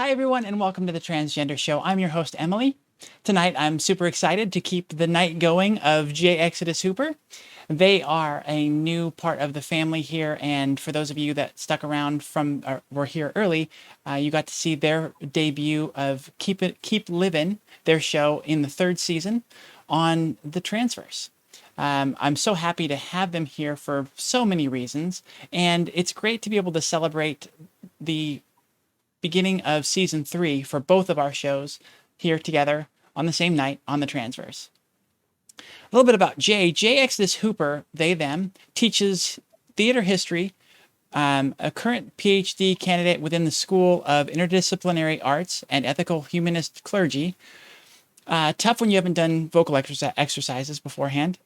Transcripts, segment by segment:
Hi, everyone, and welcome to the Transgender Show. I'm your host, Emily. Tonight, I'm super excited to keep the night going of J. Exodus Hooper. They are a new part of the family here, and for those of you that stuck around from or were here early, you got to see their debut of Keep Livin', their show in the third season on the Transverse. I'm so happy to have them here for so many reasons, and it's great to be able to celebrate the beginning of season 3 for both of our shows here together on the same night on the Transverse. A little bit about Jay. Jay Exodus Hooper, they, them, teaches theater history, a current PhD candidate within the School of Interdisciplinary Arts and Ethical Humanist Clergy. Tough when you haven't done vocal exercises beforehand.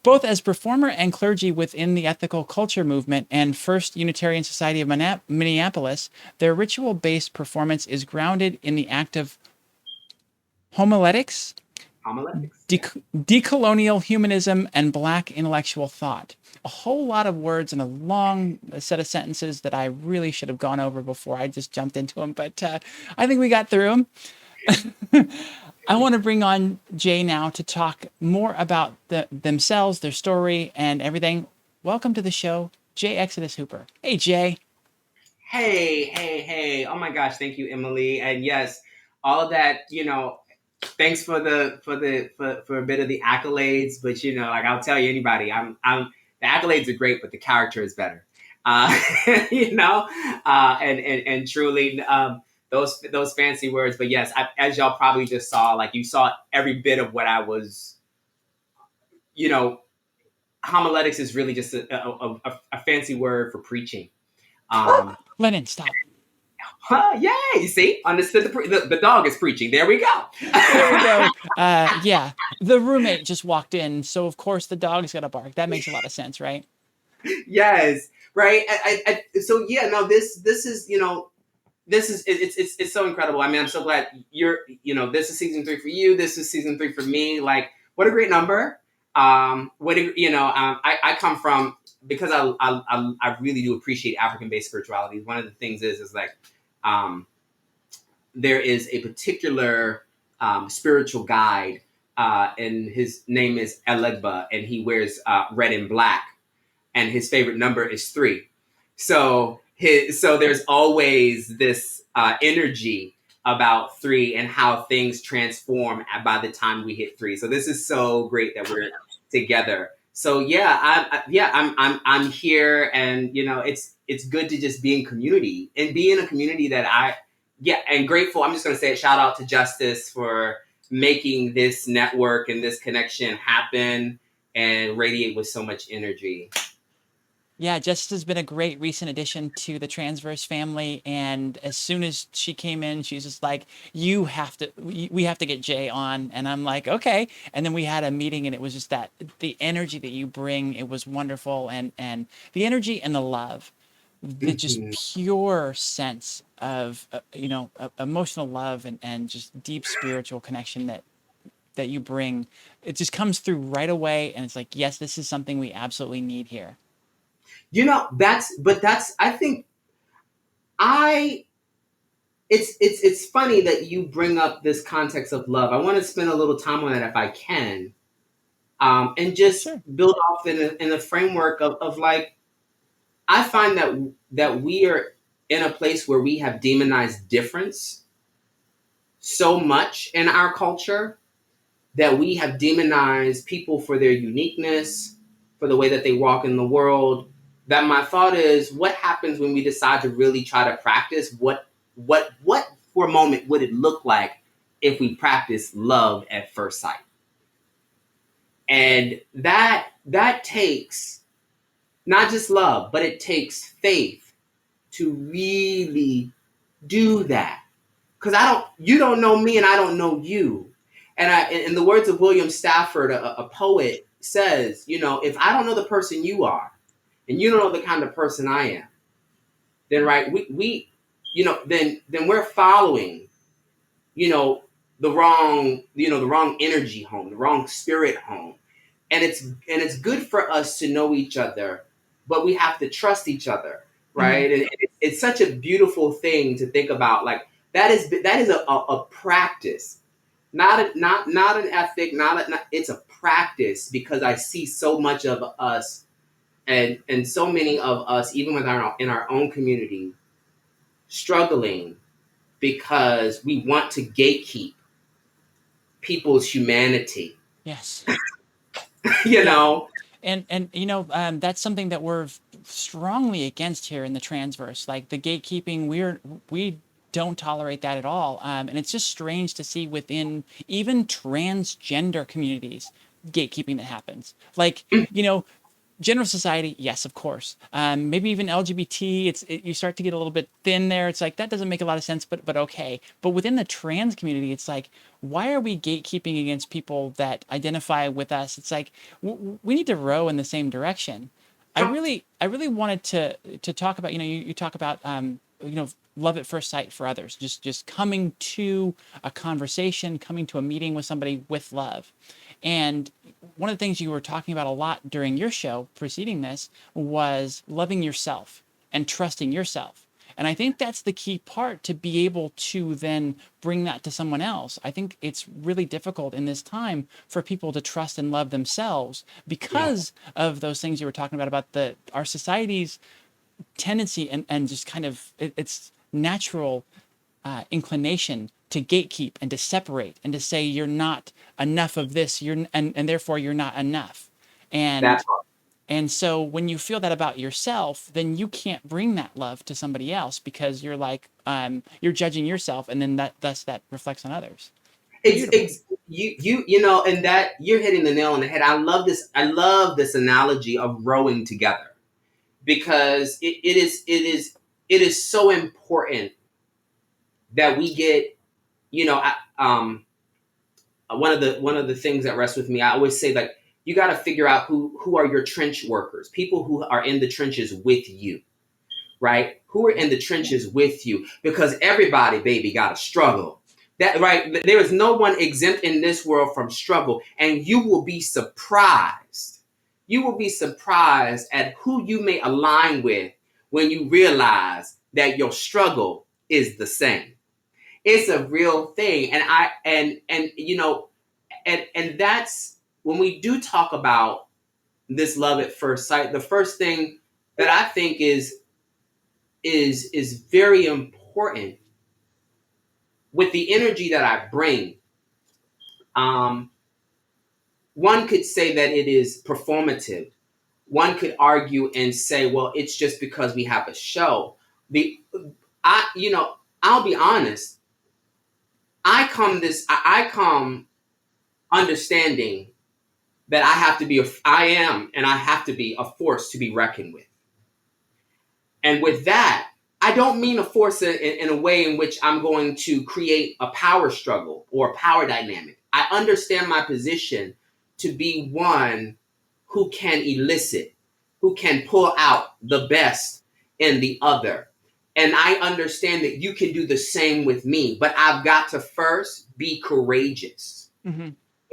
Both as performer and clergy within the ethical culture movement and First Unitarian Society of Minneapolis, their ritual-based performance is grounded in the act of homiletics, decolonial humanism, and Black intellectual thought. A whole lot of words and a long set of sentences that I really should have gone over before I just jumped into them, but I think we got through them. I want to bring on Jay now to talk more about themselves, their story, and everything. Welcome to the show, Jay Exodus Hooper. Hey, Jay. Hey. Oh my gosh, thank you, Emily. And yes, all of that, thanks for a bit of the accolades, but like I'll tell you anybody, the accolades are great, but the character is better. And truly those fancy words, but yes, as y'all probably just saw, like you saw every bit of what I was, homiletics is really just a fancy word for preaching. Lennon, stop. Yay! See, understood. The dog is preaching. There we go. There we go. Yeah, the roommate just walked in, so of course the dog's got to bark. That makes a lot of sense, right? Yes, right. So yeah, no, this is it's so incredible. I mean, I'm so glad this is season 3 for you. This is season 3 for me. Like, what a great number. I come from, because I really do appreciate African-based spirituality. One of the things is like, there is a particular spiritual guide, and his name is Elegba, and he wears red and black, and his favorite number is 3. So there's always this energy about 3 and how things transform by the time we hit 3. So this is so great that we're together. So yeah, I'm here, and it's good to just be in community and be in a community that and grateful. I'm just going to say it. Shout out to Justice for making this network and this connection happen and radiate with so much energy. Yeah, Justice has been a great recent addition to the Transverse family, and as soon as she came in, she's just like, we have to get Jay on, and I'm like, okay. And then we had a meeting, and it was just that the energy that you bring, it was wonderful, and the energy and the love, the just pure sense of emotional love and just deep spiritual connection that you bring, it just comes through right away, and it's like, yes, this is something we absolutely need here. I think it's funny that you bring up this context of love. I want to spend a little time on that if I can, and just build off in the framework of like, I find that we are in a place where we have demonized difference so much in our culture, that we have demonized people for their uniqueness, for the way that they walk in the world, that my thought is, what happens when we decide to really try to practice what for a moment would it look like if we practice love at first sight? And that takes not just love, but it takes faith to really do that. Because you don't know me and I don't know you. And in the words of William Stafford, a poet, says, if I don't know the person you are, and you don't know the kind of person I am, then right, then we're following, the wrong energy home, the wrong spirit home. And it's good for us to know each other, but we have to trust each other, right? Mm-hmm. And it's such a beautiful thing to think about, like, that is a practice, not an ethic, it's a practice, because I see so much of us, and so many of us, even with our in our own community, struggling because we want to gatekeep people's humanity. Yes. you Yeah. know, And that's something that we're strongly against here in the transverse. Like the gatekeeping, we don't tolerate that at all. And it's just strange to see within even transgender communities gatekeeping that happens. Like, general society, yes, of course. Maybe even LGBT, you start to get a little bit thin there. It's like that doesn't make a lot of sense, but okay. But within the trans community, it's like, why are we gatekeeping against people that identify with us? It's like we need to row in the same direction. I really wanted to talk about, you talk about love at first sight for others, just coming to a conversation, coming to a meeting with somebody with love. And one of the things you were talking about a lot during your show preceding this was loving yourself and trusting yourself. And I think that's the key part to be able to then bring that to someone else. I think it's really difficult in this time for people to trust and love themselves yeah, because of those things you were talking about our society's tendency and just kind of its natural inclination to gatekeep and to separate and to say you're not enough of this, and therefore you're not enough. that And part. and so when you feel that about yourself, then you can't bring that love to somebody else because you're like you're judging yourself, and then that reflects on others. It's, Beautiful. it's and that you're hitting the nail on the head. I love this analogy of rowing together, because it is so important that we get, you know, one of the things that rests with me. I always say, like, you got to figure out who are your trench workers, people who are in the trenches with you, right? Who are in the trenches with you, because everybody, baby, got to struggle. That right? There is no one exempt in this world from struggle, and you will be surprised. You will be surprised at who you may align with when you realize that your struggle is the same. It's a real thing, and that's when we do talk about this love at first sight. The first thing that I think is very important with the energy that I bring. Um, One could say that it is performative. One could argue and say, well, it's just because we have a show. The I'll be honest. I come understanding that I am, and I have to be a force to be reckoned with. And with that, I don't mean a force in a way in which I'm going to create a power struggle or a power dynamic. I understand my position to be one who can elicit, who can pull out the best in the other. And I understand that you can do the same with me, but I've got to first be courageous Hmm.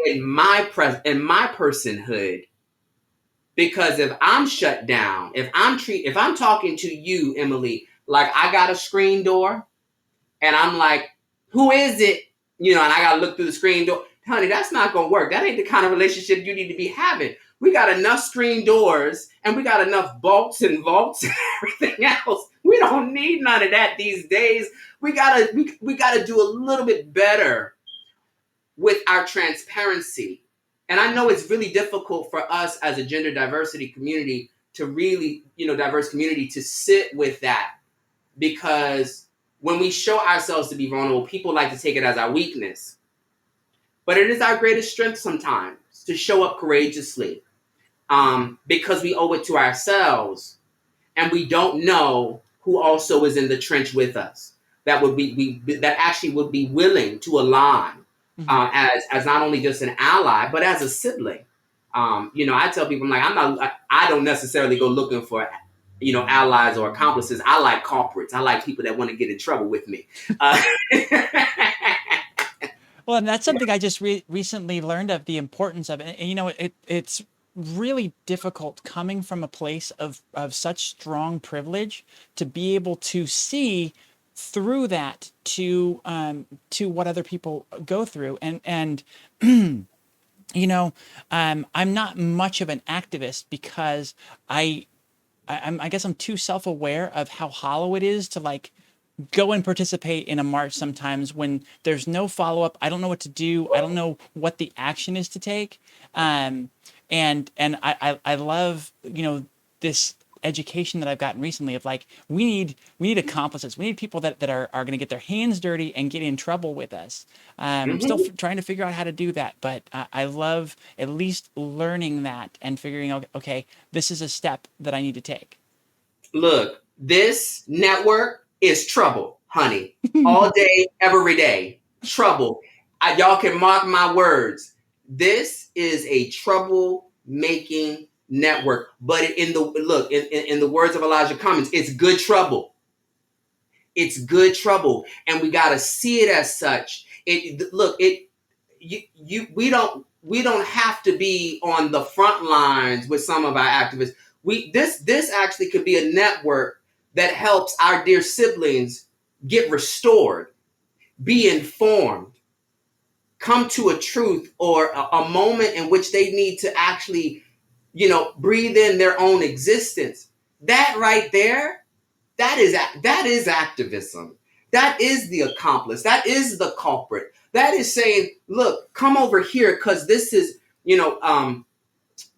in my personhood, because if I'm shut down, if I'm talking to you, Emily, like I got a screen door, and I'm like, who is it? And I gotta look through the screen door. Honey, that's not gonna work. That ain't the kind of relationship you need to be having. We got enough screen doors, and we got enough bolts and vaults and everything else. We don't need none of that these days. We gotta do a little bit better with our transparency. And I know it's really difficult for us as a gender diversity community to really, diverse community, to sit with that, because when we show ourselves to be vulnerable, people like to take it as our weakness. But it is our greatest strength sometimes to show up courageously, because we owe it to ourselves, and we don't know who also is in the trench with us, that actually would be willing to align, Hmm. as not only just an ally but as a sibling. I tell people, I'm like, I don't necessarily go looking for allies or accomplices. I like culprits. I like people that want to get in trouble with me. Well, and that's something I just recently learned of the importance of, and it's really difficult coming from a place of such strong privilege to be able to see through that to what other people go through. And I'm not much of an activist because I guess I'm too self-aware of how hollow it is to like go and participate in a march sometimes when there's no follow-up. I don't know what to do. I don't know what the action is to take. And I love, this education that I've gotten recently of like, we need accomplices. We need people that are going to get their hands dirty and get in trouble with us. Still Mhm. trying to figure out how to do that, but I love at least learning that and figuring out, okay, this is a step that I need to take. Look, this network is trouble, honey. All day, every day. Trouble. Y'all can mark my words. This is a trouble making network. But in the look, in the words of Elijah Cummings, it's good trouble. It's good trouble. And we gotta see it as such. We don't have to be on the front lines with some of our activists. This actually could be a network that helps our dear siblings get restored, be informed, come to a truth or a moment in which they need to actually, breathe in their own existence. That right there, that is activism. That is the accomplice. That is the culprit. That is saying, look, come over here because this is,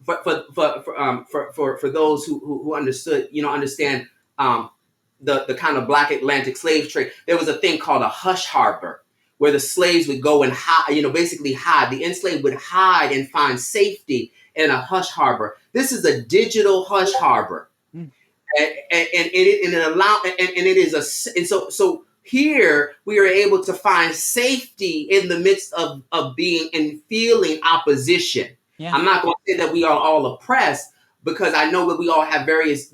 for those who understand the kind of Black Atlantic slave trade. There was a thing called a hush harbor where the slaves would go and hide, basically hide. The enslaved would hide and find safety in a hush harbor. This is a digital hush harbor, Mm. and here we are able to find safety in the midst of being and feeling opposition. Yeah. I'm not going to say that we are all oppressed, because I know that we all have various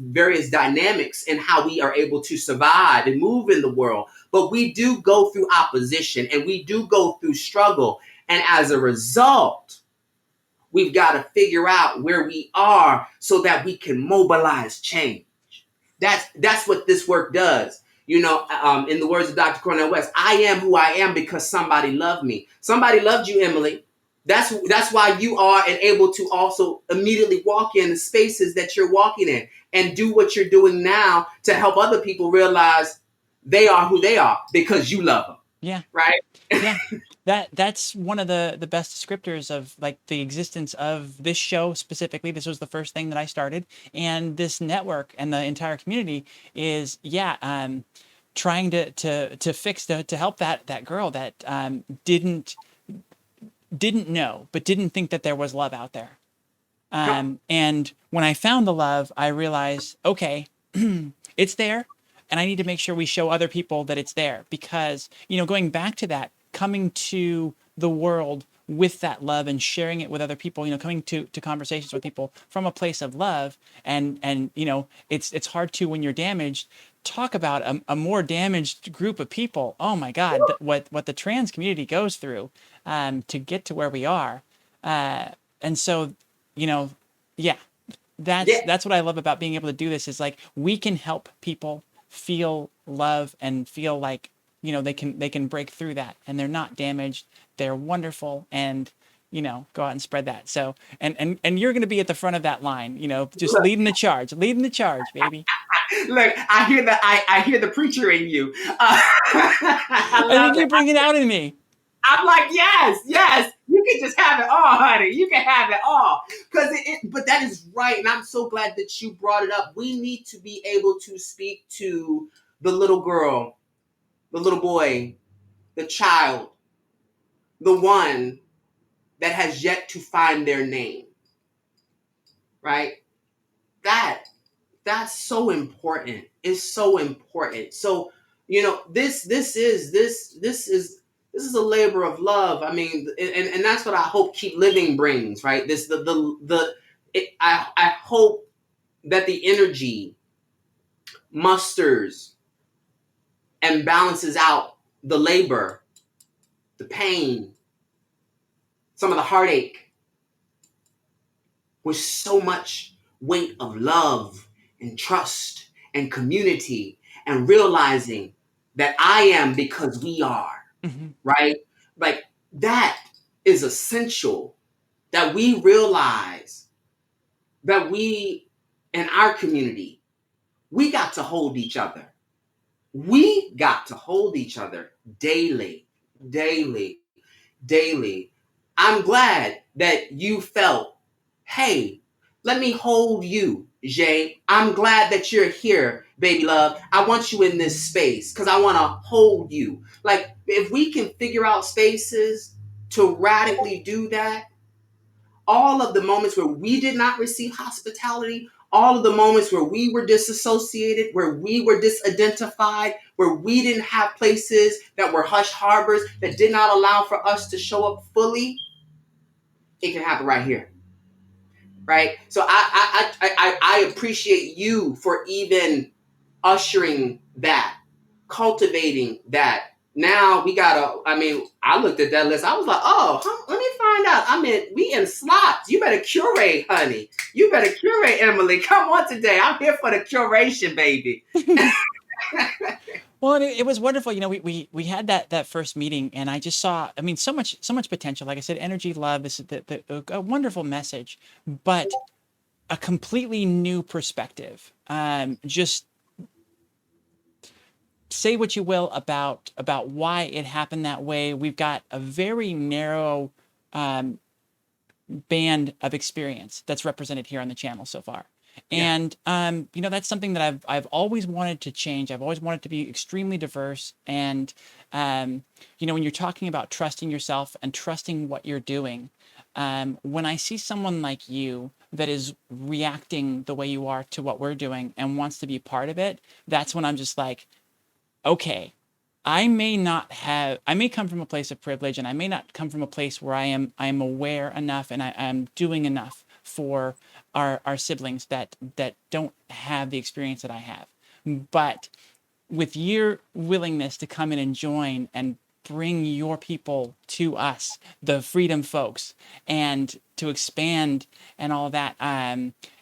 dynamics in how we are able to survive and move in the world. But we do go through opposition and we do go through struggle. And as a result, we've got to figure out where we are so that we can mobilize change. That's what this work does. In the words of Dr. Cornel West, I am who I am because somebody loved me. Somebody loved you, Emily. That's why you are and able to also immediately walk in the spaces that you're walking in and do what you're doing now to help other people realize they are who they are because you love them, Yeah. right? Yeah. That's one of the best descriptors of like the existence of this show specifically. This was the first thing that I started, and this network and the entire community is, trying to fix, to help that girl that didn't know, but didn't think that there was love out there. And when I found the love, I realized, okay, it's there, and I need to make sure we show other people that it's there, because, going back to that, coming to the world with that love and sharing it with other people, coming to conversations with people from a place of love, and it's hard to, when you're damaged, talk about a more damaged group of people. Oh my God, what the trans community goes through to get to where we are. And so, you know, yeah, Yeah, that's what I love about being able to do this, is like we can help people feel love and feel like, they can break through that and they're not damaged. They're wonderful, and go out and spread that. So, and you're going to be at the front of that line, just look, leading the charge, baby. look. I hear the preacher in you. I I think love you it. bring it out in me. I'm like, yes, yes, you can just have it all, honey. You can have it all. But that is right. And I'm so glad that you brought it up. We need to be able to speak to the little girl, the little boy, the child, the one that has yet to find their name, right? That that's so important. It's so important. So, this is a labor of love. I mean, and that's what I hope Keep Living brings, right? This the it, I hope that the energy musters and balances out the labor, the pain, some of the heartache, with so much weight of love and trust and community and realizing that I am because we are, Hmm. right? Like that is essential, that we realize that we in our community, we got to hold each other. We got to hold each other daily, daily, daily. I'm glad that you felt, hey, let me hold you, Jay. I'm glad that you're here, baby love. I want you in this space because I want to hold you. Like, if we can figure out spaces to radically do that, all of the moments where we did not receive hospitality, all of the moments where we were disassociated, where we were disidentified, where we didn't have places that were hush harbors that did not allow for us to show up fully, it can happen right here. Right? So I appreciate you for even ushering that, cultivating that. Now we gotta, I mean, I looked at that list. I was like, oh, let me find out. I mean, we in slots. You better curate, honey. You better curate, Emily. Come on today. I'm here for the curation, baby. Well, and it was wonderful. We had that first meeting, and I just saw, I mean, so much potential. Like I said, energy, love, this is a wonderful message, but a completely new perspective. Just say what you will about why it happened that way. We've got a very narrow um, band of experience that's represented here on the channel so far. Yeah. And that's something that I've always wanted to change. I've always wanted to be extremely diverse. And when you're talking about trusting yourself and trusting what you're doing, when I see someone like you that is reacting the way you are to what we're doing and wants to be part of it, that's when I'm just like, okay, I may come from a place of privilege, and I may not come from a place where I am aware enough and I am doing enough for our siblings that don't have the experience that I have. But with your willingness to come in and join and bring your people to us, the freedom folks, and to expand and all of that,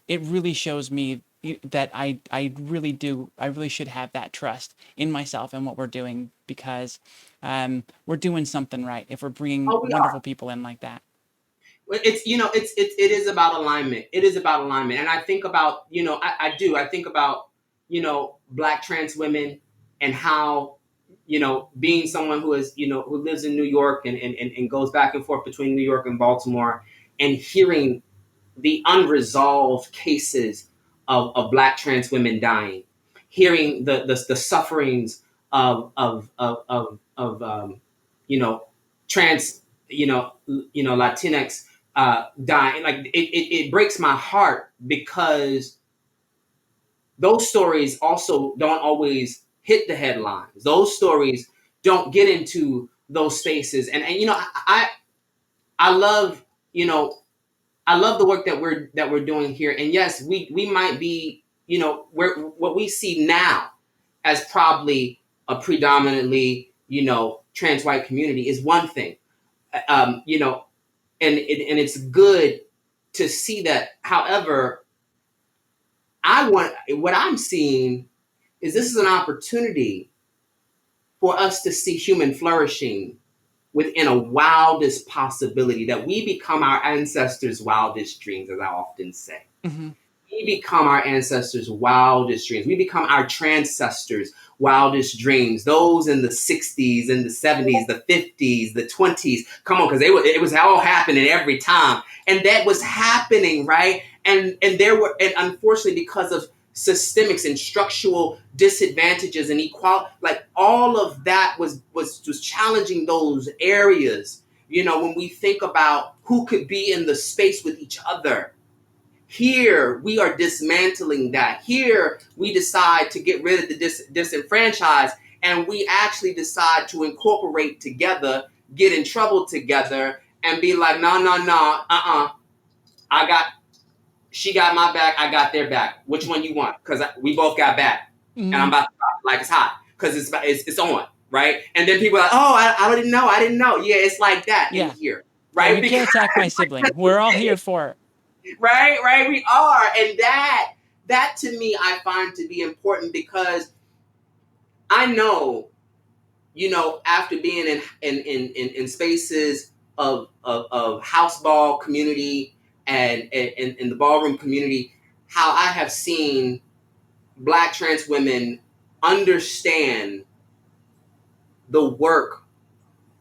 it really shows me that I really should have that trust in myself and what we're doing, because we're doing something right if we're bringing Oh, we are. wonderful people in like that. It's it is about alignment. It is about alignment. And I think about, I think about, black trans women, and how, being someone who is, who lives in New York, and goes back and forth between New York and Baltimore, and hearing the unresolved cases of black trans women dying, hearing the sufferings of trans, Latinx dying. Like it breaks my heart, because those stories also don't always hit the headlines. Those stories don't get into those spaces. And I love, I love the work that we're doing here. And yes, we might be, where what we see now as probably a predominantly, trans white community is one thing. Um, you know, and it's good to see that. However, what I'm seeing is this is an opportunity for us to see human flourishing within a wildest possibility, that we become our ancestors' wildest dreams, as I often say. Hmm. We become our ancestors' wildest dreams. We become our transcestors' wildest dreams. Those in the 60s, and the 70s, the 50s, the 20s. Come on, because it was all happening every time. And that was happening, right? And unfortunately, because of systemics and structural disadvantages and equality, like all of that was challenging those areas. When we think about who could be in the space with each other, here, we are dismantling that. Here, we decide to get rid of the disenfranchised, and we actually decide to incorporate together, get in trouble together, and be like, no, no, no, I got, she got my back, I got their back. Which one you want? Because we both got back, and I'm Hmm. about to drop it like it's hot, because it's on, right? And then people are like, oh, I didn't know. Yeah, it's like that in Yeah. here, Yeah, right? you Because can't attack my sibling. We're all here for it. right, we are. And that to me, I find to be important, because I know after being in spaces of house ball community and in the ballroom community, how I have seen Black trans women understand the work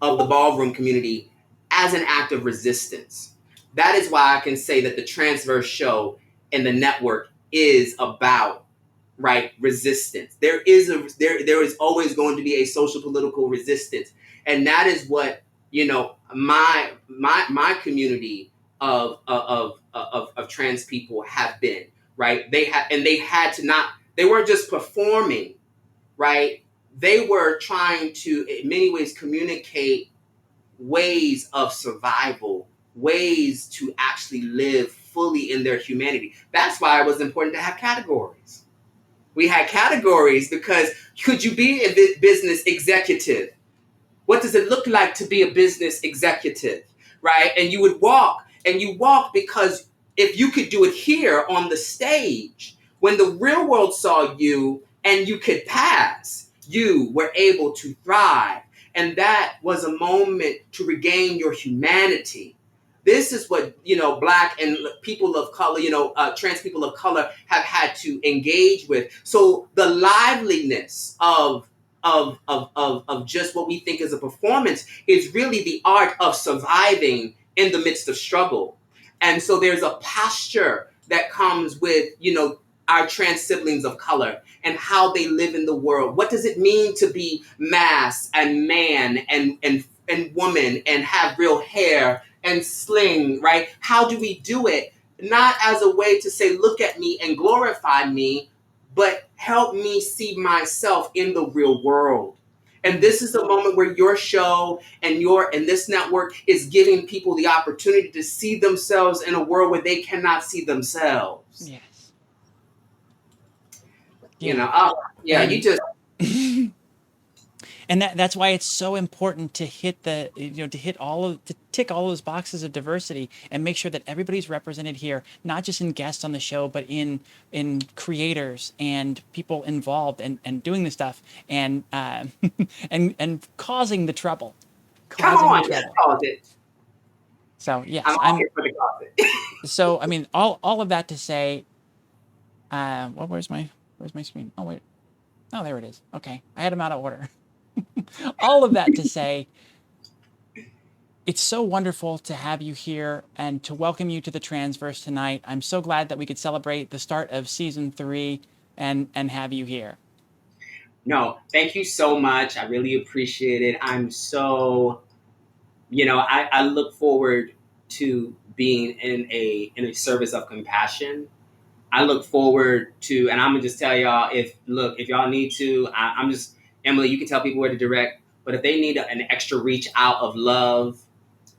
of the ballroom community as an act of resistance. That is why I can say that the Transverse show and the network is about, right, resistance. There is always going to be a social political resistance, and that is what my community of trans people have been, right. They had to not. They weren't just performing, right. They were trying to, in many ways, communicate ways of survival, ways to actually live fully in their humanity. That's why it was important to have categories. We had categories because could you be a business executive? What does it look like to be a business executive, right? And you would walk, and you walk because if you could do it here on the stage, when the real world saw you and you could pass, you were able to thrive. And that was a moment to regain your humanity. This is what, Black and people of color, trans people of color have had to engage with. So the liveliness of just what we think is a performance is really the art of surviving in the midst of struggle. And so there's a posture that comes with, our trans siblings of color and how they live in the world. What does it mean to be mass and man and woman and have real hair and sling, right? How do we do it? Not as a way to say, look at me and glorify me, but help me see myself in the real world. And this is the moment where your show and this network is giving people the opportunity to see themselves in a world where they cannot see themselves. Yes. And, you just and that's why it's so important to hit to tick all those boxes of diversity and make sure that everybody's represented here, not just in guests on the show, but in creators and people involved and doing the stuff and and causing the trouble. Cause it. So yes, I'm here for the cause it. So I mean, all of that to say, where's my screen? Oh wait, oh there it is. Okay, I had them out of order. All of that to say, it's so wonderful to have you here and to welcome you to the Transverse tonight. I'm so glad that we could celebrate the start of season 3 and have you here. No, thank you so much. I really appreciate it. I'm so, I look forward to being in a service of compassion. I look forward to, and I'm gonna just tell y'all, if y'all need to, I'm just, Emily, you can tell people where to direct, but if they need an extra reach out of love,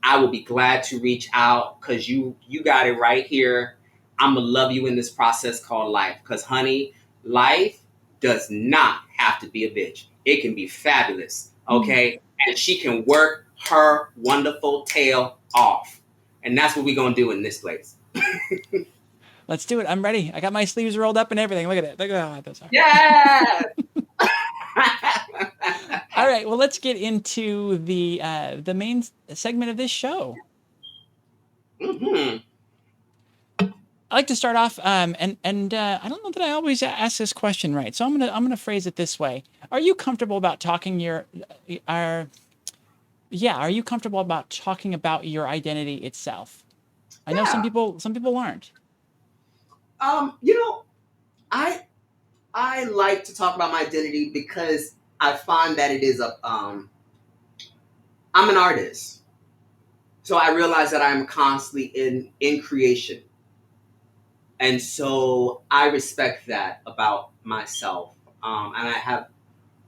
I will be glad to reach out because you got it right here. I'm gonna love you in this process called life. Because honey, life does not have to be a bitch. It can be fabulous, okay? Mm-hmm. And she can work her wonderful tail off. And that's what we're gonna do in this place. Let's do it. I'm ready. I got my sleeves rolled up and everything. Look at it. Look at how those are. Yeah. All right. Well, let's get into the main segment of this show. Mm-hmm. I like to start off, and I don't know that I always ask this question right, so I'm gonna phrase it this way: Are you comfortable about talking Are you comfortable about talking about your identity itself? I know some people aren't. I like to talk about my identity because I find that it is I'm an artist. So I realize that I'm constantly in creation. And so I respect that about myself. And I have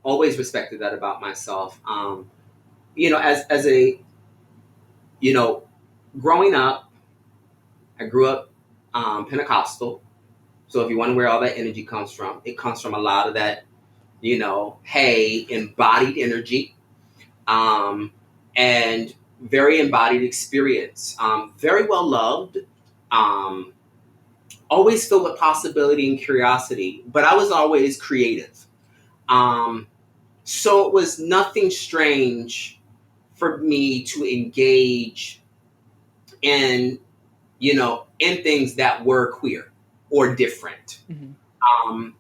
always respected that about myself. As a, growing up, I grew up Pentecostal. So if you wonder where all that energy comes from, it comes from a lot of that, embodied energy, and very embodied experience. Very well loved, always filled with possibility and curiosity, but I was always creative. So it was nothing strange for me to engage in, in things that were queer or different. Mm-hmm. Um,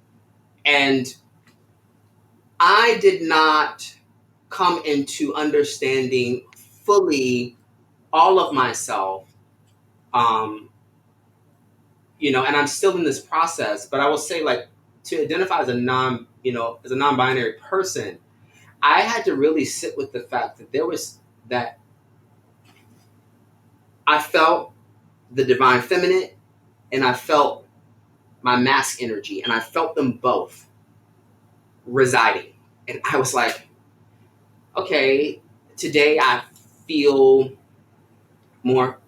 and I did not come into understanding fully all of myself, um, and I'm still in this process, but I will say, like, to identify as a as a non-binary person, I had to really sit with the fact that that I felt the divine feminine and I felt my mask energy, and I felt them both residing. And I was like, okay, today I feel more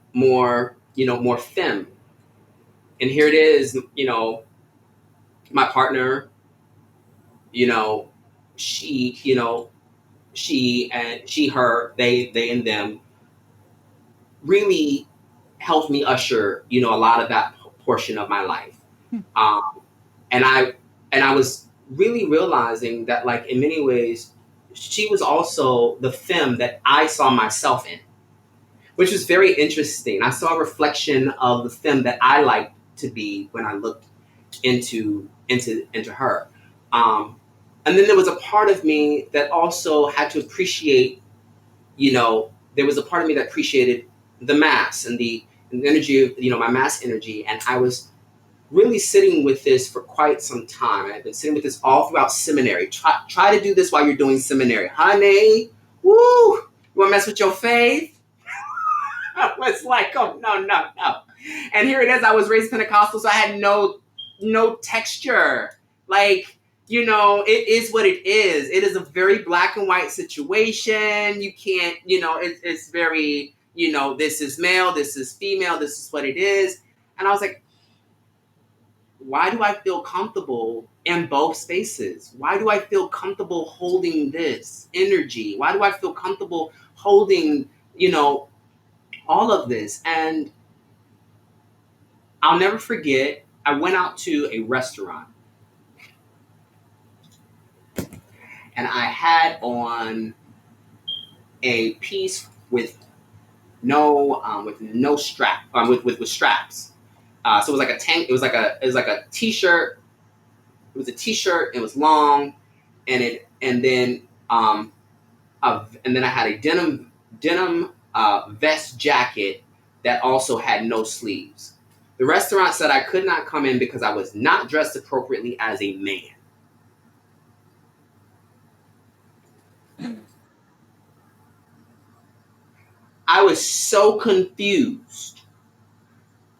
femme. And here it is, my partner, you know, she, her, they and them really helped me usher, a lot of that portion of my life. Um, and I was really realizing that, like, in many ways, she was also the femme that I saw myself in, which was very interesting. I saw a reflection of the femme that I liked to be when I looked into her. And then there was a part of me that also had to appreciate, there was a part of me that appreciated the mass and the energy of, my mass energy. And I was really sitting with this for quite some time. I've been sitting with this all throughout seminary. Try to do this while you're doing seminary. Honey, woo, you want to mess with your faith? I was like, oh, no, no, no. And here it is. I was raised Pentecostal, so I had no texture. Like, it is what it is. It is a very black and white situation. You can't, it's very, this is male, this is female, this is what it is. And I was like, why do I feel comfortable in both spaces? Why do I feel comfortable holding this energy? Why do I feel comfortable holding, all of this? And I'll never forget, I went out to a restaurant and I had on a piece with no strap, with straps. So it was like a tank. It was like a t-shirt. It was a t-shirt. It was long, and then I had a denim vest jacket that also had no sleeves. The restaurant said I could not come in because I was not dressed appropriately as a man. I was so confused.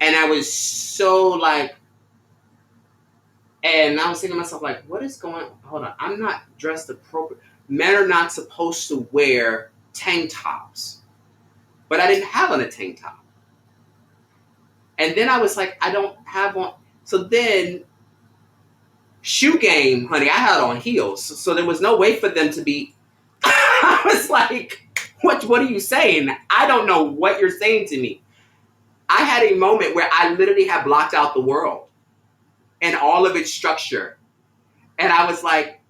And I was so like, and I was thinking to myself, like, what is going on? Hold on. I'm not dressed appropriate. Men are not supposed to wear tank tops. But I didn't have on a tank top. And then I was like, I don't have on. So then, shoe game, honey, I had on heels. So there was no way for them to be. I was like, what are you saying? I don't know what you're saying to me. I had a moment where I literally had blocked out the world and all of its structure. And I was like,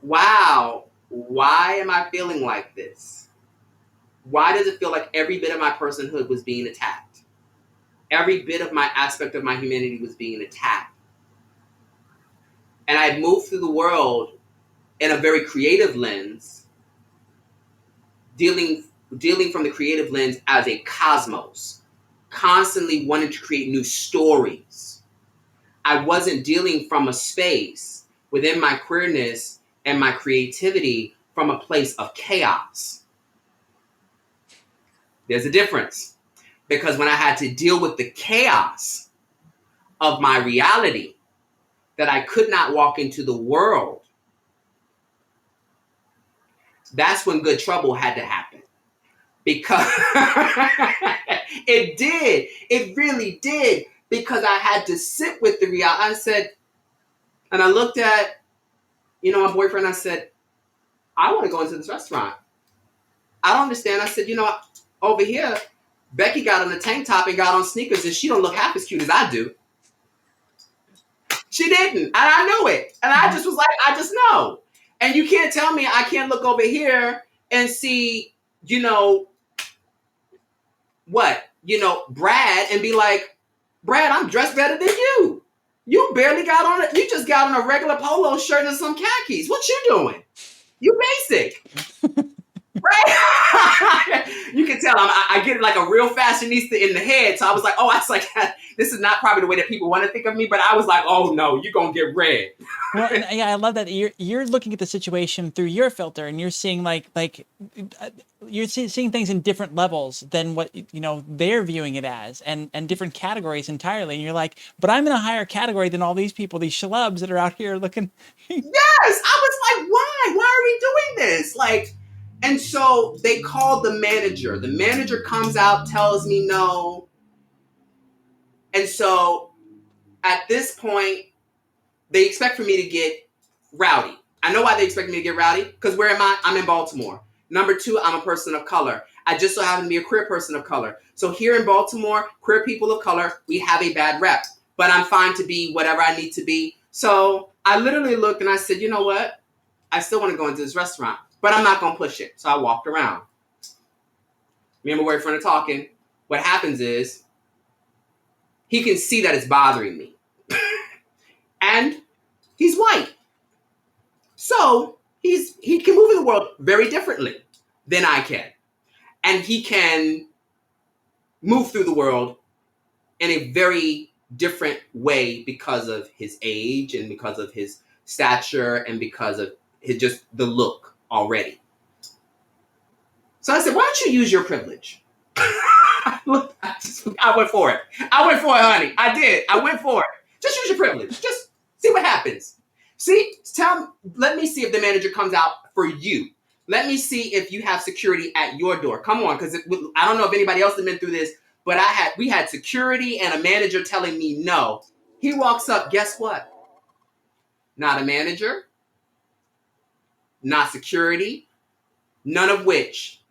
wow, why am I feeling like this? Why does it feel like every bit of my personhood was being attacked? Every bit of my aspect of my humanity was being attacked. And I moved through the world in a very creative lens, dealing from the creative lens as a cosmos, constantly wanting to create new stories. I wasn't dealing from a space within my queerness and my creativity from a place of chaos. There's a difference. Because when I had to deal with the chaos of my reality, that I could not walk into the world, that's when good trouble had to happen. Because it really did. Because I had to sit with the reality. I said, and I looked at, my boyfriend, I said, I want to go into this restaurant. I don't understand. I said, over here, Becky got on a tank top and got on sneakers, and she don't look half as cute as I do. She didn't. And I knew it. And I just was like, I just know. And you can't tell me I can't look over here and see, you know, what? Brad, and be like, Brad, I'm dressed better than you. You barely got on it. You just got on a regular polo shirt and some khakis. What you doing? You basic. Right? You can tell I get like a real fashionista in the head. So I was like, oh, I was like, this is not probably the way that people want to think of me. But I was like, oh no, you're gonna get red. Well, and yeah, I love that you're looking at the situation through your filter, and you're seeing you're seeing things in different levels than what they're viewing it as, and different categories entirely. And you're like, but I'm in a higher category than all these people, these schlubs that are out here looking. Yes, I was like, why? Why are we doing this? Like, and so they called the manager. The manager comes out, tells me no, and so at this point, they expect for me to get rowdy. I know why they expect me to get rowdy, because where am I? I'm in Baltimore. Number two, I'm a person of color. I just so happen to be a queer person of color. So here in Baltimore, queer people of color, we have a bad rep. But I'm fine to be whatever I need to be. So I literally looked and I said, you know what? I still want to go into this restaurant, but I'm not going to push it. So I walked around. Me and my boyfriend are talking. What happens is he can see that it's bothering me. And he's white. So he can move in the world very differently than I can. And he can move through the world in a very different way because of his age and because of his stature and because of just the look already. So I said, why don't you use your privilege? I went for it. I went for it, honey. I did. I went for it. Just use your privilege. Just see what happens. Let me see if the manager comes out for you. Let me see if you have security at your door. Come on, because I don't know if anybody else has been through this, but we had security and a manager telling me no. He walks up, guess what? Not a manager, not security, none of which.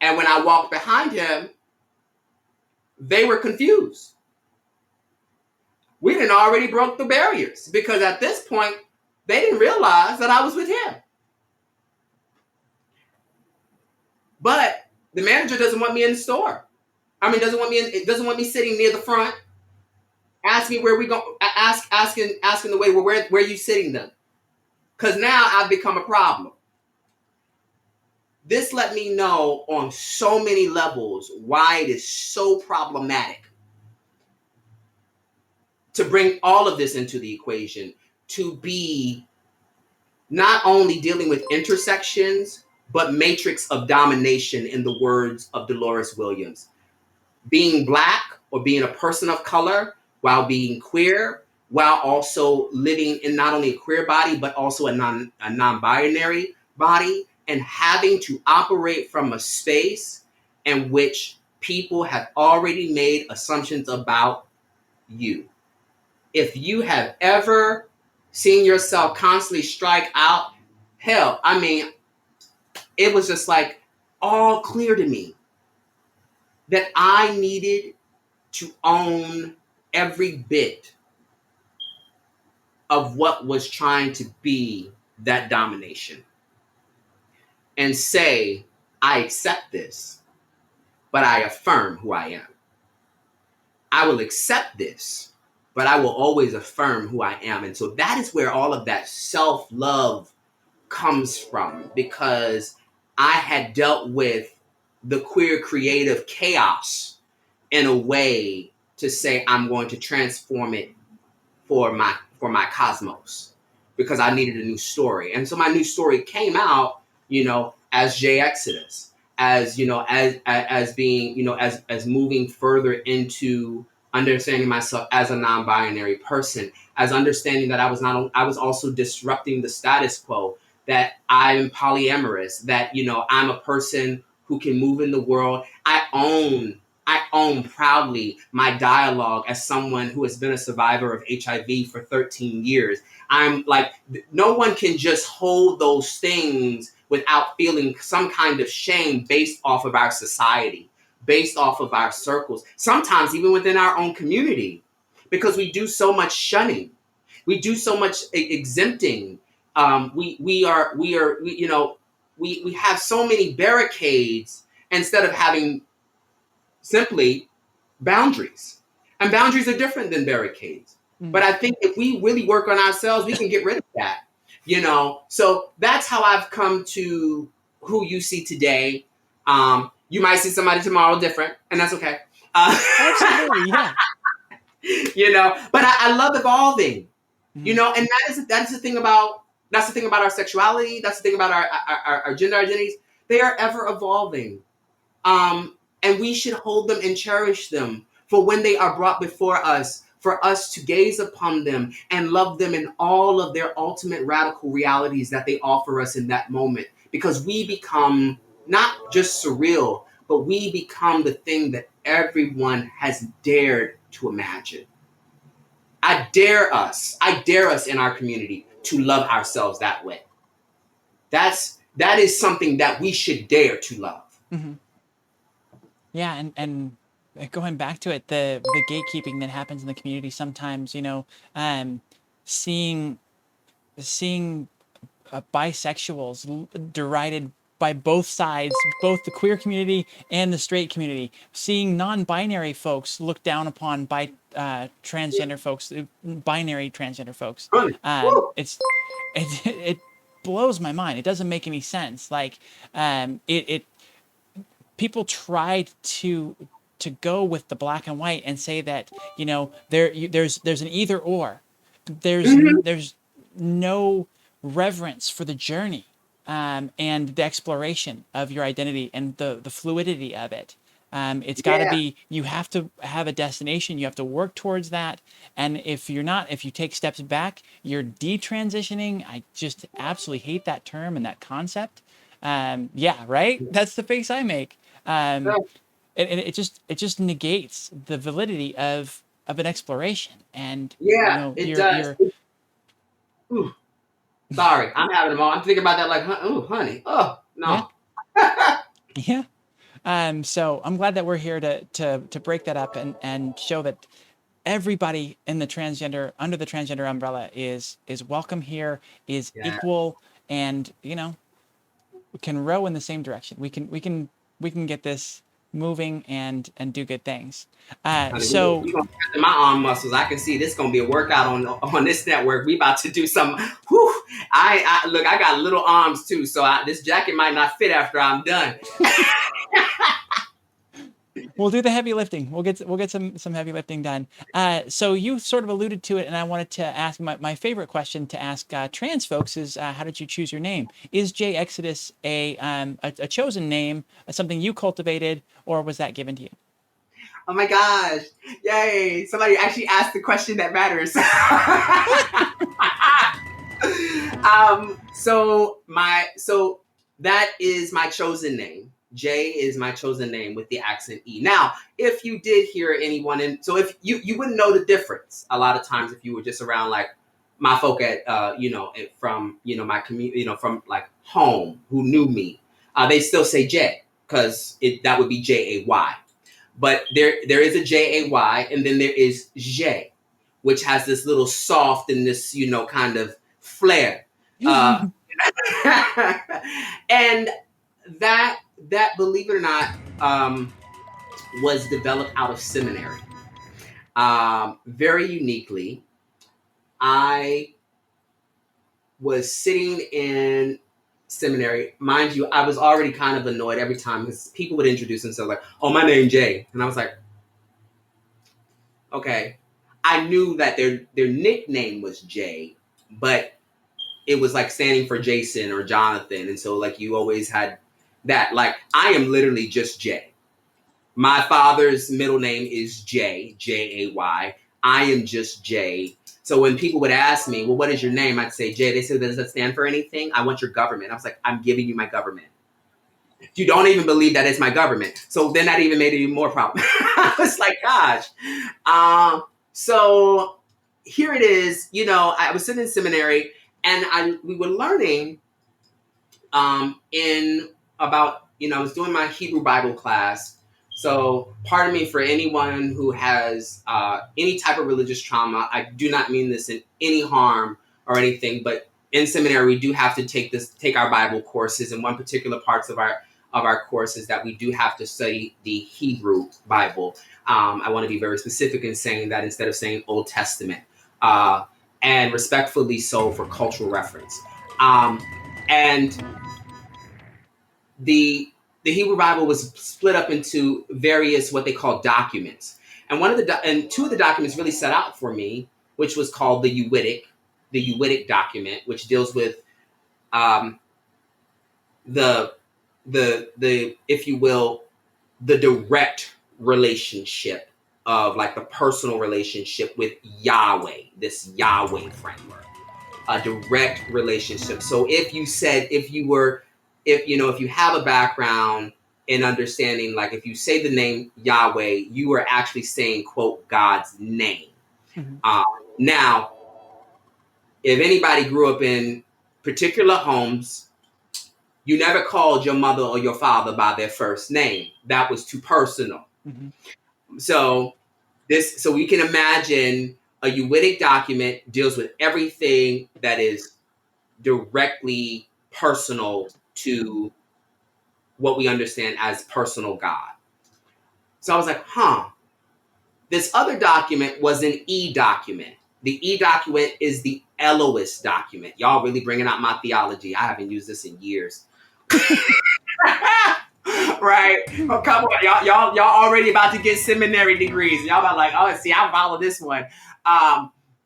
And when I walked behind him, they were confused. We didn't already broke the barriers because at this point, they didn't realize that I was with him. But the manager doesn't want me in the store. I mean, doesn't want me sitting near the front. Ask me where we go. Asking the waiter, where are you sitting then? Because now I've become a problem. This let me know on so many levels why it is so problematic to bring all of this into the equation, to be not only dealing with intersections, but matrix of domination, in the words of Dolores Williams. Being Black or being a person of color while being queer, while also living in not only a queer body, but also a non-binary body, and having to operate from a space in which people have already made assumptions about you. If you have ever seen yourself constantly strike out, hell, I mean, it was just like all clear to me that I needed to own every bit of what was trying to be that domination and say, I accept this, but I affirm who I am. I will accept this, but I will always affirm who I am. And so that is where all of that self-love comes from, because I had dealt with the queer creative chaos in a way to say I'm going to transform it for my cosmos, because I needed a new story. And so my new story came out, as J Exodus, as as being, as moving further into understanding myself as a non-binary person, as understanding that I was also disrupting the status quo, that I'm polyamorous, that I'm a person who can move in the world. I own proudly my dialogue as someone who has been a survivor of HIV for 13 years. I'm like, no one can just hold those things without feeling some kind of shame based off of our society, based off of our circles, sometimes even within our own community, because we do so much shunning. We do so much exempting We have so many barricades instead of having simply boundaries. And boundaries are different than barricades. But Mm, I think if we really work on ourselves, we can get rid of that. So that's how I've come to who you see today. You might see somebody tomorrow different, and that's okay. Uh, absolutely, yeah. but I love evolving. Mm, And that is the thing about our sexuality. That's the thing about our gender identities. They are ever evolving. And we should hold them and cherish them for when they are brought before us, for us to gaze upon them and love them in all of their ultimate radical realities that they offer us in that moment. Because we become not just surreal, but we become the thing that everyone has dared to imagine. I dare us in our community to love ourselves that way. That is something that we should dare to love. mhm. Yeah, and going back to it, the gatekeeping that happens in the community sometimes, um, seeing seeing bisexuals derided by both sides, both the queer community and the straight community. Seeing non-binary folks looked down upon by transgender folks, binary transgender folks. Honey, woo. It blows my mind. It doesn't make any sense. Like it people tried to go with the black and white and say that there's an either or. Mhm. There's no reverence for the journey, and the exploration of your identity and the fluidity of it. It's got to Yeah, be, you have to have a destination, you have to work towards that. And if you take steps back, you're detransitioning. I just absolutely hate that term and that concept. Yeah, right. That's the face I make. Um, and it just negates the validity of an exploration. And yeah, it does. you're Ooh, sorry, I'm having them all. I'm thinking about that like, oh, honey. Oh, yeah, no. yeah. So I'm glad that we're here to break that up and show that everybody in the transgender under the transgender umbrella is welcome here, is Yeah, equal, and we can row in the same direction. We can get this moving and do good things. honey, So we gonna strengthen my arm muscles. I can see this gonna be a workout on this network. We about to do some. Whew, I look. I got little arms too, so this jacket might not fit after I'm done. we'll do the heavy lifting. We'll get some heavy lifting done. So you sort of alluded to it, and I wanted to ask my favorite question to ask trans folks is, how did you choose your name? Is J Exodus a chosen name, something you cultivated, or was that given to you? Oh my gosh! Yay! Somebody actually asked the question that matters. So that is my chosen name. J is my chosen name with the accent E. Now, if you did hear anyone, and so if you wouldn't know the difference a lot of times if you were just around like my folk at from my community, from like home who knew me, they still say J because that would be Jay. But there is a Jay, and then there is J, which has this little soft and this kind of flair. Uh, and that believe it or not, was developed out of seminary. Very uniquely, I was sitting in seminary. Mind you, I was already kind of annoyed every time because people would introduce themselves like, "Oh, my name Jay," and I was like, "Okay." I knew that their nickname was Jay, but it was like standing for Jason or Jonathan, and so like you always had that. Like I am literally just Jay. My father's middle name is Jay. I am just Jay. So when people would ask me, well, what is your name? I'd say Jay. They said, does that stand for anything? I want your government. I was like, I'm giving you my government. You don't even believe that it's my government. So then that even made it even more problem. I was like, gosh. So here it is. I was sitting in seminary and we were learning in about, I was doing my Hebrew Bible class. So pardon me for anyone who has any type of religious trauma. I do not mean this in any harm or anything, but in seminary we do have to take our Bible courses, and one particular parts of our courses that we do have to study the Hebrew Bible. I want to be very specific in saying that instead of saying Old Testament, uh, and respectfully so for cultural reference. And the the Hebrew Bible was split up into various what they call documents, and and two of the documents really set out for me, which was called the Uwittic document, which deals with um, the the if you will the direct relationship of like the personal relationship with Yahweh, this Yahweh framework, a direct relationship. So if you have a background in understanding, like if you say the name Yahweh, you are actually saying, quote, God's name. Mm-hmm. Now, if anybody grew up in particular homes, you never called your mother or your father by their first name. That was too personal. Mm-hmm. So so we can imagine a Uwittic document deals with everything that is directly personal to what we understand as personal God. So I was like, this other document was an E document. The E document is the Eloise document. Y'all really bringing out my theology. I haven't used this in years. Right? Oh, come on. Y'all already about to get seminary degrees. Y'all about like, oh, see, I follow this one.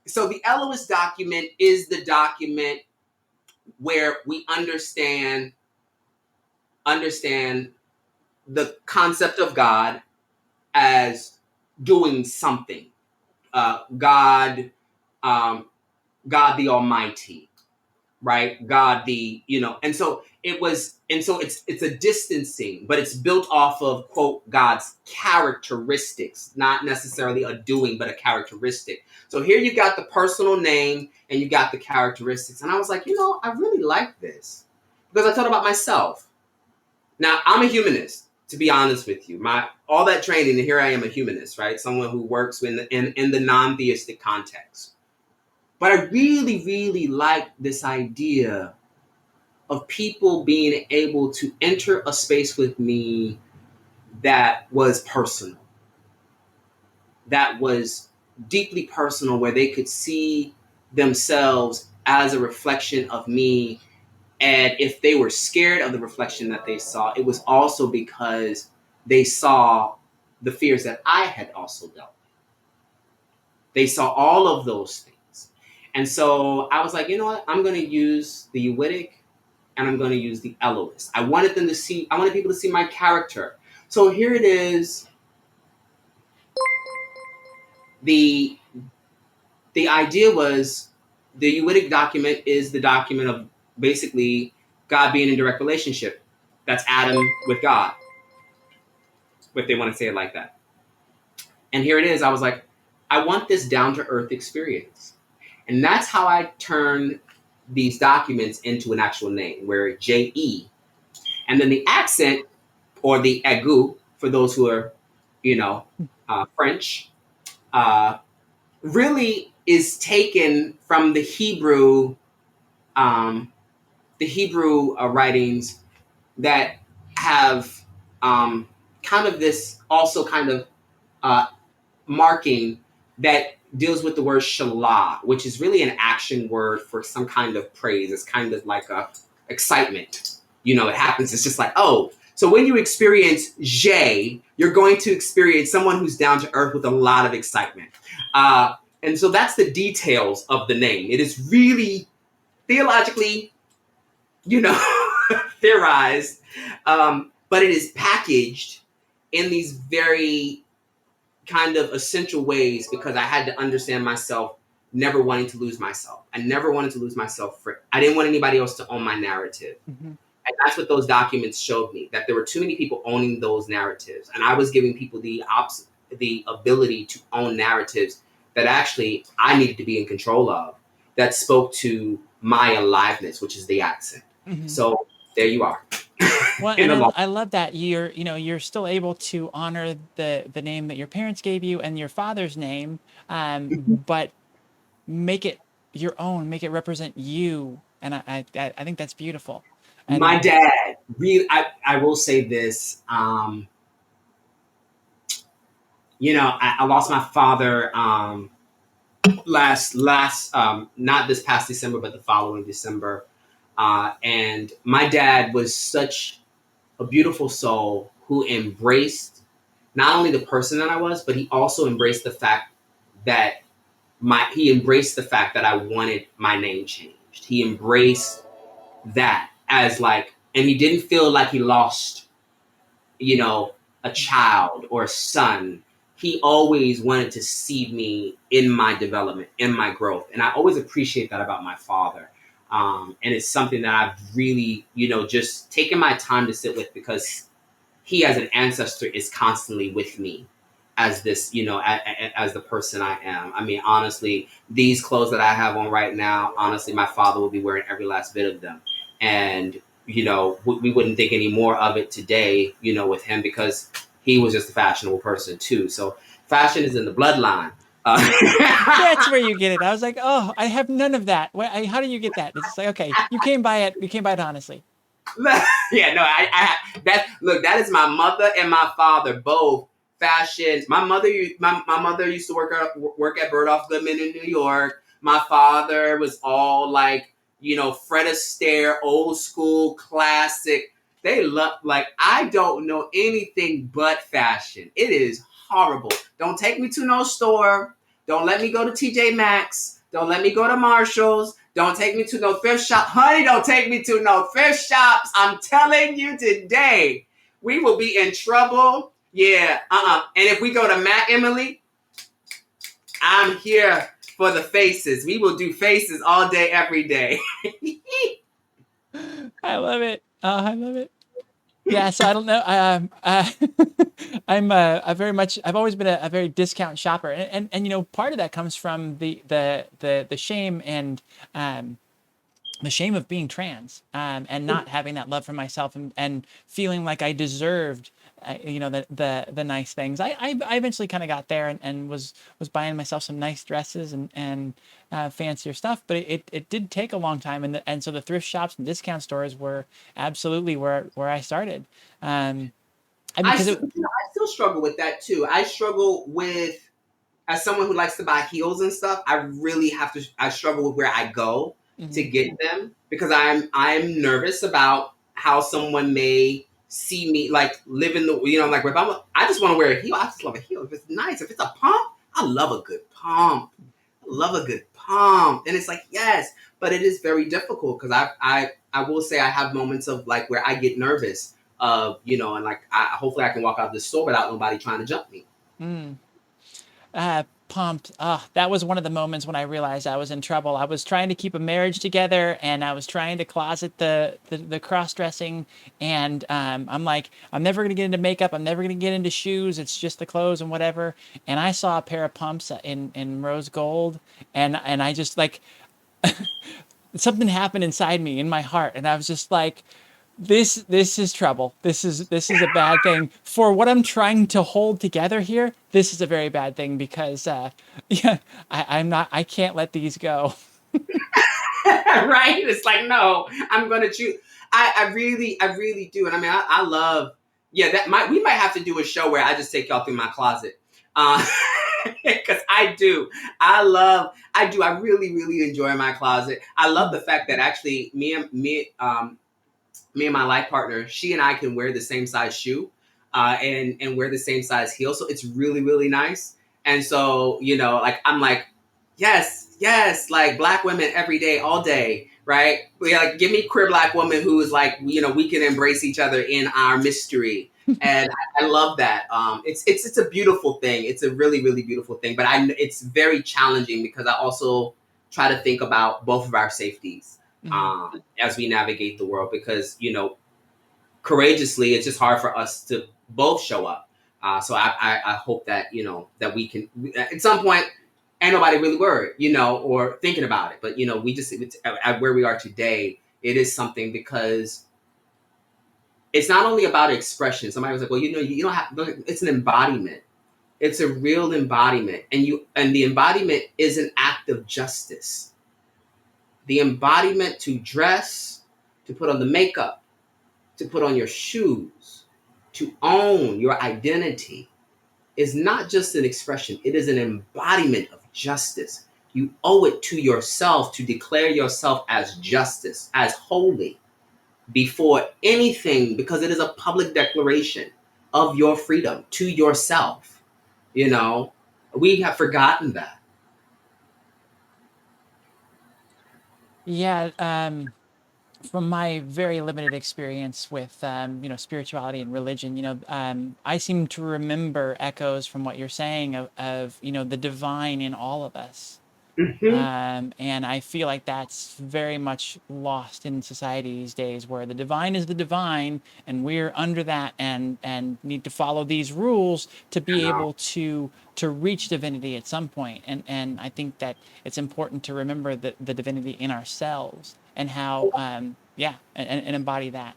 So the Eloise document is the document where we understand the concept of God as doing something. God, God the Almighty, right? God the, and so it's a distancing, but it's built off of, quote, God's characteristics, not necessarily a doing, but a characteristic. So here you got the personal name and you got the characteristics. And I was like, I really like this because I thought about myself. Now, I'm a humanist, to be honest with you. All that training, and here I am, a humanist, right? Someone who works in the non-theistic context. But I really, really like this idea of people being able to enter a space with me that was personal, that was deeply personal, where they could see themselves as a reflection of me. And if they were scared of the reflection that they saw, it was also because they saw the fears that I had also dealt with. They saw all of those things. And so I was like, you know what? I'm going to use the Uwittic and I'm going to use the Eloise. I wanted people to see my character. So here it is. The idea was the Uwittic document is the document of basically God being in direct relationship. That's Adam with God, if they want to say it like that. And here it is. I was like, I want this down to earth experience. And that's how I turned these documents into an actual name, where J-E. And then the accent, or the aigu, for those who are, French, really is taken from the Hebrew writings that have kind of this also kind of uh, marking that deals with the word shalah, which is really an action word for some kind of praise. It's kind of like a excitement. It happens. It's just like, oh. So when you experience J, you're going to experience someone who's down to earth with a lot of excitement. And so that's the details of the name. It is really theologically, theorized, but it is packaged in these very kind of essential ways because I had to understand myself, never wanting to lose myself. I never wanted to lose myself. I didn't want anybody else to own my narrative. Mm-hmm. And that's what those documents showed me, that there were too many people owning those narratives. And I was giving people the ability to own narratives that actually I needed to be in control of, that spoke to my aliveness, which is the accent. Mm-hmm. So there you are. Well, and I love that you're still able to honor the name that your parents gave you and your father's name, but make it your own, make it represent you And I think that's beautiful. My And dad, really, I will say this. I lost my father last not this past December, but the following December. And my dad was such a beautiful soul who embraced not only the person that I was, but he also embraced the fact that he embraced the fact that I wanted my name changed. He embraced that as like, and he didn't feel like he lost, you know, a child or a son. He always wanted to see me in my development, in my growth. And I always appreciate that about my father. And it's something that I've really, just taken my time to sit with, because he as an ancestor is constantly with me as this, as the person I am. I mean, honestly, these clothes that I have on right now, honestly, my father will be wearing every last bit of them. And, we wouldn't think any more of it today, with him, because he was just a fashionable person too. So fashion is in the bloodline. that's where you get it. I was like, oh, I have none of that. How do you get that? It's just like, okay, you came by it. You came by it honestly. Yeah, no, that is my mother and my father, both fashions. My mother used to work at Bergdorf Goodman in New York. My father was all like, Fred Astaire, old school, classic. They love, like, I don't know anything but fashion. It is horrible. Don't take me to no store. Don't let me go to TJ Maxx. Don't let me go to Marshalls. Don't take me to no thrift shop. Honey, don't take me to no thrift shops. I'm telling you today, we will be in trouble. Yeah, And if we go to Mac, Emily, I'm here for the faces. We will do faces all day, every day. I love it. I love it. Yeah, so I don't know. I very much. I've always been a very discount shopper, and part of that comes from the shame and um, the shame of being trans, and not having that love for myself, and feeling like I deserved, the nice things. I eventually kind of got there, and was buying myself some nice dresses and fancier stuff, but it did take a long time, and so the thrift shops and discount stores were absolutely where I started. I mean, I because still, I still struggle with that too. I struggle with, as someone who likes to buy heels and stuff, I really have to. I struggle with where I go to mhm. get them, because I'm nervous about how someone may see me, like, live in the, like, if I just want to wear a heel. I just love a heel. If it's nice, if it's a pump, I love a good pump. I love a good pump, and it's like, yes, but it is very difficult, because I will say I have moments of, like, where I get nervous of, and like, hopefully I can walk out of the store without nobody trying to jump me. Mm. Pumped. That was one of the moments when I realized I was in trouble. I was trying to keep a marriage together, and I was trying to closet the cross dressing. And I'm like, I'm never gonna get into makeup. I'm never gonna get into shoes. It's just the clothes and whatever. And I saw a pair of pumps in rose gold, and I just like something happened inside me in my heart, and I was just like, this is trouble. This is a bad thing for what I'm trying to hold together here. This is a very bad thing because yeah, I can't let these go. Right? It's like, no, I'm gonna choose. I really do. And I mean, I love, yeah, we might have to do a show where I just take y'all through my closet. Because I do. I really, really enjoy my closet. I love the fact that actually me and my life partner, she and I can wear the same size shoe, and wear the same size heel. So it's really, really nice. And so, like, I'm like, yes, yes, like, black women every day, all day, right? Like, give me queer black woman who is like, we can embrace each other in our mystery. And I love that. It's a beautiful thing. It's a really, really beautiful thing. But it's very challenging, because I also try to think about both of our safeties, Mhm. as we navigate the world, because, courageously, it's just hard for us to both show up. So I hope that, that we can, at some point, ain't nobody really worried, or thinking about it, but, we just, at where we are today, it is something, because it's not only about expression. Somebody was like, well, you don't have, it's an embodiment. It's a real embodiment, and the embodiment is an act of justice. The embodiment to dress, to put on the makeup, to put on your shoes, to own your identity is not just an expression, it is an embodiment of justice. You owe it to yourself to declare yourself as justice, as holy before anything, because it is a public declaration of your freedom to yourself. You know, we have forgotten that. Yeah, from my very limited experience with spirituality and religion, I seem to remember echoes from what you're saying of the divine in all of us. Hmm. And I feel like that's very much lost in society these days, where the divine is the divine, and we're under that, and need to follow these rules to be able to reach divinity at some point. And I think that it's important to remember the divinity in ourselves and how and embody that.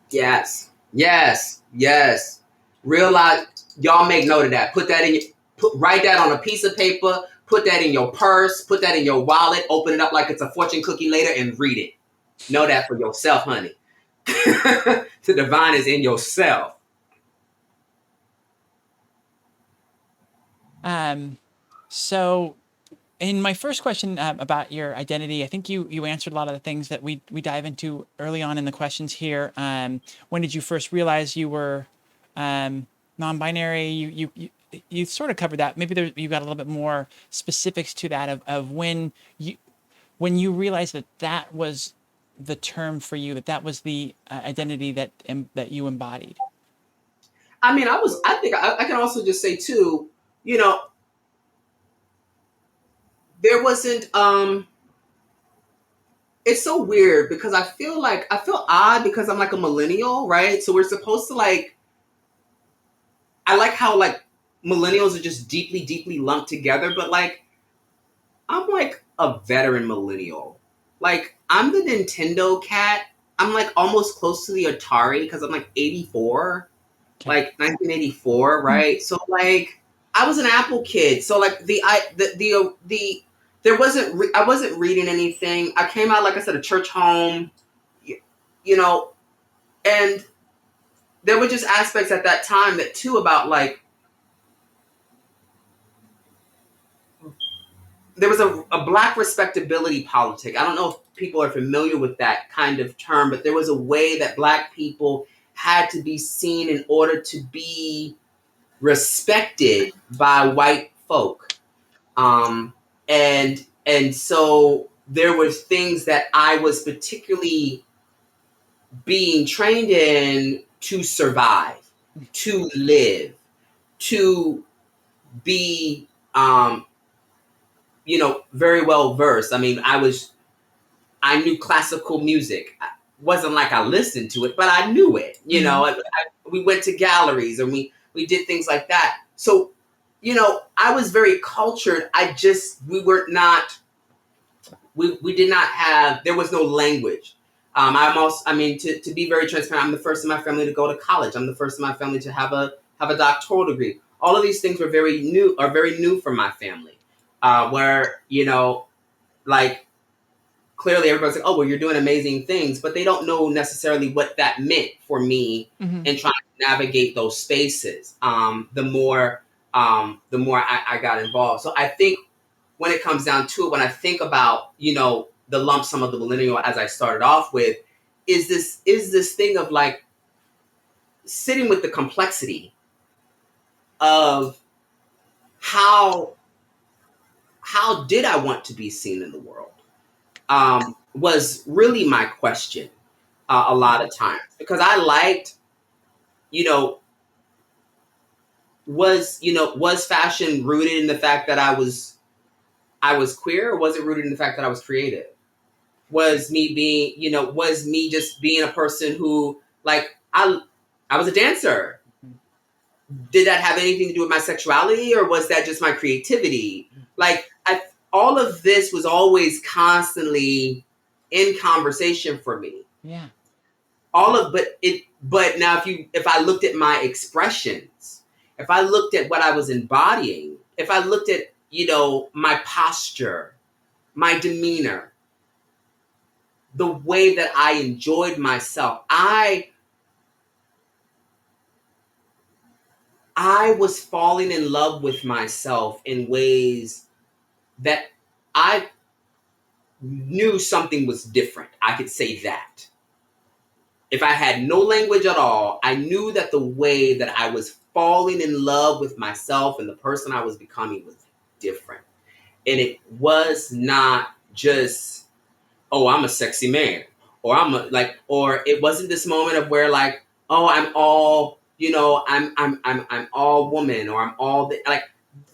Yes, yes, yes. Realize, y'all make note of that. Put that in your, write that on a piece of paper. Put that in your purse. Put that in your wallet. Open it up like it's a fortune cookie later and read it. Know that for yourself, honey. The divine is in yourself. So in my first question about your identity, I think you answered a lot of the things that we dive into early on in the questions here. When did you first realize you were non-binary? You sort of covered that. Maybe you got a little bit more specifics to that of when you realized that was the term for you, that was the identity that you embodied. I mean, I think I can also just say too, you know, there wasn't, it's so weird because I feel odd because I'm like a millennial, right? So we're supposed to like, I like how like millennials are just deeply, deeply lumped together, but like, I'm like a veteran millennial. Like, I'm the Nintendo cat. I'm like almost close to the Atari because I'm like 84, Okay. like 1984, right? So like, I was an Apple kid. So like there wasn't I wasn't reading anything. I came out, like I said, a church home, you know, and there were just aspects at that time that too about like there was a black respectability politic. I don't know if people are familiar with that kind of term, but there was a way that black people had to be seen in order to be respected by white folk. Um, and so there was things that I was particularly being trained in to survive, to live, to be very well versed. I mean, I knew classical music. It wasn't like I listened to it, but I knew it. Mm-hmm. We went to galleries and we did things like that. So, I was very cultured. We were not, we did not have, there was no language. To be very transparent, I'm the first in my family to go to college. I'm the first in my family to have a doctoral degree. All of these things are very new for my family. Where, like, clearly everybody's like, oh, well, you're doing amazing things, but they don't know necessarily what that meant for me Mm-hmm. in trying to navigate those spaces. The more I got involved. So I think when it comes down to it, when I think about, the lump sum of the millennial as I started off with, is this thing of like sitting with the complexity of how did I want to be seen in the world? Was really my question a lot of times because I liked, you know, was fashion rooted in the fact that I was queer, or was it rooted in the fact that I was creative? Was me just being a person who like I was a dancer. Did that have anything to do with my sexuality, or was that just my creativity? Like all of this was always constantly in conversation for me. Yeah. But now if I looked at my expressions, if I looked at what I was embodying, if I looked at my posture, my demeanor, the way that I enjoyed myself. I was falling in love with myself in ways that I knew something was different. I could say that. If I had no language at all, I knew that the way that I was falling in love with myself and the person I was becoming was different. And it was not just, oh, I'm a sexy man, or or it wasn't this moment of where like, oh, I'm all, I'm all woman, or I'm all like,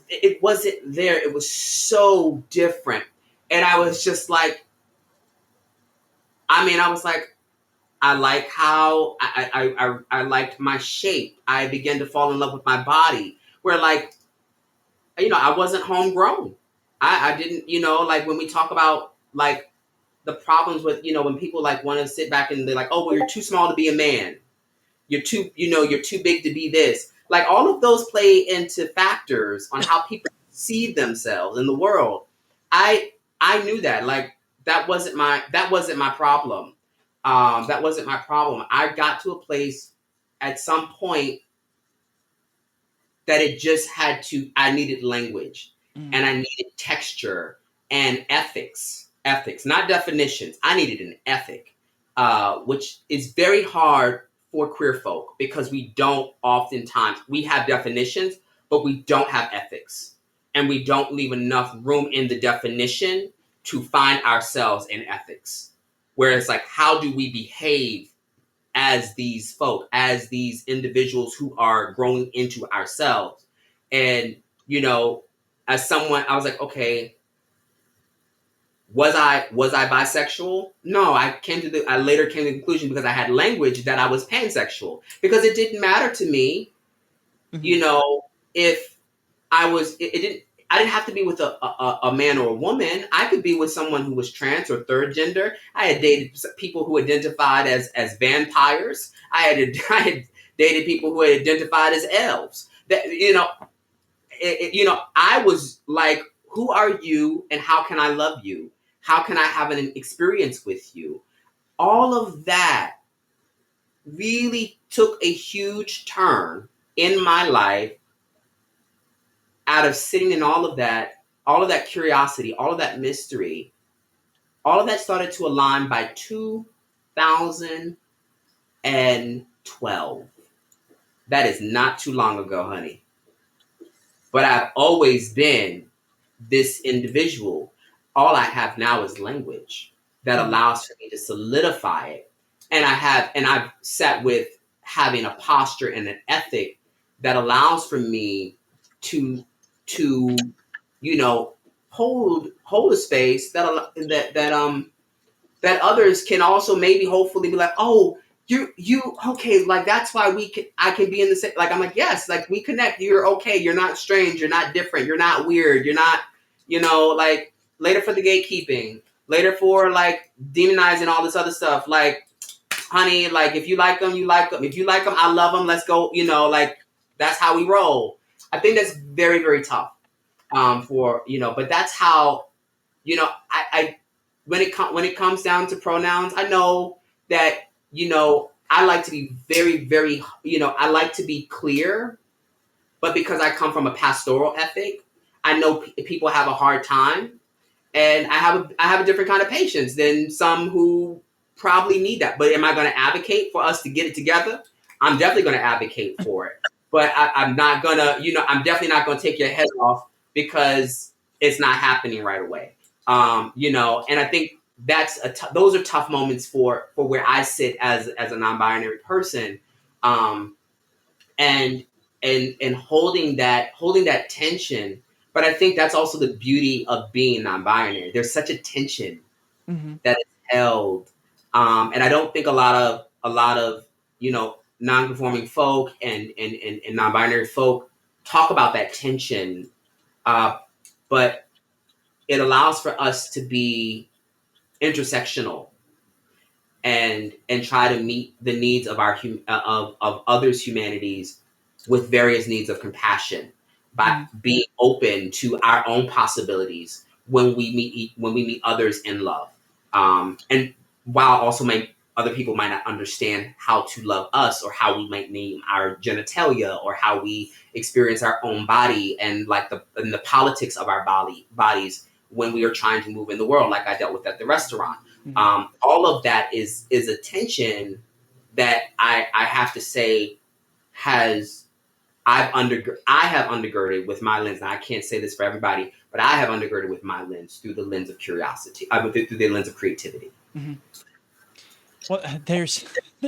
it wasn't there. It was so different, and I was just like, I was like, I like how I liked my shape. I began to fall in love with my body. Where like, I wasn't homegrown. I didn't, like when we talk about like the problems with, when people like want to sit back and they're like, oh, well, you're too small to be a man. You're too big to be this. Like all of those play into factors on how people see themselves in the world. I knew that. Like that wasn't my problem. That wasn't my problem. I got to a place at some point that it just had to, I needed language and I needed texture and ethics, not definitions. I needed an ethic, which is very hard for queer folk because we don't oftentimes, we have definitions, but we don't have ethics, and we don't leave enough room in the definition to find ourselves in ethics. Whereas like, how do we behave as these folk, as these individuals who are growing into ourselves? And, as someone, I was like, okay, was I bisexual? No, I later came to the conclusion because I had language that I was pansexual, because it didn't matter to me, if I didn't have to be with a man or a woman. I could be with someone who was trans or third gender. I had dated people who identified as vampires. I had dated people who had identified as elves. That I was like, who are you, and how can I love you? How can I have an experience with you? All of that really took a huge turn in my life out of sitting in all of that curiosity, all of that mystery. All of that started to align by 2012. That is not too long ago, honey. But I've always been this individual. All I have now is language that allows for me to solidify it. And I've sat with having a posture and an ethic that allows for me to hold a space that others can also maybe hopefully be like, oh, you okay, like that's why I can be in the same, like I'm like, yes, like we connect, you're okay, you're not strange, you're not different, you're not weird, you're not, like later for the gatekeeping, later for like demonizing all this other stuff, like honey, like if you like them, you like them, if you like them, I love them, let's go, like that's how we roll. I think that's very, very tough, but that's how, I when it comes down to pronouns, I know that, I like to be very, very, I like to be clear, but because I come from a pastoral ethic, I know people have a hard time, and I have a different kind of patience than some who probably need that. But am I going to advocate for us to get it together? I'm definitely going to advocate for it, but I'm not gonna, I'm definitely not going to take your head off because it's not happening right away. And I think those are tough moments for where I sit as a non-binary person, and holding that tension. But I think that's also the beauty of being non-binary. There's such a tension that is held, and I don't think a lot of non-conforming folk and non-binary folk talk about that tension, but it allows for us to be intersectional and try to meet the needs of of others' humanities with various needs of compassion by being open to our own possibilities when we meet others in love. And while also other people might not understand how to love us, or how we might name our genitalia, or how we experience our own body, and like the politics of our bodies when we are trying to move in the world, like I dealt with at the restaurant. Mhm. All of that is a tension that I have to say has I have undergirded with my lens. Now, I can't say this for everybody, but I have undergirded with my lens through the lens of curiosity, through the lens of creativity. Mhm. Well, there's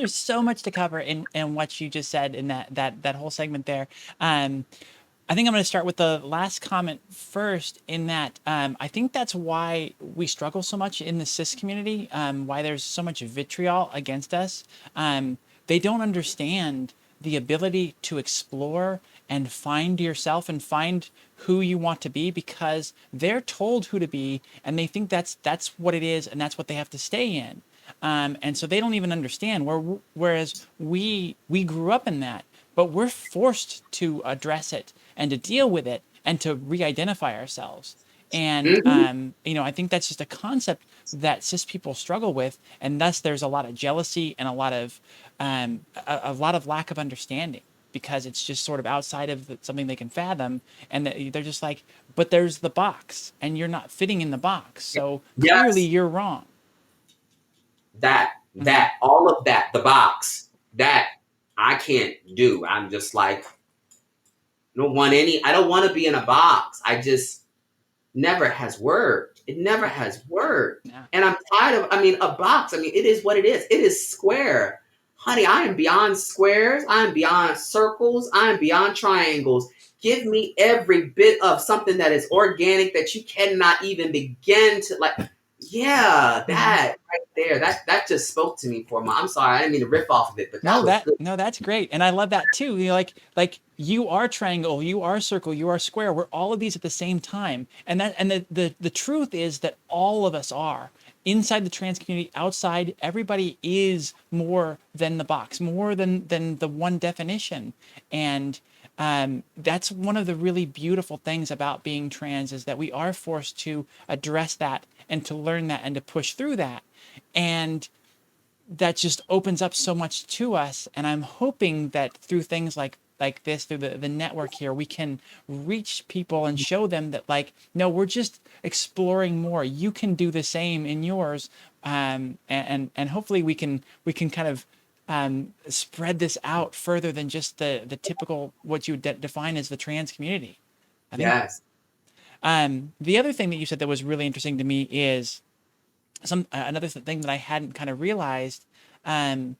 so much to cover in what you just said in that whole segment there. I think I'm going to start with the last comment first. In that, I think that's why we struggle so much in the cis community. Why there's so much vitriol against us. They don't understand the ability to explore and find yourself and find who you want to be, because they're told who to be and they think that's what it is and that's what they have to stay in. And so they don't even understand. Whereas we grew up in that, but we're forced to address it and to deal with it and to re-identify ourselves. And Mm-hmm. I think that's just a concept that cis people struggle with, and thus there's a lot of jealousy and a lot of lack of understanding, because it's just sort of outside of something they can fathom, and they're just like, but there's the box, and you're not fitting in the box, so clearly Yes, you're wrong. Hmm. all of that, the box, that I can't do. I'm just like, I don't want to be in a box. I just never has worked. It never has worked. Yeah. And I'm tired of, a box. It is what it is. It is square. Honey, I am beyond squares. I am beyond circles. I am beyond triangles. Give me every bit of something that is organic that you cannot even begin to like. Yeah, Hmm. that right there. That just spoke to me for a moment. I'm sorry, I didn't mean to riff off of it, but that was good. No, that's great, and I love that too. Like you are triangle, you are circle, you are square. We're all of these at the same time, and the truth is that all of us are inside the trans community, outside. Everybody is more than the box, more than the one definition, and that's one of the really beautiful things about being trans, is that we are forced to address that and to learn that and to push through that, and that just opens up so much to us. And I'm hoping that through things like this, through the network here, we can reach people and show them that, like, no, we're just exploring more. You can do the same in yours. And hopefully we can kind of spread this out further than just the typical what you would define as the trans community. I think Yes. the other thing that you said that was really interesting to me is another thing that I hadn't kind of realized, um,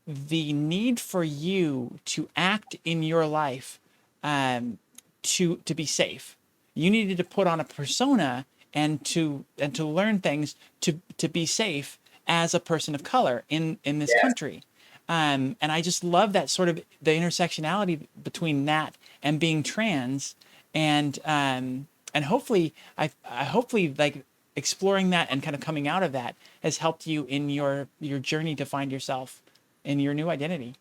the need for you to act in your life, to be safe. You needed to put on a persona and to learn things to be safe as a person of color in this Yes. country. And I just love that sort of the intersectionality between that and being trans, and hopefully I hopefully, like, exploring that and kind of coming out of that has helped you in your journey to find yourself in your new identity.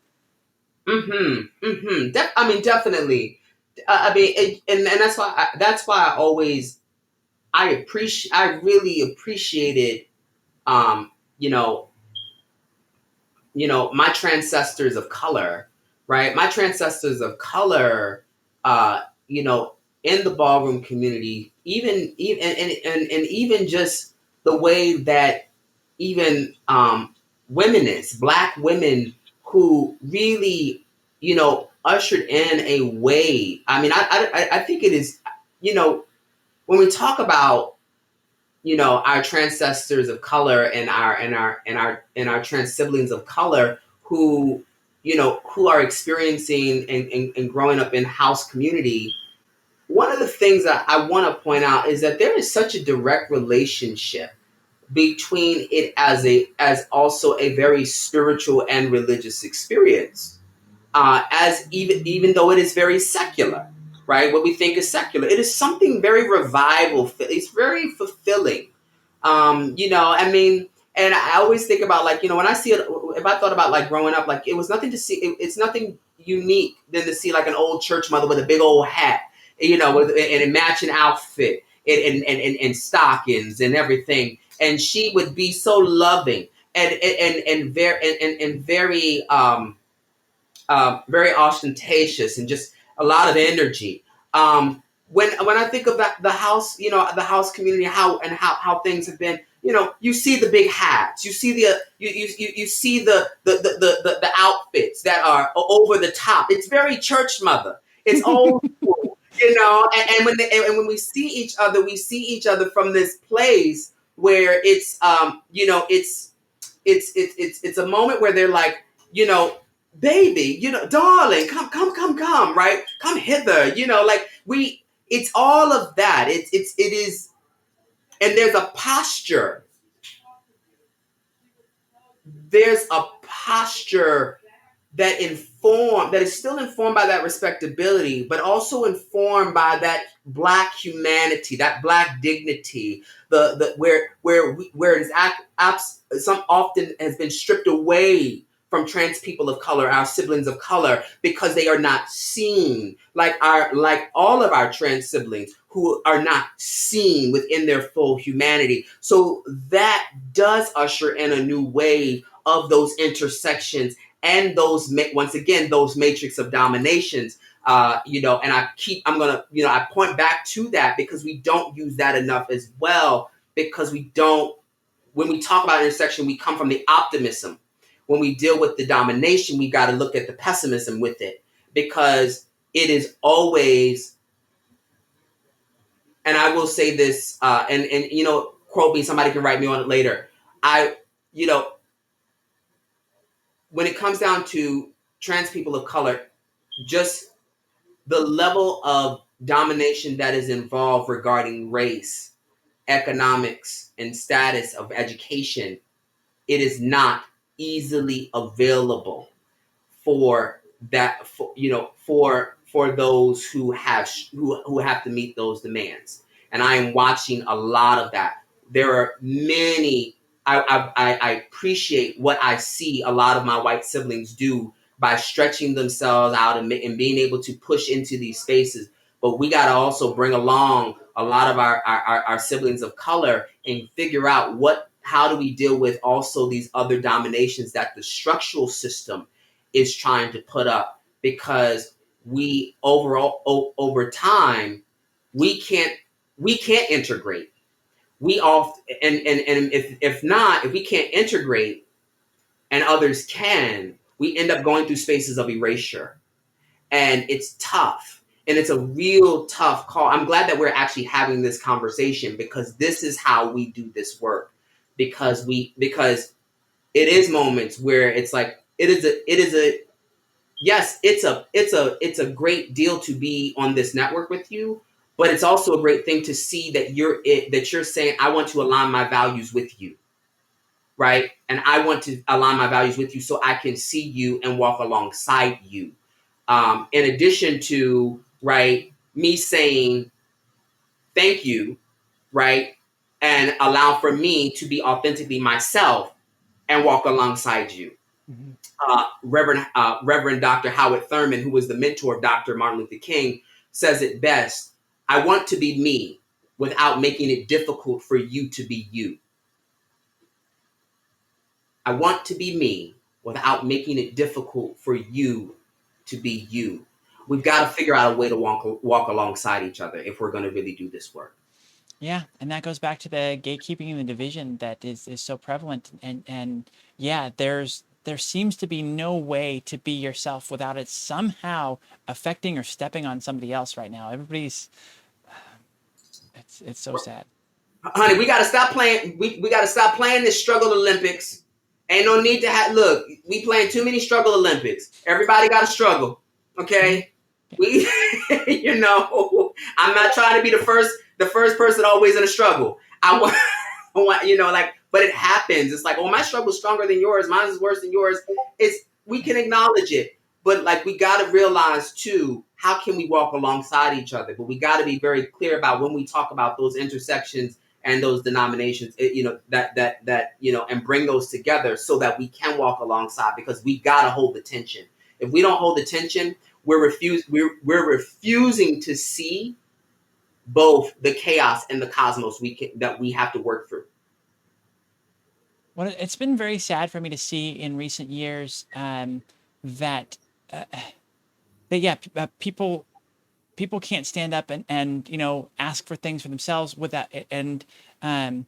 Mm-hmm. Mm-hmm. Definitely. And that's why I really appreciated, um, you know, my ancestors of color, right? My ancestors of color, uh, you know, in the ballroom community, even and even just the way that even womenists, black women who really, ushered in a way. I think it is, when we talk about, our ancestors of color and our trans siblings of color who, who are experiencing and growing up in house community. One of the things that I want to point out is that there is such a direct relationship between it as also a very spiritual and religious experience, as even though it is very secular, right? What we think is secular, it is something very revival. It's very fulfilling. And I always think about, like, when I see it, if I thought about, like, growing up, like, it was nothing to see. It's nothing unique than to see, like, an old church mother with a big old hat, and a matching outfit and stockings and everything. And she would be so loving. and very very ostentatious and just a lot of energy. When I think about the house, the house community, how things have been, you see the big hats, you see you see the outfits that are over the top. It's very church mother. It's old school, and when we see each other from this place where it's it's a moment where they're like, baby, darling, come, right? Come hither, like it's all of that. It is, and there's a posture that is still informed by that respectability, but also informed by that Black humanity, that Black dignity, the where it is some often has been stripped away from trans people of color, our siblings of color, because they are not seen like all of our trans siblings who are not seen within their full humanity. So that does usher in a new wave of those intersections and those, once again, those matrix of dominations, and I point back to that because we don't use that enough as well, because when we talk about intersection, we come from the optimism. When we deal with the domination, we got to look at the pessimism with it, because it is always, and I will say this, and quote me, somebody can write me on it later. When it comes down to trans people of color, just the level of domination that is involved regarding race, economics, and status of education, it is not easily available for that, for those who have to meet those demands. And I am watching a lot of that. There are many. I appreciate what I see a lot of my white siblings do by stretching themselves out and being able to push into these spaces. But we got to also bring along a lot of our siblings of color and figure out how do we deal with also these other dominations that the structural system is trying to put up, because we over time we can't integrate. We all, and if we can't integrate and others can, we end up going through spaces of erasure, and it's tough, and it's a real tough call. I'm glad that we're actually having this conversation, because this is how we do this work, because it is moments where it's like yes, it's a great deal to be on this network with you, but it's also a great thing to see that you're saying, I want to align my values with you, right? And I want to align my values with you so I can see you and walk alongside you. In addition to, right, me saying thank you, right, and allow for me to be authentically myself and walk alongside you. Mm-hmm. Reverend Dr. Howard Thurman, who was the mentor of Dr. Martin Luther King, says it best: I want to be me without making it difficult for you to be you. I want to be me without making it difficult for you to be you. We've got to figure out a way to walk alongside each other if we're going to really do this work. Yeah, and that goes back to the gatekeeping and the division that is so prevalent, and yeah, there seems to be no way to be yourself without it somehow affecting or stepping on somebody else right now. Everybody's it's so sad. Honey, we got to stop playing. We got to stop playing this struggle Olympics. Ain't no need to look, we playing too many struggle Olympics. Everybody got to struggle. Okay. We, I'm not trying to be the first person always in a struggle. I want, but it happens. It's like, oh, my struggle's stronger than yours. Mine is worse than yours. We can acknowledge it, but like, we got to realize too, how can we walk alongside each other? But we got to be very clear about when we talk about those intersections and those denominations, and bring those together so that we can walk alongside, because we got to hold the tension. If we don't hold the tension, we're refusing to see both the chaos and the cosmos that we have to work through. Well, it's been very sad for me to see in recent years that uh, that yeah, people can't stand up and ask for things for themselves without and um,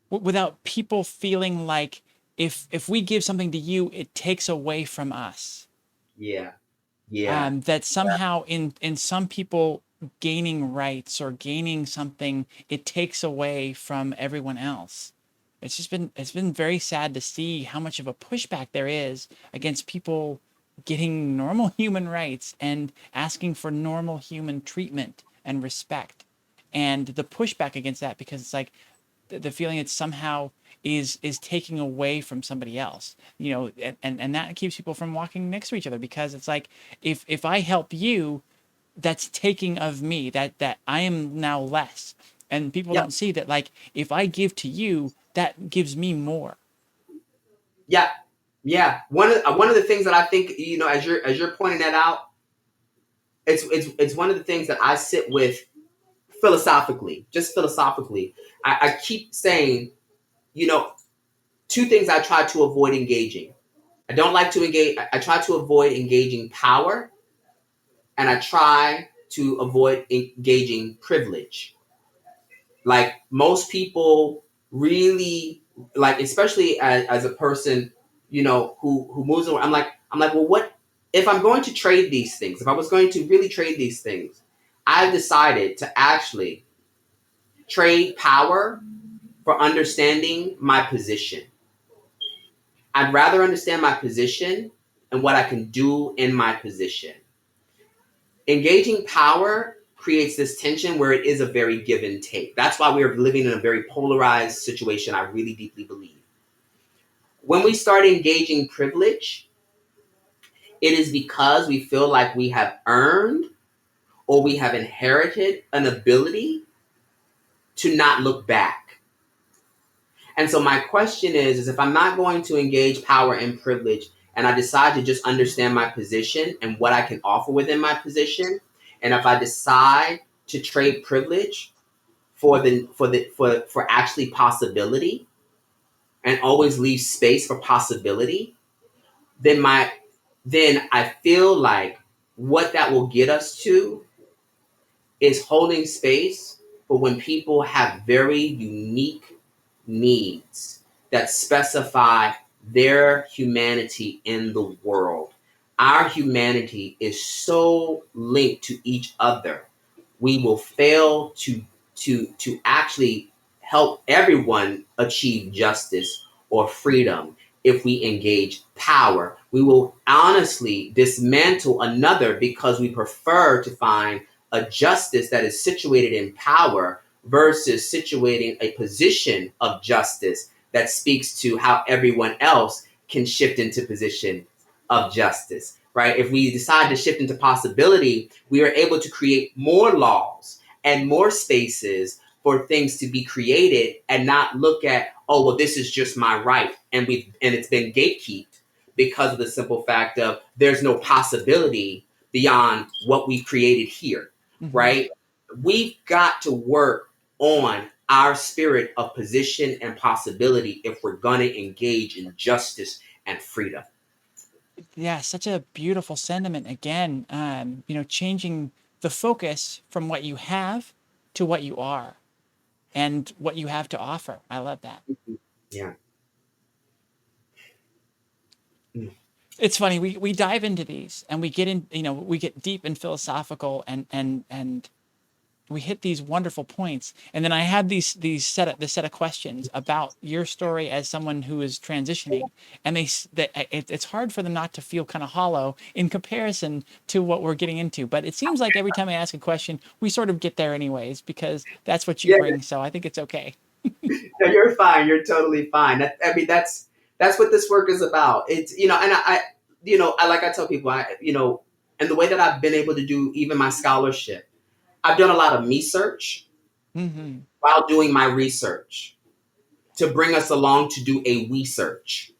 without people feeling like if we give something to you, it takes away from us. Yeah. Yeah. That somehow in some people gaining rights or gaining something, it takes away from everyone else. It's been very sad to see how much of a pushback there is against people getting normal human rights and asking for normal human treatment and respect. And the pushback against that, because it's like the feeling that somehow is taking away from somebody else, and that keeps people from walking next to each other, because it's like if I help you, that's taking of me, that I am now less. And people Yep. don't see that, like, if I give to you, that gives me more. Yeah. Yeah. One of the things that I think, as you're pointing that out, it's one of the things that I sit with philosophically, just philosophically. I keep saying, you know, two things I try to avoid engaging. I don't like to engage. I try to avoid engaging power, and I try to avoid engaging privilege. Like most people really like, especially as a person, who moves around. I'm like, well, what if I'm going to trade these things? If I was going to really trade these things, I've decided to actually trade power for understanding my position. I'd rather understand my position and what I can do in my position. Engaging power creates this tension where it is a very give and take. That's why we are living in a very polarized situation, I really deeply believe. When we start engaging privilege, it is because we feel like we have earned or we have inherited an ability to not look back. And so my question is if I'm not going to engage power and privilege, and I decide to just understand my position and what I can offer within my position, and if I decide to trade privilege for actually possibility and always leave space for possibility, then I feel like what that will get us to is holding space for when people have very unique needs that specify their humanity in the world. Our humanity is so linked to each other. We will fail to actually help everyone achieve justice or freedom if we engage power. We will honestly dismantle another because we prefer to find a justice that is situated in power versus situating a position of justice that speaks to how everyone else can shift into position of justice, right? If we decide to shift into possibility, we are able to create more laws and more spaces for things to be created and not look at, oh, well, this is just my right. And it's been gatekept because of the simple fact of there's no possibility beyond what we've created here, Mm-hmm. right? We've got to work on our spirit of position and possibility if we're going to engage in justice and freedom. Yeah, such a beautiful sentiment again. Changing the focus from what you have to what you are and what you have to offer. I love that. Yeah. Mm. It's funny, we dive into these and we get in, we get deep and philosophical, and we hit these wonderful points, and then I had this set of questions about your story as someone who is transitioning, and it's hard for them not to feel kind of hollow in comparison to what we're getting into. But it seems like every time I ask a question, we sort of get there anyways, because that's what you Yeah, bring. So I think it's okay. no, you're fine. You're totally fine. That's what this work is about. It's and I like I tell people, and the way that I've been able to do even my scholarship, I've done a lot of me search Hmm. while doing my research to bring us along to do a we search,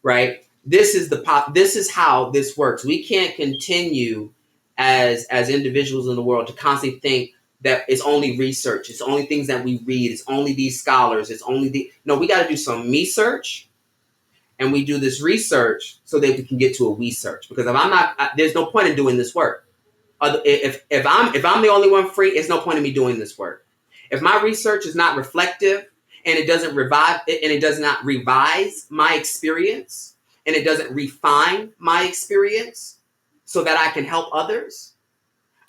right? This is how this works. We can't continue as individuals in the world to constantly think that it's only research, it's only things that we read, it's only these scholars, it's only no, we got to do some me search, and we do this research so that we can get to a we search. Because if I'm not, there's no point in doing this work. If I'm the only one free, it's no point in me doing this work. If my research is not reflective, and it doesn't revive, and it does not revise my experience, and it doesn't refine my experience so that I can help others,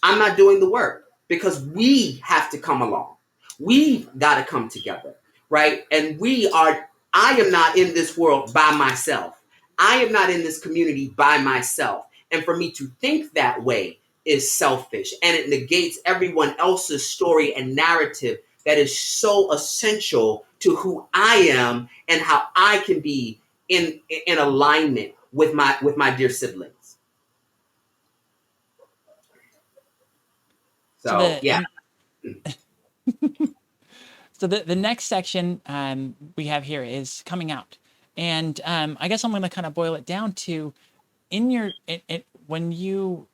I'm not doing the work, because we have to come along. We've got to come together, right? And I am not in this world by myself. I am not in this community by myself. And for me to think that way is selfish, and it negates everyone else's story and narrative that is so essential to who I am and how I can be in alignment with my dear siblings. So So yeah. the next section we have here is coming out, and I guess I'm going to kind of boil it down to when you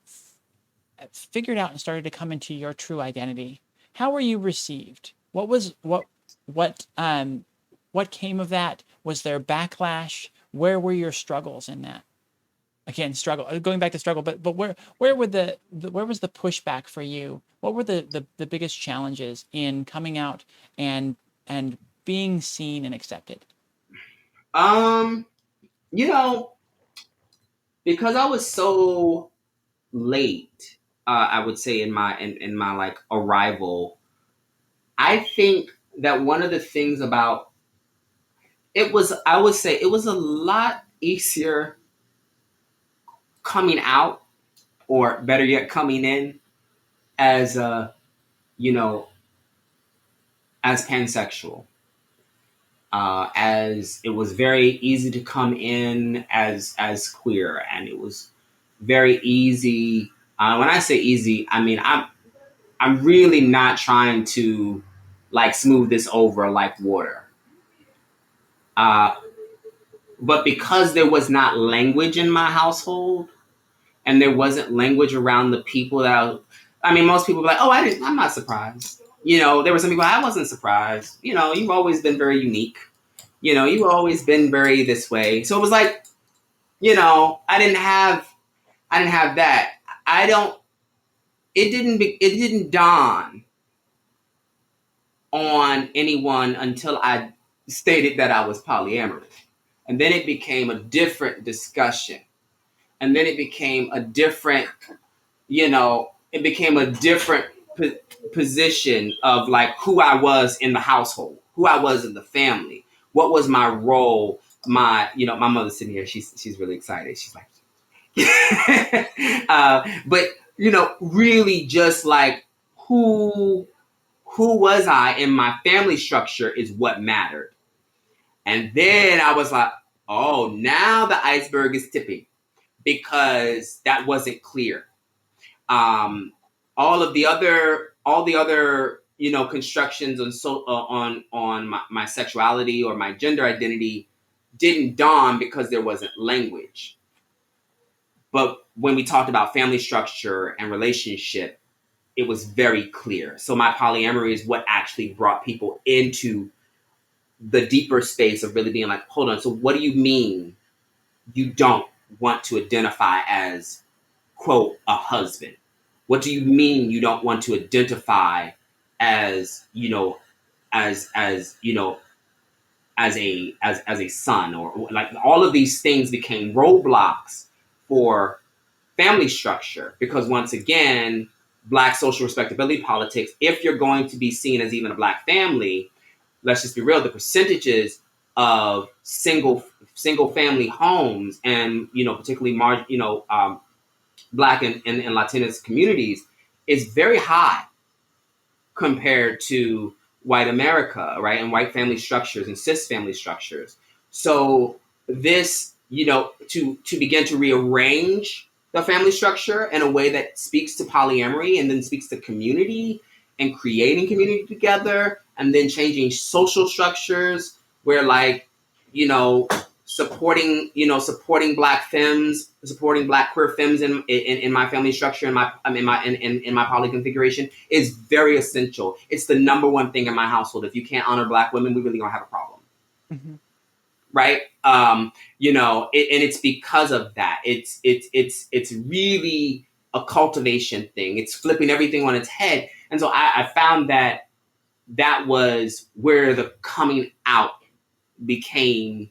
figured out and started to come into your true identity. How were you received? What came of that? Was there backlash? Where were your struggles in that? Again, struggle. Going back to struggle, but where was the pushback for you? What were the biggest challenges in coming out and being seen and accepted? You know, because I was so late, I would say in my like arrival, I think that one of the things about it was, I would say it was a lot easier coming out, or better yet, coming in as you know, as pansexual. As it was very easy to come in as queer, and it was very easy. When I say easy, I mean I'm really not trying to like smooth this over like water. Uh, but because there was not language in my household, and there wasn't language around the people I mean, most people were like, oh, I'm not surprised. You know, there were some people, I wasn't surprised. You know, you've always been very unique. You know, you've always been very this way. So it was like, you know, I didn't have that. I don't, it didn't dawn on anyone until I stated that I was polyamorous. And then it became a different discussion. And then it became a different, you know, it became a different position of like who I was in the household, who I was in the family, what was my role. My mother's sitting here. She's really excited. She's like, but really just like who was I in my family structure is what mattered. And then I was like, oh, now the iceberg is tipping, because that wasn't clear. Um, all the other constructions on my sexuality or my gender identity didn't dawn because there wasn't language. But when we talked about family structure and relationship, it was very clear. So my polyamory is what actually brought people into the deeper space of really being like, hold on, so what do you mean you don't want to identify as, quote, a husband? What do you mean you don't want to identify as, as a son? Or like all of these things became roadblocks for family structure, because once again, Black social respectability politics, if you're going to be seen as even a Black family, let's just be real, the percentages of single family homes, and particularly Black and Latinx communities, is very high compared to white America, right? And white family structures and cis family structures. So this, to begin to rearrange the family structure in a way that speaks to polyamory and then speaks to community and creating community together, and then changing social structures where supporting Black femmes, supporting Black queer femmes in my family structure, in my poly configuration is very essential. It's the number one thing in my household. If you can't honor Black women, we really gonna have a problem. Mm-hmm. Right? And it's because of that. It's really a cultivation thing. It's flipping everything on its head. And so I found that was where the coming out became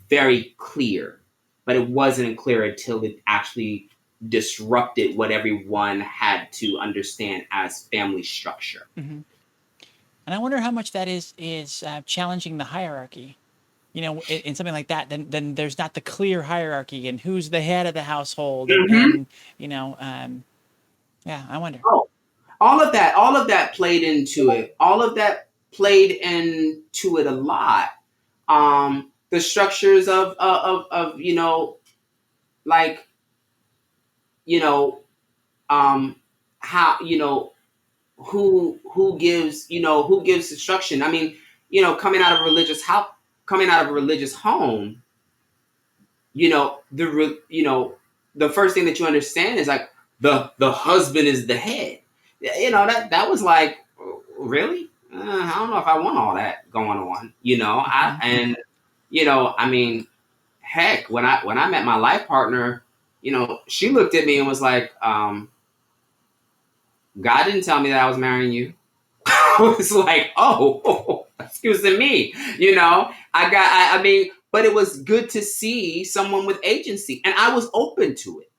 very clear, but it wasn't clear until it actually disrupted what everyone had to understand as family structure. Mm-hmm. And I wonder how much that is challenging the hierarchy. In something like that, then there's not the clear hierarchy and who's the head of the household, Mm-hmm. yeah, I wonder. Oh, all of that played into it. All of that played into it a lot. The structures of like you know how who gives instruction. I mean, coming out of a religious home, the first thing that you understand is like the husband is the head. That was like, really. I don't know if I want all that going on. I mean, heck, when I met my life partner, she looked at me and was like, God didn't tell me that I was marrying you. I was like, oh, excuse me. I mean, but it was good to see someone with agency, and I was open to it.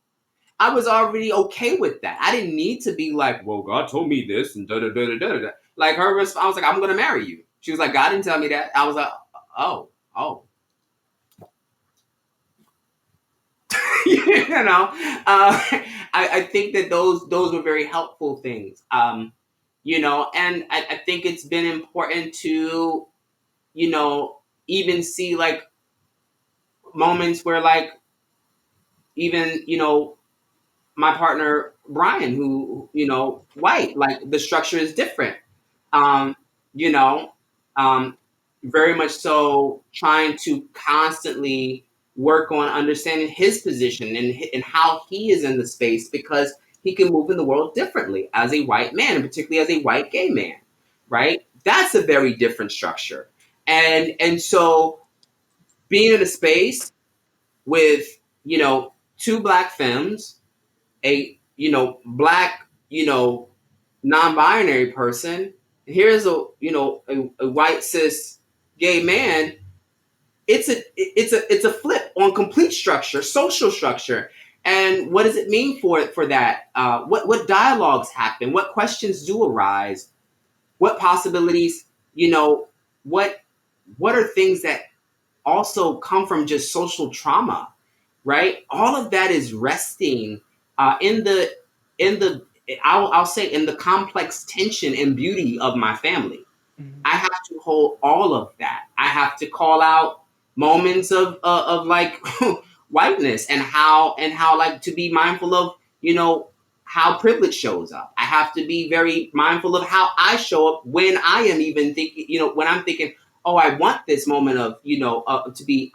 I was already okay with that. I didn't need to be like, well, God told me this and da da da da da da. Like her response, I was like, I'm gonna marry you. She was like, God didn't tell me that. I was like, oh. I think that those were very helpful things. And I think it's been important to, even see like moments where like even, my partner Brian, who, white, like the structure is different. Um, you know, um, Very much so trying to constantly work on understanding his position and how he is in the space, because he can move in the world differently as a white man, and particularly as a white gay man, right? That's a very different structure. And so being in a space with, two Black femmes, a, Black, non-binary person, here's a white cis gay man. It's a flip on complete structure, social structure. And what does it mean for that? What dialogues happen? What questions do arise? What possibilities? What what are things that also come from just social trauma, right? All of that is resting in the I'll say in the complex tension and beauty of my family. Mm-hmm. I have to hold all of that. I have to call out moments of like whiteness, and how like to be mindful of, how privilege shows up. I have to be very mindful of how I show up when I am even thinking, when I'm thinking, oh, I want this moment of, to be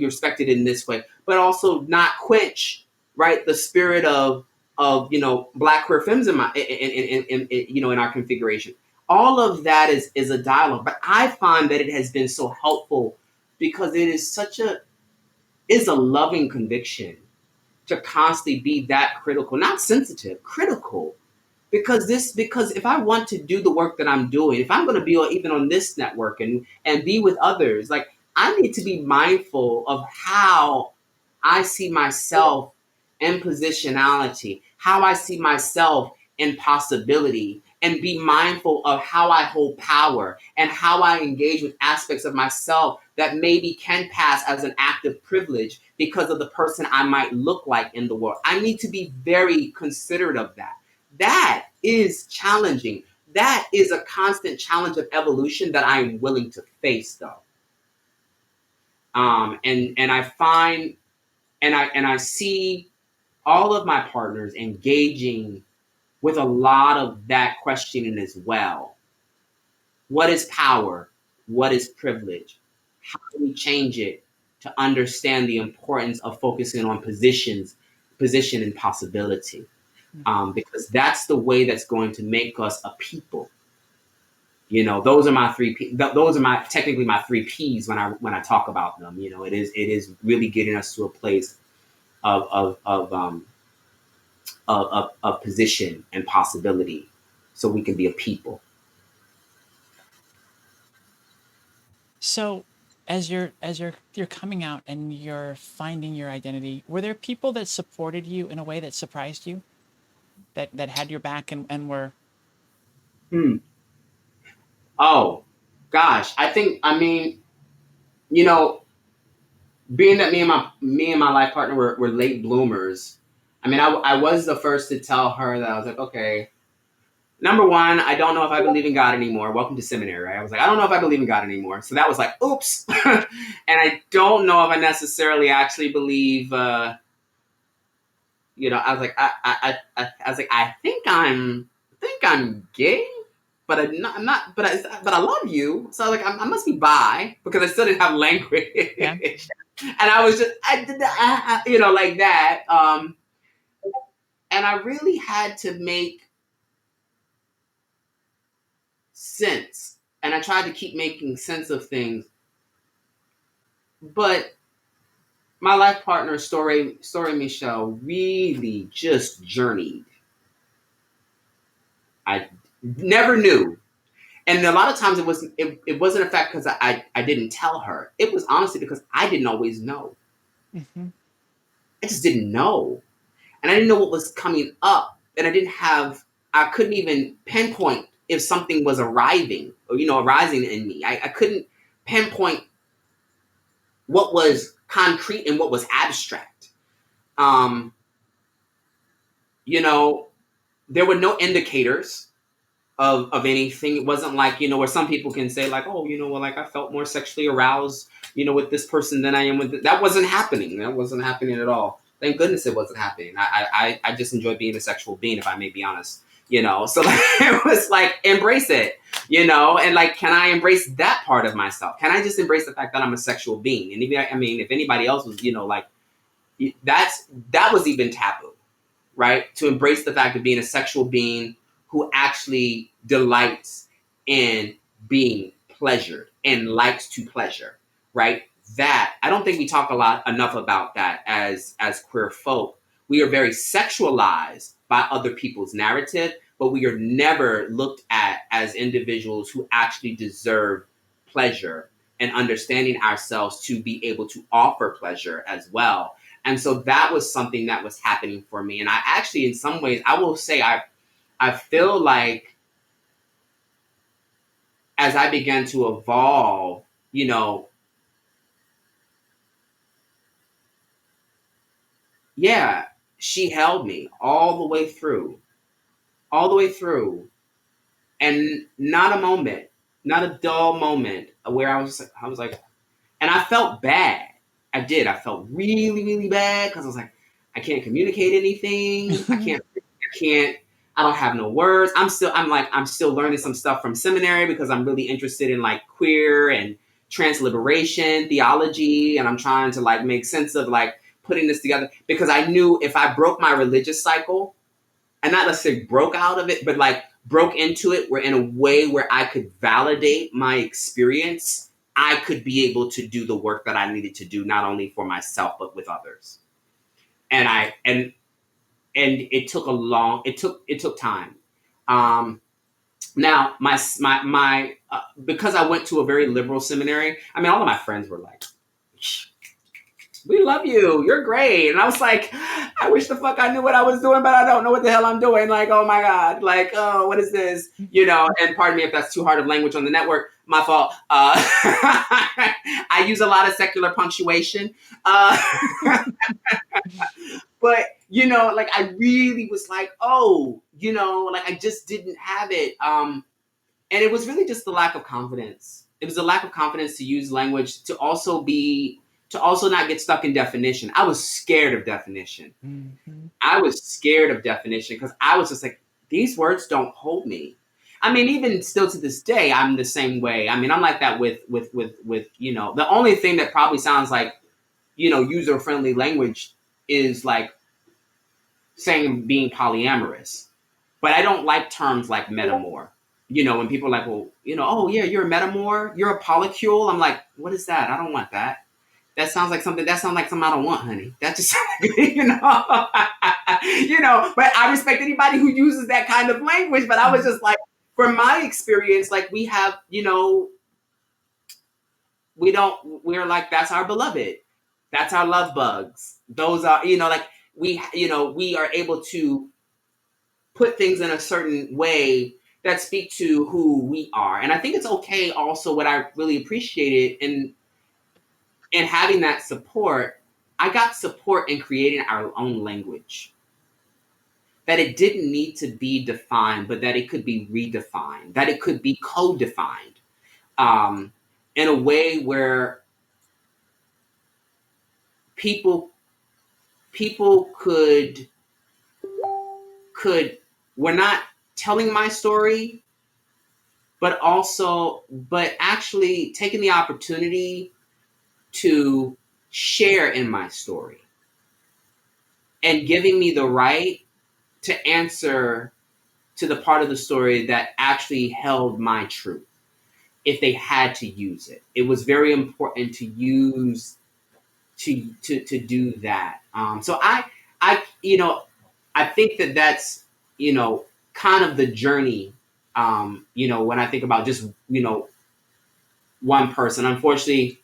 respected in this way, but also not quench, right, the spirit of Black queer femmes in my in our configuration. All of that is a dialogue, but I find that it has been so helpful because it is a loving conviction to constantly be that critical, not sensitive, critical. Because if I want to do the work that I'm doing, if I'm going to be even on this network and be with others, like I need to be mindful of how I see myself in positionality, how I see myself in possibility, and be mindful of how I hold power and how I engage with aspects of myself that maybe can pass as an act of privilege because of the person I might look like in the world. I need to be very considerate of that. That is challenging. That is a constant challenge of evolution that I am willing to face, though. And I find and I see all of my partners engaging with a lot of that questioning as well. What is power? What is privilege? How do we change it to understand the importance of focusing on position and possibility, because that's the way that's going to make us a people. Those are my those are my technically my three P's when I talk about them. It is really getting us to a place of position and possibility, so we can be a people. So, as you're coming out and you're finding your identity, were there people that supported you in a way that surprised you, that had your back and were? Hmm. Oh, gosh, I mean, you know, being that me and my life partner were late bloomers. I mean, I was the first to tell her that I was like, okay, number one, I don't know if I believe in God anymore. Welcome to seminary, right? I was like, I don't know if I believe in God anymore. So that was like, oops. And I don't know if I necessarily actually believe. I was like, I was like, I think I'm gay, but but I love you. So I was like, I must be bi, because I still didn't have language. Yeah. And I was just, like that. And I really had to make sense. And I tried to keep making sense of things. But my life partner, Story Michelle, really just journeyed. I never knew. And a lot of times it wasn't a fact because I didn't tell her. It was honestly because I didn't always know. Hmm. I just didn't know. And I didn't know what was coming up. And I couldn't even pinpoint if something was arriving or, arising in me. I couldn't pinpoint what was concrete and what was abstract. Um, you know, there were no indicators of anything. It wasn't like, where some people can say like, oh, well, like I felt more sexually aroused, with this person than I am with that. Wasn't happening. That wasn't happening at all. Thank goodness it wasn't happening. I just enjoy being a sexual being, if I may be honest. So like, it was like, embrace it, and like, can I embrace that part of myself? Can I just embrace the fact that I'm a sexual being? And even, I mean, if anybody else was, like, that was even taboo, right? To embrace the fact of being a sexual being who actually delights in being pleasured and likes to pleasure, right? That, I don't think we talk enough about that as queer folk. We are very sexualized by other people's narrative, but we are never looked at as individuals who actually deserve pleasure and understanding ourselves to be able to offer pleasure as well. And so that was something that was happening for me. And I actually, in some ways, I will say, I feel like as I began to evolve, yeah, she held me all the way through. And not a moment, not a dull moment where I was like, and I felt bad. I did. I felt really, really bad because I was like, I can't communicate anything. I can't, I don't have no words. I'm still learning some stuff from seminary because I'm really interested in like queer and trans liberation theology. And I'm trying to like make sense of like putting this together because I knew if I broke my religious cycle, and not necessarily broke out of it, but like broke into it where in a way where I could validate my experience, I could be able to do the work that I needed to do, not only for myself, but with others. And it took time. Um, Now because I went to a very liberal seminary, I mean, all of my friends were like, we love you. You're great. And I was like, I wish the fuck I knew what I was doing, but I don't know what the hell I'm doing. Like, oh my God. Like, oh, what is this? And pardon me if that's too hard of language on the network. My fault. I use a lot of secular punctuation. Uh, but, like I really was like, oh, like I just didn't have it. And it was really just the lack of confidence. It was a lack of confidence to use language to also not get stuck in definition. I was scared of definition. Hmm. I was scared of definition because I was just like, these words don't hold me. I mean, even still to this day, I'm the same way. I mean, I'm like that with the only thing that probably sounds like user friendly language is like saying being polyamorous. But I don't like terms like metamor. When people are like, well, oh yeah, you're a metamor, you're a polycule. I'm like, what is that? I don't want that. That sounds like something. That sounds like something I don't want, honey. That just sounds like, But I respect anybody who uses that kind of language. But I was just like, from my experience, like we have, we're like, that's our beloved, that's our love bugs. Those are, like we are able to put things in a certain way that speak to who we are. And I think it's okay. Also, what I really appreciated in having that support, I got support in creating our own language. That it didn't need to be defined, but that it could be redefined, that it could be co-defined, in a way where people could we're not telling my story, but actually taking the opportunity to share in my story and giving me the right to answer to the part of the story that actually held my truth if they had to use it. It was very important to use to do that. So I think that's kind of the journey. When I think about just one person. Unfortunately,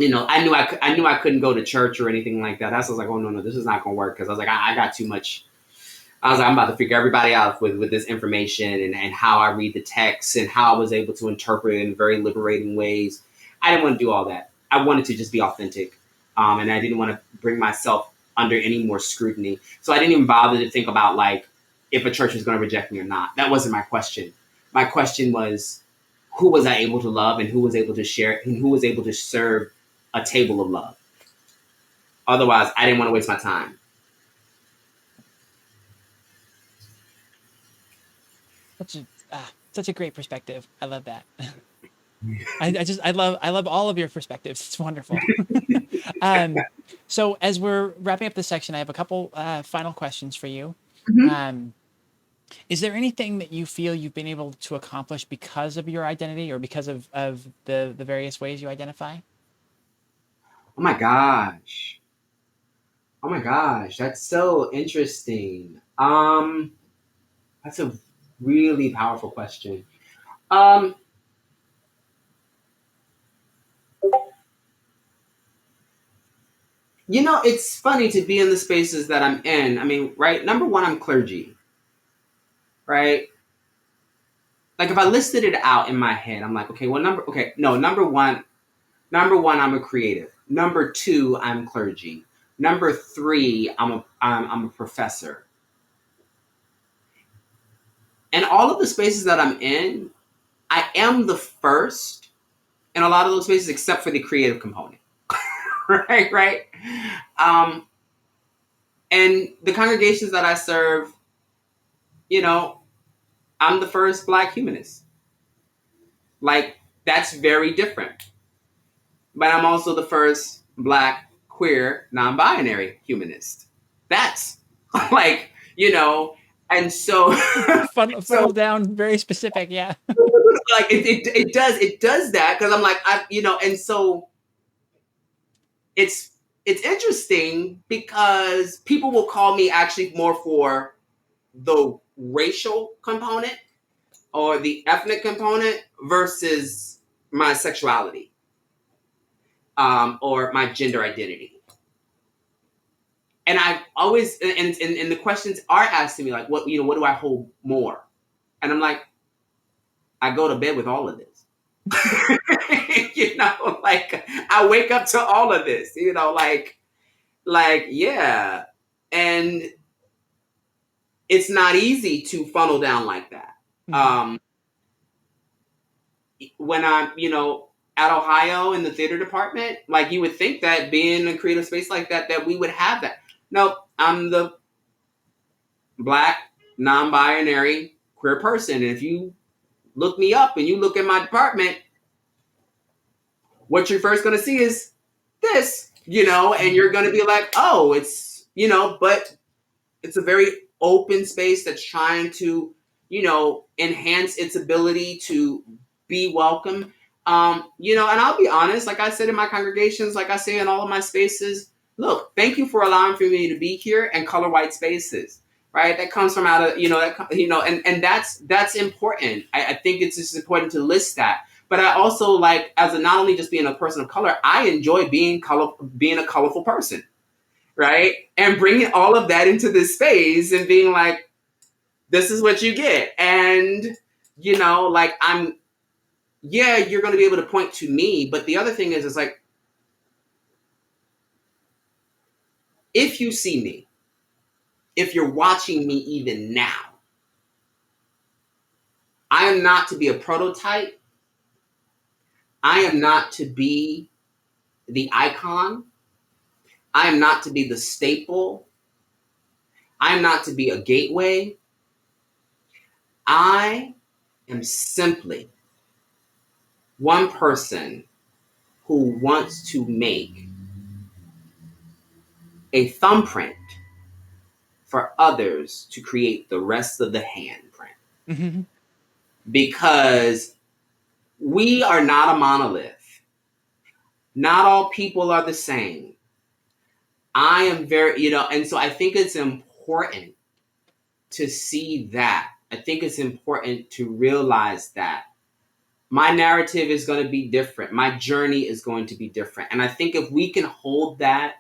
I knew I couldn't go to church or anything like that. That's I was like, oh no, this is not gonna work, because I was like, I got too much. I was like, I'm about to figure everybody out with this information and how I read the text and how I was able to interpret it in very liberating ways. I didn't want to do all that. I wanted to just be authentic, and I didn't want to bring myself under any more scrutiny. So I didn't even bother to think about like if a church was going to reject me or not. That wasn't my question. My question was, who was I able to love, and who was able to share, and who was able to serve a table of love. Otherwise, I didn't want to waste my time. Such a great perspective. I love that. I love all of your perspectives. It's wonderful. So as we're wrapping up this section, I have a couple final questions for you. Mm-hmm. Is there anything that you feel you've been able to accomplish because of your identity, or because of the various ways you identify? Oh my gosh. Oh my gosh. That's so interesting. That's a really powerful question. Um, it's funny to be in the spaces that I'm in. I mean, right? Number one, I'm clergy, right? Like if I listed it out in my head, I'm like, okay, well, number one, I'm a creative. Number two, I'm clergy. Number three, I'm a professor. And all of the spaces that I'm in, I am the first in a lot of those spaces, except for the creative component. right. Um, and the congregations that I serve, you know, I'm the first Black humanist. Like, that's very different. But I'm also the first Black, queer, non-binary humanist. That's like, and so Funnel down, very specific. Yeah. like it does that, because I'm like, and so it's interesting because people will call me actually more for the racial component or the ethnic component versus my sexuality, or my gender identity. And I always, and the questions are asked to me like, what do I hold more? And I'm like, I go to bed with all of this. Like I wake up to all of this, yeah. And it's not easy to funnel down like that. Mm-hmm. When I'm, at Ohio in the theater department, like you would think that being in a creative space like that we would have that. Nope, I'm the Black, non-binary, queer person. And if you look me up and you look at my department, what you're first going to see is this. and you're going to be like, oh, it's, but it's a very open space that's trying to, enhance its ability to be welcome. And I'll be honest, like I said in my congregations, like I say in all of my spaces, look, thank you for allowing for me to be here and color white spaces. Right, that comes from out of and that's important. I think it's just important to list that. But I also like, as a, not only just being a person of color, I enjoy being a colorful person, right? And bringing all of that into this space and being like, this is what you get. And, like yeah, you're going to be able to point to me. But the other thing is like, if you see me, if you're watching me even now, I am not to be a prototype. I am not to be the icon. I am not to be the staple. I am not to be a gateway. I am simply one person who wants to make a thumbprint for others to create the rest of the handprint. Mm-hmm. Because we are not a monolith. Not all people are the same. I am very, and so I think it's important to see that. I think it's important to realize that my narrative is going to be different. My journey is going to be different. And I think if we can hold that,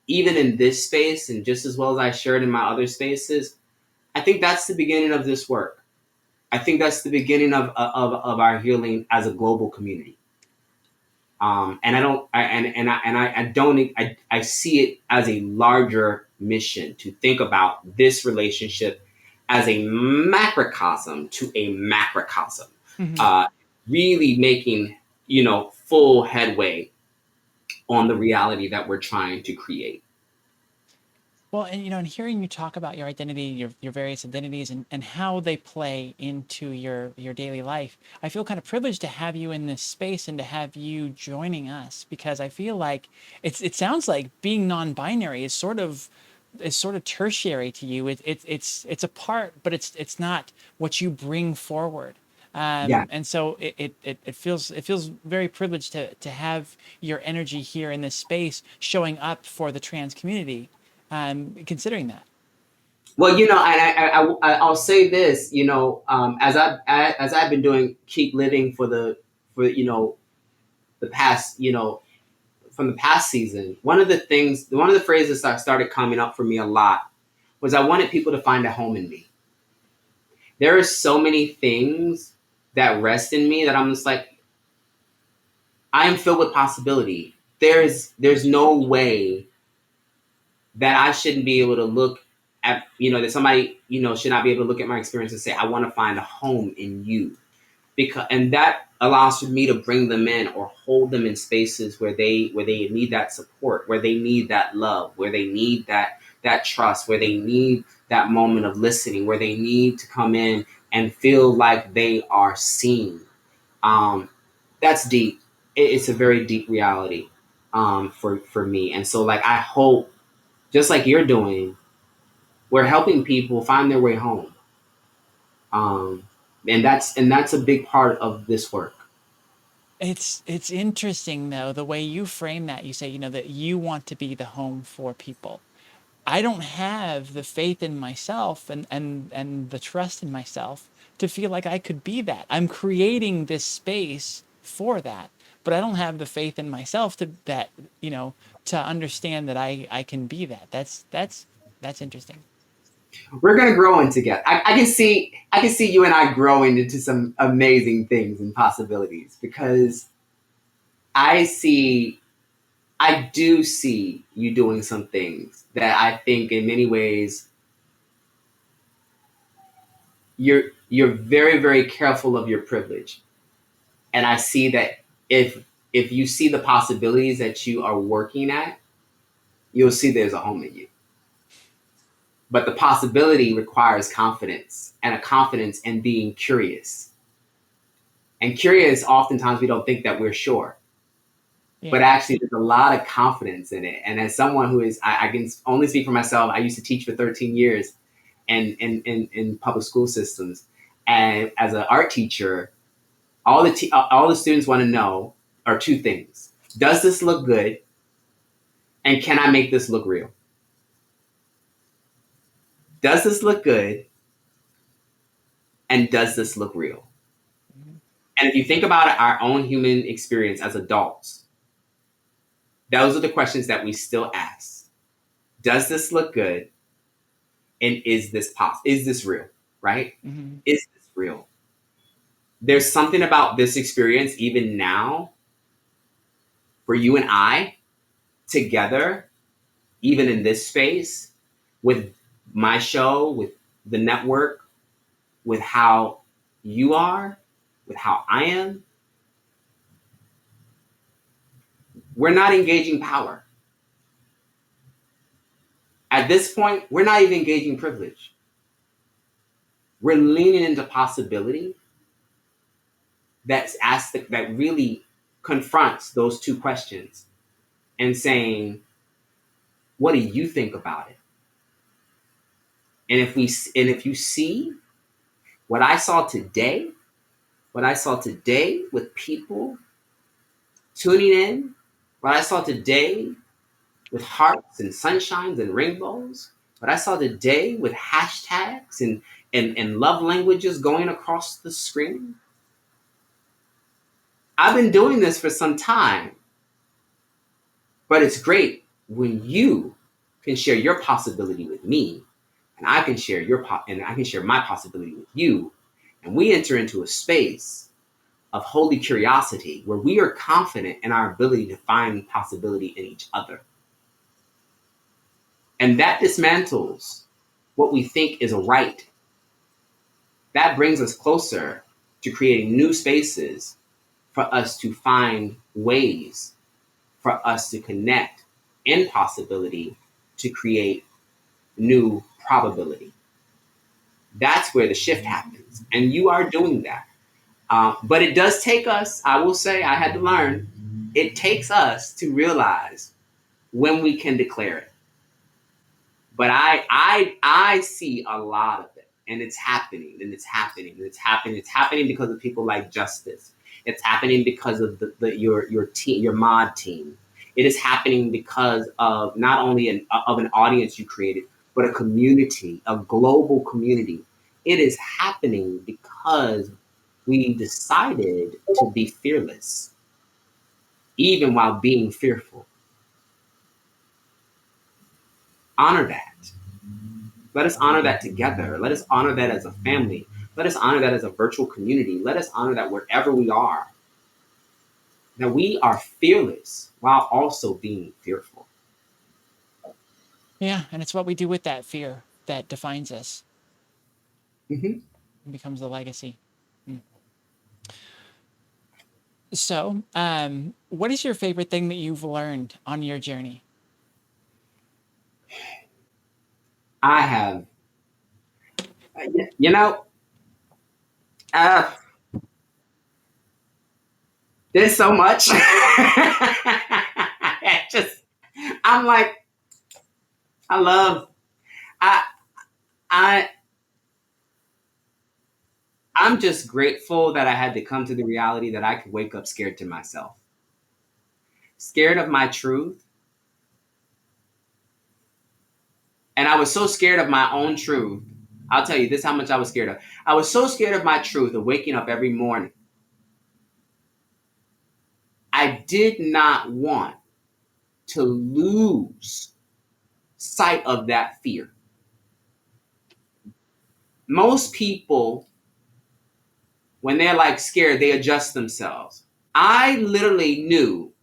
even in this space, and just as well as I shared in my other spaces, I think that's the beginning of this work. I think that's the beginning of our healing as a global community. And I don't, I see it as a larger mission to think about this relationship as a macrocosm to a macrocosm, Mm-hmm. really making, full headway on the reality that we're trying to create. Well, and and hearing you talk about your identity, your various identities, and how they play into your daily life, I feel kind of privileged to have you in this space and to have you joining us because I feel like it sounds like being non-binary is sort of tertiary to you. It's a part, but it's not what you bring forward. Yeah. And so it feels very privileged to have your energy here in this space showing up for the trans community, considering that. Well, I'll say this, as I've been doing keep living for the past, from the past season, one of the phrases that started coming up for me a lot was I wanted people to find a home in me. There are so many things that rest in me that I'm just like, I am filled with possibility. There's no way that I shouldn't be able to look at, that somebody, should not be able to look at my experience and say, I want to find a home in you. And that allows for me to bring them in or hold them in spaces where they need that support, where they need that love, where they need that trust, where they need that moment of listening, where they need to come in and feel like they are seen. That's deep. It's a very deep reality, for me. And so, like, I hope, just like you're doing, we're helping people find their way home. Um, and that's a big part of this work. It's interesting though the way you frame that. You say that you want to be the home for people. I don't have the faith in myself and the trust in myself to feel like I could be that. I'm creating this space for that, but I don't have the faith in myself to understand that I can be that. That's interesting. We're gonna grow in together. I can see you and I growing into some amazing things and possibilities because I see I do see you doing some things that I think in many ways you're very, very careful of your privilege. And I see that if you see the possibilities that you are working at, you'll see there's a home in you. But the possibility requires confidence and a confidence in being curious. And curious, oftentimes we don't think that we're sure. but Yeah. actually there's a lot of confidence in it. And as someone who is, I can only speak for myself. I used to teach for 13 years in public school systems. And as an art teacher, all the students want to know are two things. Does this look good? And can I make this look real? Does this look good? And does this look real? Mhm. And if you think about our own human experience as adults, those are the questions that we still ask. Does this look good? And is this possible? Is this real? Right? Mhm. Is this real? There's something about this experience, even now, for you and I together, even in this space, with my show, with the network, with how you are, with how I am, we're not engaging power. At this point, we're not even engaging privilege. We're leaning into possibility that's asked that really confronts those two questions and saying, what do you think about it? And if you see what I saw today, what I saw today with people tuning in, what I saw today with hearts and sunshines and rainbows, what I saw today with hashtags and love languages going across the screen. I've been doing this for some time, but it's great when you can share your possibility with me, and I can share and I can share my possibility with you, and we enter into a space of holy curiosity where we are confident in our ability to find possibility in each other. And that dismantles what we think is a right. That brings us closer to creating new spaces for us to find ways for us to connect in possibility to create new probability. That's where the shift happens. And you are doing that. But it does take us, I will say, I had to learn, it takes us to realize when we can declare it. But I see a lot of it, and it's happening, and it's happening, and it's happening. It's happening because of people like Justice. It's happening because of your team, your mod team. It is happening because of not only an audience you created, but a community, a global community. It is happening because we decided to be fearless, even while being fearful. Honor that. Let us honor that together. Let us honor that as a family. Let us honor that as a virtual community. Let us honor that wherever we are, that we are fearless while also being fearful. Yeah, and it's what we do with that fear that defines us Mm-hmm. and becomes the legacy. Mm. So, what is your favorite thing that you've learned on your journey? I have, you know, uh, there's so much. Just, I'm like, I love, I, I, I'm just grateful that I had to come to the reality that I could wake up scared to myself, scared of my truth. And I was so scared of my own truth. I'll tell you this how much I was scared of. I was so scared of my truth of waking up every morning. I did not want to lose sight of that fear. Most people, when they're like scared, they adjust themselves. I literally knew,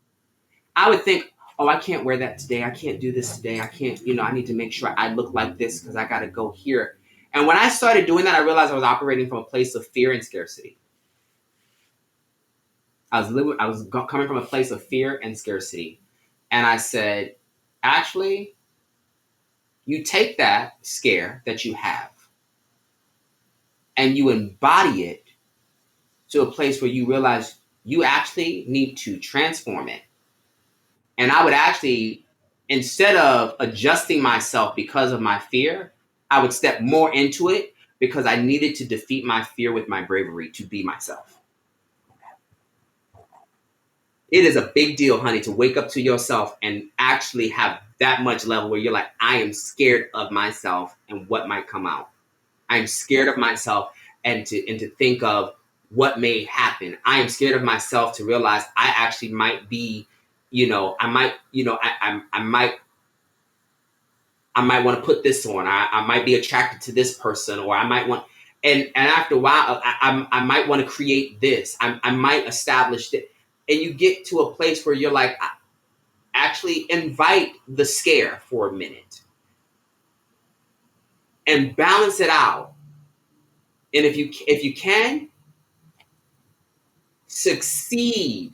I would think, oh, I can't wear that today. I can't do this today. I can't, I need to make sure I look like this because I got to go here. And when I started doing that, I realized I was operating from a place of fear and scarcity. Coming from a place of fear and scarcity. And I said, actually, you take that scare that you have and you embody it to a place where you realize you actually need to transform it And I would actually, instead of adjusting myself because of my fear, I would step more into it because I needed to defeat my fear with my bravery to be myself. It is a big deal, honey, to wake up to yourself and actually have that much level where you're like, I am scared of myself and what might come out. I'm scared of myself and to think of what may happen. I am scared of myself to realize I actually might be, I might, I might want to put this on. I might be attracted to this person, or I might want, and after a while, I might want to create this. I might establish it, and you get to a place where you're like, actually invite the scare for a minute and balance it out. And if you can succeed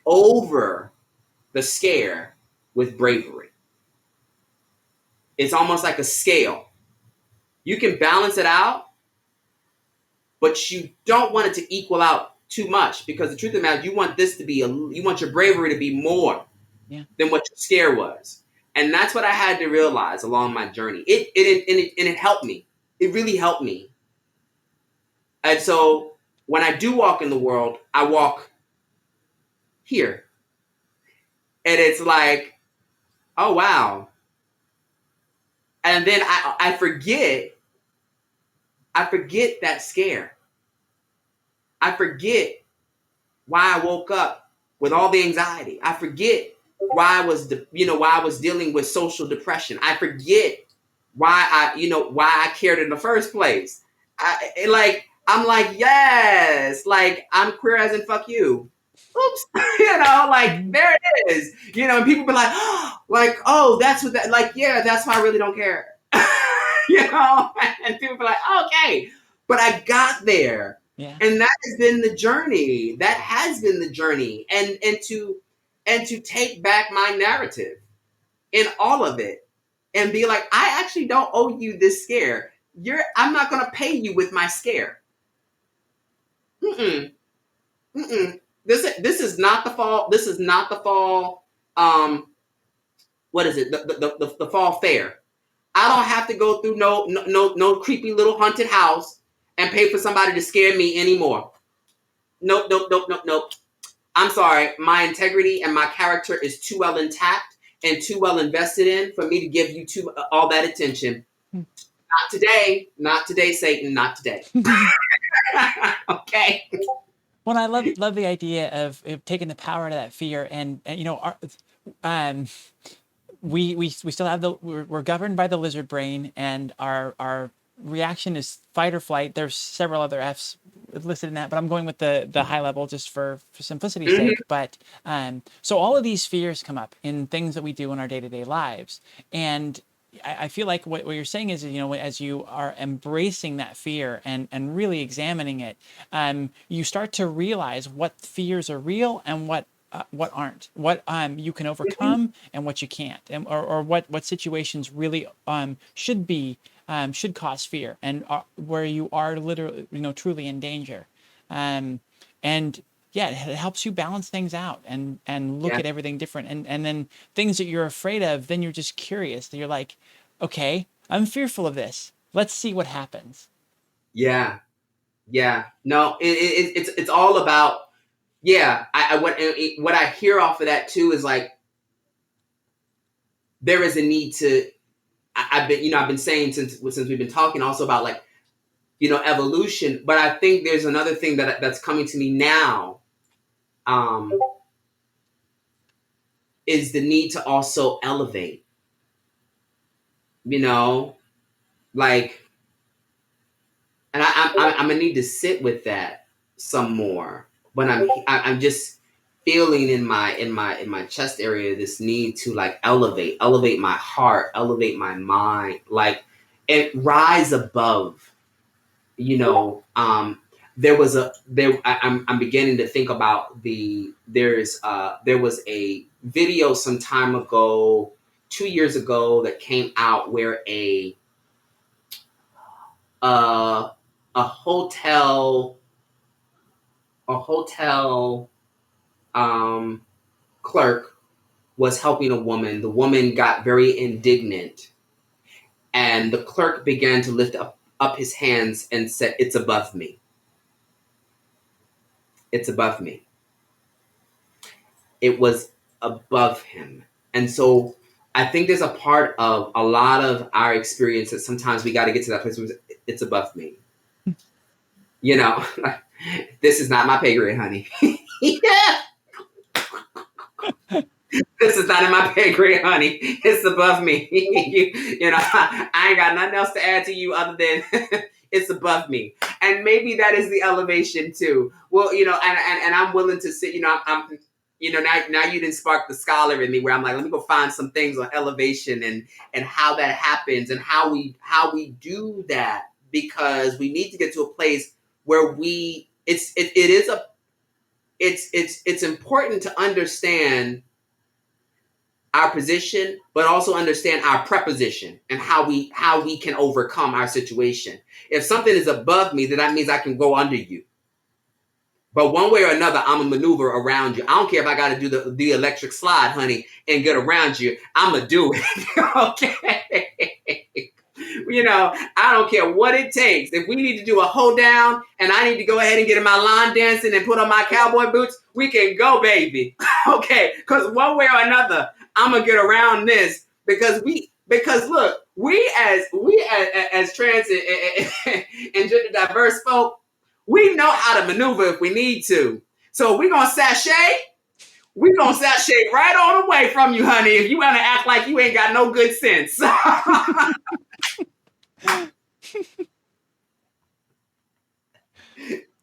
over the scare with bravery, it's almost like a scale. You can balance it out, but you don't want it to equal out too much, because the truth of the matter, you want this to be you want your bravery to be more than what your scare was. And that's what I had to realize along my journey. It helped me. It really helped me. And so when I do walk in the world, I walk here. And it's like, oh wow. And then I forget that scare. I forget why I woke up with all the anxiety. I forget why I was dealing with social depression. I forget why I cared in the first place. I'm like, yes, like I'm queer as in fuck you. Oops, like there it is. And people be like, oh, like, oh, that's what that, like, yeah, that's why I really don't care. And people be like, okay, but I got there. Yeah. And that has been the journey. That has been the journey. And to take back my narrative in all of it and be like, I actually don't owe you this scare. I'm not gonna pay you with my scare. Mm-mm. Mm-mm. This is not the fall. This is not the fall. What is it? The fall fair. I don't have to go through no creepy little haunted house and pay for somebody to scare me anymore. Nope. I'm sorry. My integrity and my character is too well intact and too well invested in for me to give you all that attention. Not today. Not today, Satan. Not today. Okay. Well, I love the idea of taking the power out of that fear, and we still have we're governed by the lizard brain, and our reaction is fight or flight. There's several other F's listed in that, but I'm going with the high level just for simplicity's Mm-hmm. sake. But so all of these fears come up in things that we do in our day-to-day lives, and I feel like what you're saying is, as you are embracing that fear and really examining it, you start to realize what fears are real and what aren't, what you can overcome and what you can't, and or what situations really should cause fear, and where you are literally truly in danger, and yeah, it helps you balance things out and look Yeah. at everything different, and then things that you're afraid of, then you're just curious. You're like, okay, I'm fearful of this. Let's see what happens. Yeah. Yeah. No, it's all about, yeah. What I hear off of that too is like, there is a need to, I've been saying since we've been talking also about like, evolution, but I think there's another thing that's coming to me now, is the need to also elevate, like, and I'm gonna need to sit with that some more. But I'm just feeling in my chest area this need to like elevate my heart, elevate my mind, like, and rise above. There was I'm beginning to think about there was a video some time ago, 2 years ago, that came out where uh, a hotel a hotel clerk was helping a woman. The woman got very indignant, and the clerk began to lift up his hands and said, "It's above me. It's above me." It was above him. And so I think there's a part of a lot of our experience that sometimes we got to get to that place where it's above me. You know, this is not my pay grade, honey. Yeah. This is not in my pay grade, honey. It's above me. You know, I ain't got nothing else to add to you other than it's above me. And maybe that is the elevation too. Well, you know, and I'm willing to sit, you know, I'm you know, now you didn't spark the scholar in me where I'm like, let me go find some things on elevation and how that happens and how we do that, because we need to get to a place where it's important to understand our position, but also understand our preposition and how we can overcome our situation. If something is above me, then that means I can go under you. But one way or another, I'm gonna maneuver around you. I don't care if I got to do the electric slide, honey, and get around you. I'm gonna do it. Okay. You know, I don't care what it takes. If we need to do a hold down and I need to go ahead and get in my line dancing and put on my cowboy boots, we can go, baby. Okay, because one way or another, I'm gonna get around this because look, we as trans and gender diverse folk, we know how to maneuver if we need to. So we're gonna sashay. We're gonna sashay right on away from you, honey, if you wanna act like you ain't got no good sense.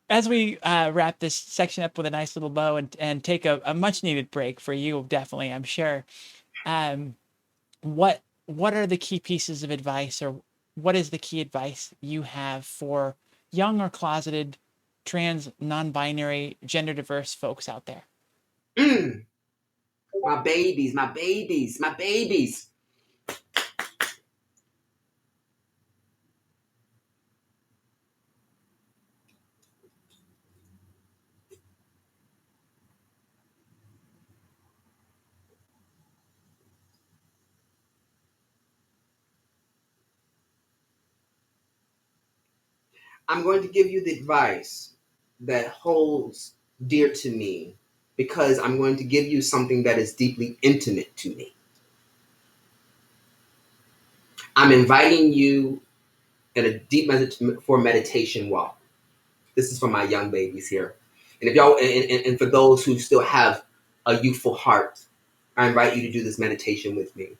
As we wrap this section up with a nice little bow and take a much needed break for you, definitely, I'm sure. What are the key pieces of advice, or what is the key advice you have for young or closeted trans, non-binary, gender diverse folks out there? My babies, my babies, my babies. I'm going to give you the advice that holds dear to me because I'm going to give you something that is deeply intimate to me. I'm inviting you in a deep meditation walk. This is for my young babies here. And if y'all and for those who still have a youthful heart, I invite you to do this meditation with me.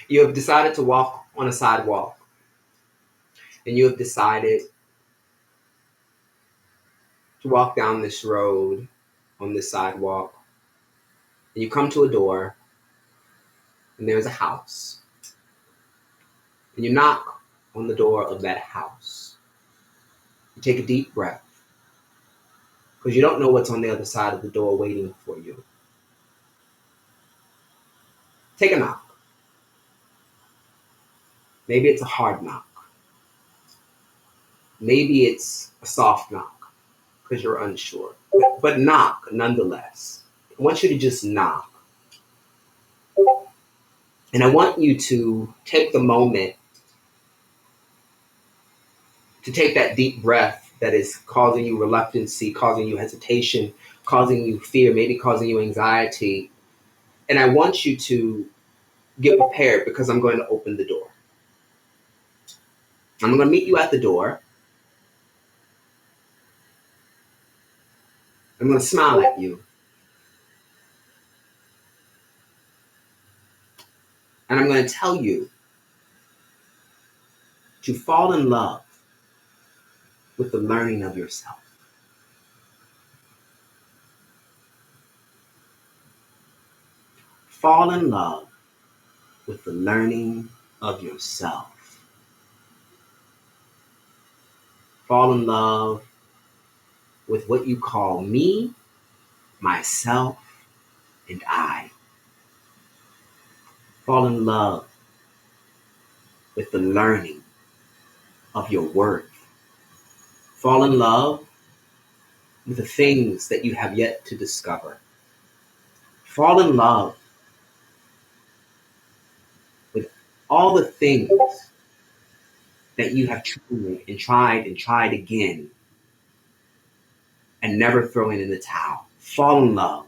You have decided to walk on a sidewalk, and you have decided to walk down this road on this sidewalk, and you come to a door, and there's a house, and you knock on the door of that house. You take a deep breath, because you don't know what's on the other side of the door waiting for you. Take a knock. Maybe it's a hard knock. Maybe it's a soft knock, because you're unsure. But knock nonetheless. I want you to just knock. And I want you to take the moment to take that deep breath that is causing you reluctancy, causing you hesitation, causing you fear, maybe causing you anxiety. And I want you to get prepared because I'm going to open the door. I'm going to meet you at the door. I'm going to smile at you. And I'm going to tell you to fall in love with the learning of yourself. Fall in love with the learning of yourself. Fall in love with what you call me, myself, and I. Fall in love with the learning of your worth. Fall in love with the things that you have yet to discover. Fall in love with all the things that you have tried and tried again and never throwing in the towel. Fall in love.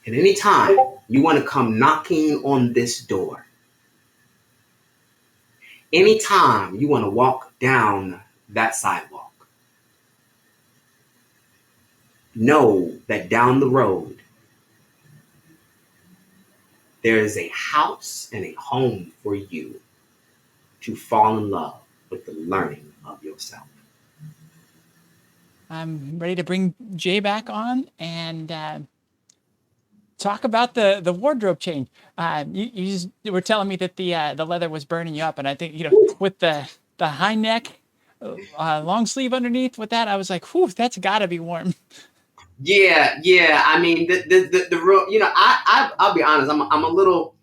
And anytime you want to come knocking on this door, anytime you want to walk down that sidewalk, know that down the road, there is a house and a home for you to fall in love with the learning of yourself. I'm ready to bring Jay back on and talk about the wardrobe change. You were telling me that the leather was burning you up, and I think with the high neck, long sleeve underneath with that, I was like, whew, that's got to be warm. Yeah. I mean, the real, I'll be honest. I'm a little,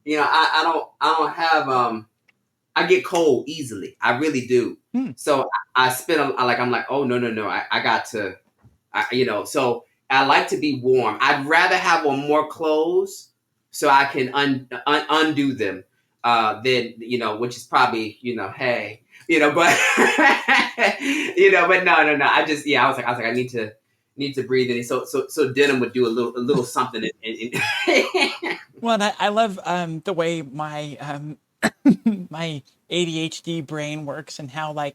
I don't have. I get cold easily. I really do. So I spend I'm like, oh no. I got to, So I like to be warm. I'd rather have on more clothes so I can undo them. Than which is probably hey, but but no. I was like, I need to breathe in. So denim would do a little something. Well, and I love the way my my ADHD brain works and how I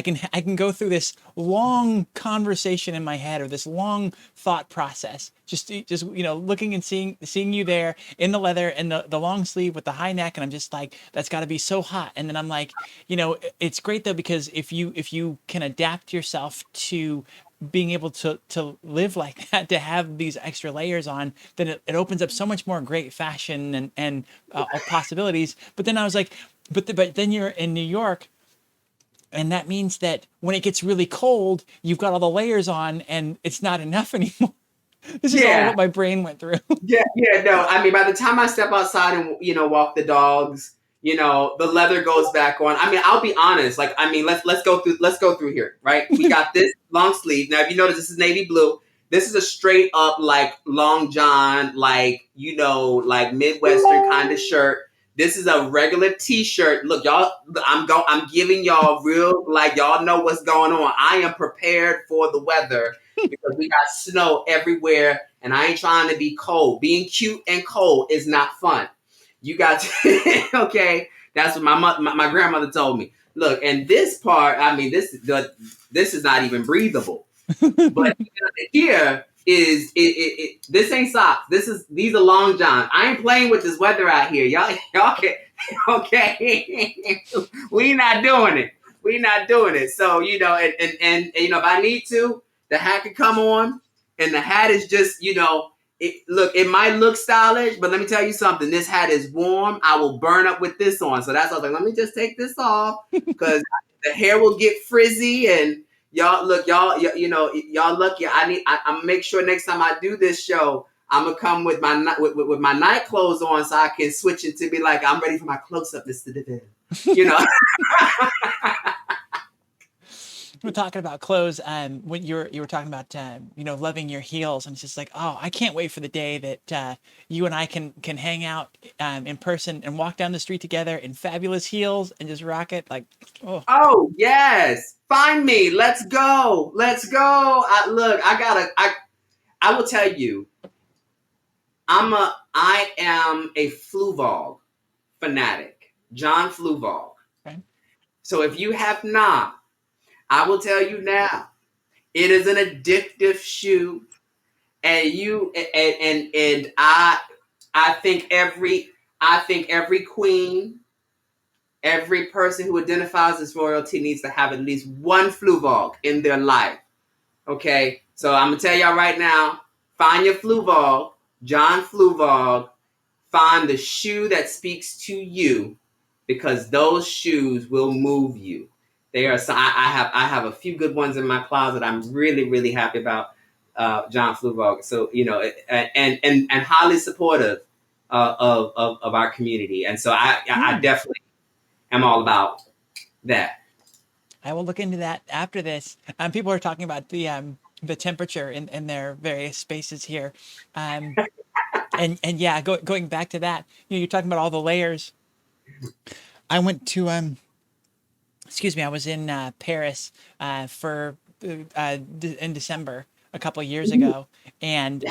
can go through this long conversation in my head or this long thought process, just looking and seeing you there in the leather and the long sleeve with the high neck, and I'm just like, that's got to be so hot. And then I'm like, it's great though, because if you can adapt yourself to being able to live like that, to have these extra layers on, then it opens up so much more great fashion and possibilities. But then I was like, but then you're in New York, and that means that when it gets really cold, you've got all the layers on and it's not enough anymore. This is all what my brain went through. No. I mean, by the time I step outside and walk the dogs, the leather goes back on. I mean, I'll be honest. Like, I mean, let's go through here, right? We got this long sleeve. Now, if you notice, this is navy blue. This is a straight up like long john, like like Midwestern kind of shirt. This is a regular T-shirt. Look, y'all, I'm giving y'all real, like, y'all know what's going on. I am prepared for the weather because we got snow everywhere, and I ain't trying to be cold. Being cute and cold is not fun. You got to, okay? That's what my grandmother told me. Look, and this part, I mean, this is not even breathable. But here is this ain't socks. These are long johns. I ain't playing with this weather out here. Y'all can okay. We not doing it. So and if I need to, the hat can come on, and the hat is just it might look stylish, but let me tell you something. This hat is warm. I will burn up with this on. So that's why I was like, let me just take this off because the hair will get frizzy and. Y'all lucky. I'm gonna make sure next time I do this show, I'm gonna come with my night clothes on so I can switch it to be like, I'm ready for my close up, Mr. DeVille. We're talking about clothes. When you were talking about loving your heels, and it's just like, oh, I can't wait for the day that you and I can hang out in person and walk down the street together in fabulous heels and just rock it. Like, oh yes, find me. Let's go. I will tell you, I am a Fluevog fanatic, John Fluevog. okay. So if you have not, I will tell you now, it is an addictive shoe, and I think every queen, every person who identifies as royalty needs to have at least one Fluevog in their life. Okay, so I'm gonna tell y'all right now, find your Fluevog, John Fluevog, find the shoe that speaks to you, because those shoes will move you. They are. I have a few good ones in my closet. I'm really, really happy about. John Fluevog. So and highly supportive of our community, and so I definitely am all about that. I will look into that after this. People are talking about the temperature in their various spaces here. Um, and yeah, going back to that, you're talking about all the layers. I went to excuse me, I was in Paris for in December a couple of years ago, and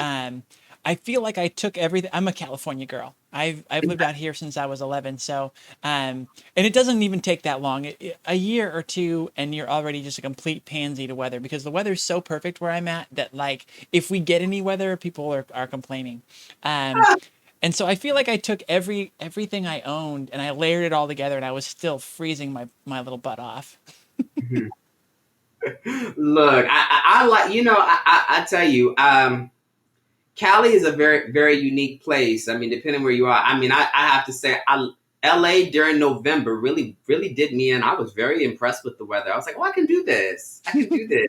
I feel like I took everything. I'm a California girl. I've lived out here since I was 11, so and it doesn't even take that long. A year or two, and you're already just a complete pansy to weather because the weather's so perfect where I'm at that like if we get any weather, people are complaining. Um, and so I feel like I took everything I owned and I layered it all together, and I was still freezing my little butt off. Look, I like I tell you, Cali is a very very unique place. I mean, depending where you are. I mean, I have to say, LA during November really did me in. I was very impressed with the weather. I was like, oh, I can do this. I can do this.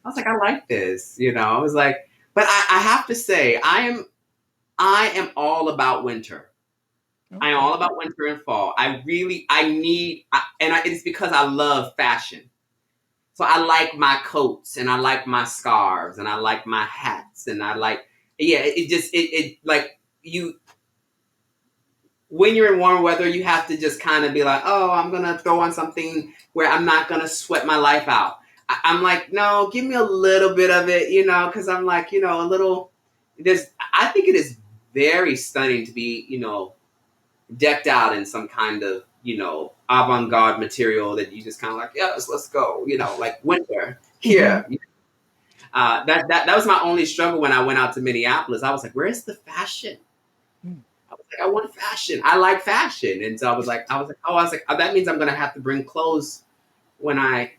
I was like, I like this. I was like, but I have to say, I am all about winter. I am Okay. all about winter and fall. It's because I love fashion. So I like my coats and I like my scarves and I like my hats and I like, yeah, it like you, when you're in warm weather, you have to just kind of be like, oh, I'm going to throw on something where I'm not going to sweat my life out. I'm like, no, give me a little bit of it, because I'm like, a little, I think it is very stunning to be, decked out in some kind of, avant-garde material that you just kind of like, yes, let's go, like winter here. That was my only struggle when I went out to Minneapolis. I was like, where's the fashion? I was like, I want fashion. I like fashion. And so that means I'm going to have to bring clothes when I'm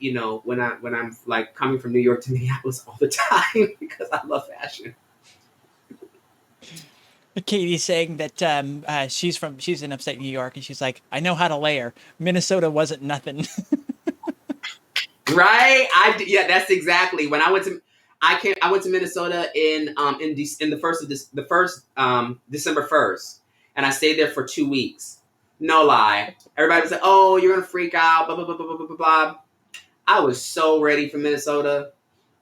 like coming from New York to Minneapolis all the time because I love fashion. Katie's saying that she's in upstate New York, and she's like, I know how to layer. Minnesota wasn't nothing. Right? Yeah, that's exactly when I went to Minnesota in the first of this the first December 1st, and I stayed there for 2 weeks. No lie. Everybody was like, "Oh, you're gonna freak out." Blah blah blah blah blah blah blah. I was so ready for Minnesota,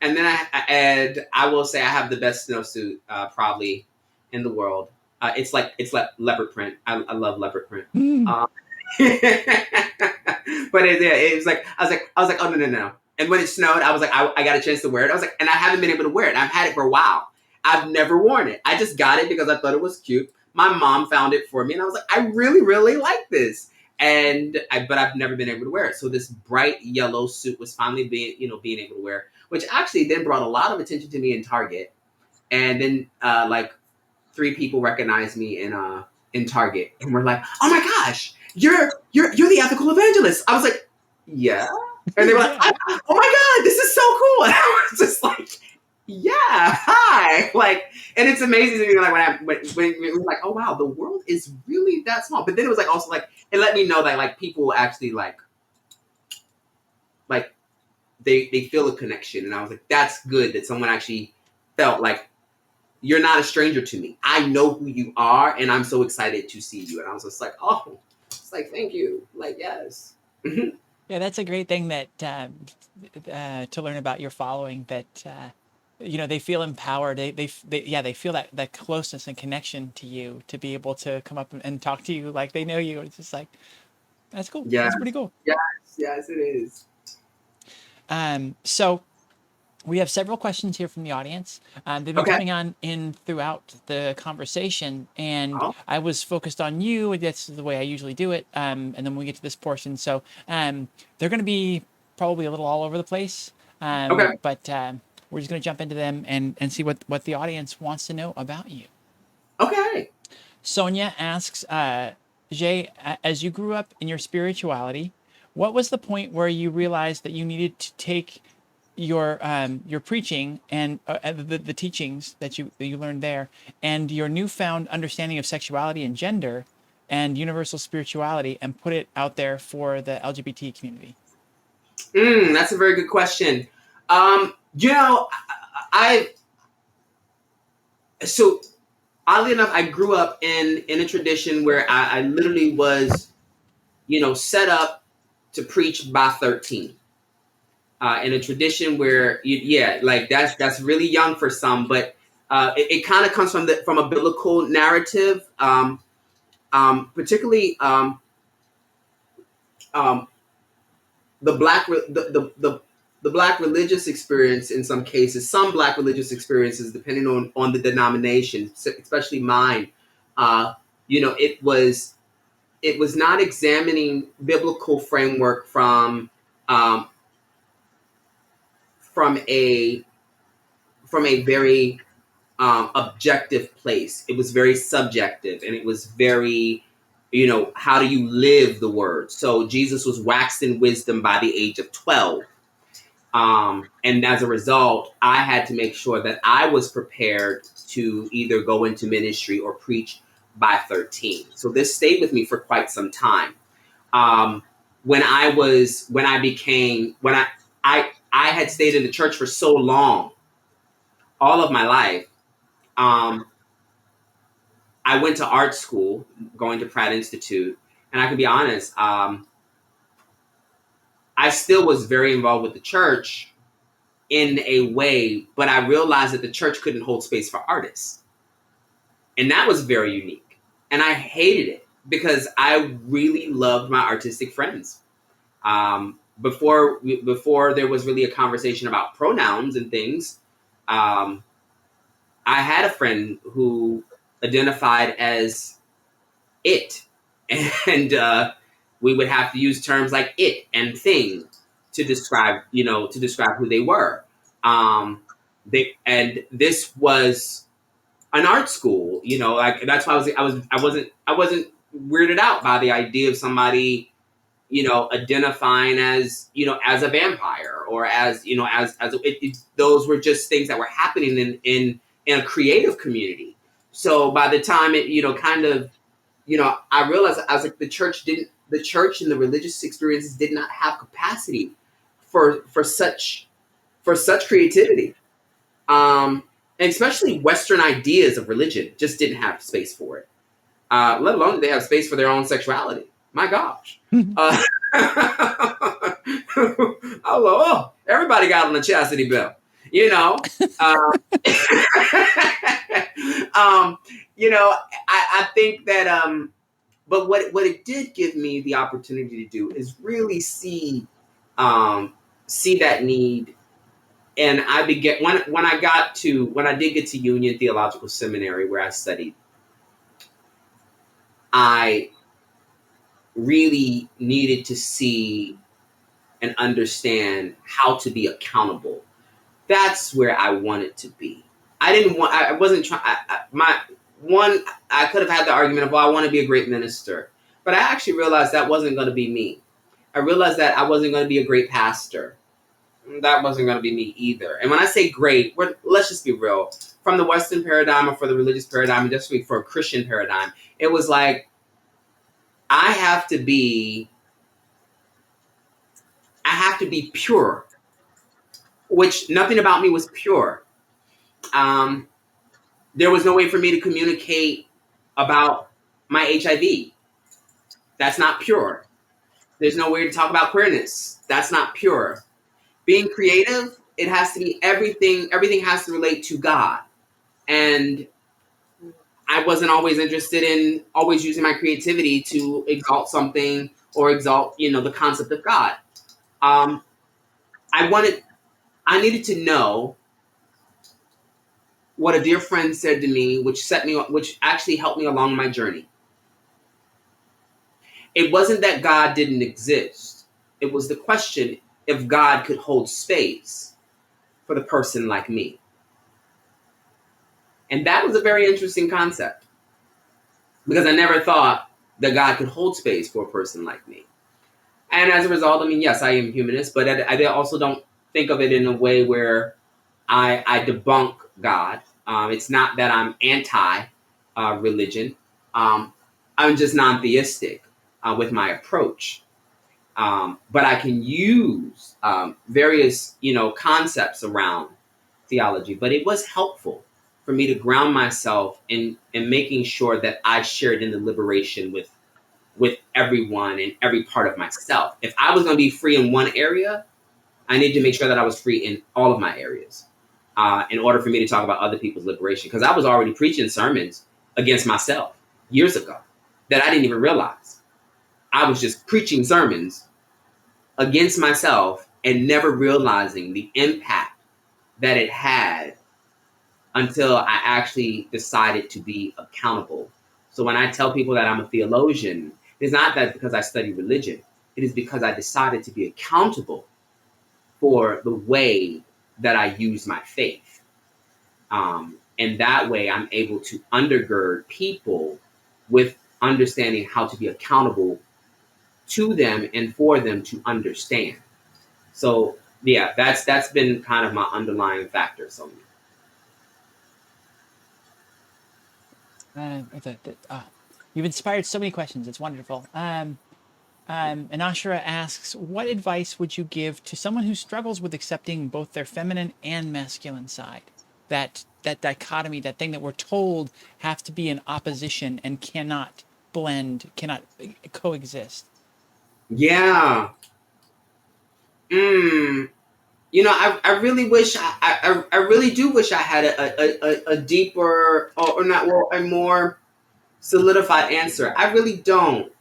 and then I will say I have the best snowsuit probably in the world. It's like leopard print. I love leopard print. Um, but it was like I was like, oh no. And when it snowed, I was like, I got a chance to wear it. I was like, and I haven't been able to wear it. I've had it for a while. I've never worn it. I just got it because I thought it was cute. My mom found it for me, and I was like, I really, really like this. But I've never been able to wear it. So this bright yellow suit was finally being able to wear, which actually then brought a lot of attention to me in Target. And then like 3 people recognized me in Target and were like, "Oh my gosh, you're the ethical evangelist." I was like, "Yeah," and they were like, Yeah. "Oh my god, this is so cool!" And I was just like, "Yeah, hi!" Like, and it's amazing to me like when it was like, "Oh wow, the world is really that small." But then it was like also like it let me know that like people actually like they feel a connection, and I was like, "That's good that someone actually felt like." You're not a stranger to me. I know who you are, and I'm so excited to see you. And I was just like, oh, it's like, thank you. Like, yes. Yeah, that's a great thing that to learn about your following. That they feel empowered. They feel that closeness and connection to you to be able to come up and talk to you like they know you. It's just like that's cool. Yeah. That's pretty cool. Yes. Yes, it is. So we have several questions here from the audience. They've been Okay. coming on in throughout the conversation, and Oh, I was focused on you. That's the way I usually do it. And then when we get to this portion, so they're going to be probably a little all over the place, okay. but we're just going to jump into them and see what the audience wants to know about you. Okay. Sonia asks, Jay, as you grew up in your spirituality, what was the point where you realized that you needed to take your preaching and the teachings that you learned there and your newfound understanding of sexuality and gender and universal spirituality and put it out there for the LGBT community? That's a very good question. You know, I So oddly enough, I grew up in a tradition where I literally was, set up to preach by 13. In a tradition where like that's really young for some, but it kind of comes from a biblical narrative, particularly um, the black the black religious experience in some cases, some black religious experiences, depending on the denomination, especially mine. Uh, it was not examining biblical framework um, from a very objective place. It was very subjective, and it was very, how do you live the word? So Jesus was waxed in wisdom by the age of 12. And as a result, I had to make sure that I was prepared to either go into ministry or preach by 13. So this stayed with me for quite some time. Um, when I had stayed in the church for so long, all of my life. Um, I went to art school, going to Pratt Institute, and I can be honest, I still was very involved with the church in a way, but I realized that the church couldn't hold space for artists. And that was very unique. And I hated it because I really loved my artistic friends. Before there was really a conversation about pronouns and things, um, I had a friend who identified as it, and we would have to use terms like it and thing to describe, who they were. And this was an art school, like that's why I wasn't weirded out by the idea of somebody, identifying as, as a vampire, or as, those were just things that were happening in a creative community. So by the time it, kind of, I realized, I was like, the church and the religious experiences did not have capacity for such creativity. And especially Western ideas of religion just didn't have space for it. Let alone did they have space for their own sexuality. My gosh. Oh, everybody got on the chastity belt, you know. Um, I think that but what it did give me the opportunity to do is really see that need. And I began when I did get to Union Theological Seminary, where I studied, I really needed to see and understand how to be accountable. That's where I wanted to be. I wasn't trying. I could have had the argument of, well, I want to be a great minister, but I actually realized that wasn't going to be me. I realized that I wasn't going to be a great pastor. That wasn't going to be me either. And when I say great, let's just be real. From the Western paradigm, or for the religious paradigm, and just for a Christian paradigm, it was like, I have to be pure, which nothing about me was pure. Um, there was no way for me to communicate about my HIV. That's not pure. There's no way to talk about queerness. That's not pure. Being creative, it has to be everything. Everything has to relate to God. And I wasn't always interested in always using my creativity to exalt something, or exalt, the concept of God. Um, I needed to know what a dear friend said to me, which actually helped me along my journey. It wasn't that God didn't exist. It was the question if God could hold space for the person like me. And that was a very interesting concept, because I never thought that God could hold space for a person like me. And as a result, I mean, yes, I am humanist, but I also don't think of it in a way where I debunk God. It's not that I'm anti religion. I'm just non-theistic with my approach. But I can use various, concepts around theology. But it was helpful for me to ground myself in making sure that I shared in the liberation with everyone and every part of myself. If I was going to be free in one area, I need to make sure that I was free in all of my areas in order for me to talk about other people's liberation. Because I was already preaching sermons against myself years ago that I didn't even realize. I was just preaching sermons against myself and never realizing the impact that it had until I actually decided to be accountable. So when I tell people that I'm a theologian, it's not that because I study religion. It is because I decided to be accountable for the way that I use my faith. And that way I'm able to undergird people with understanding how to be accountable to them and for them to understand. So yeah, that's been kind of my underlying factor. So You've inspired so many questions. It's wonderful. And Ashura asks, what advice would you give to someone who struggles with accepting both their feminine and masculine side? That dichotomy, that thing that we're told have to be in opposition and cannot blend, cannot coexist. yeah. I really wish I really do wish I had a deeper or not well a more solidified answer. I really don't.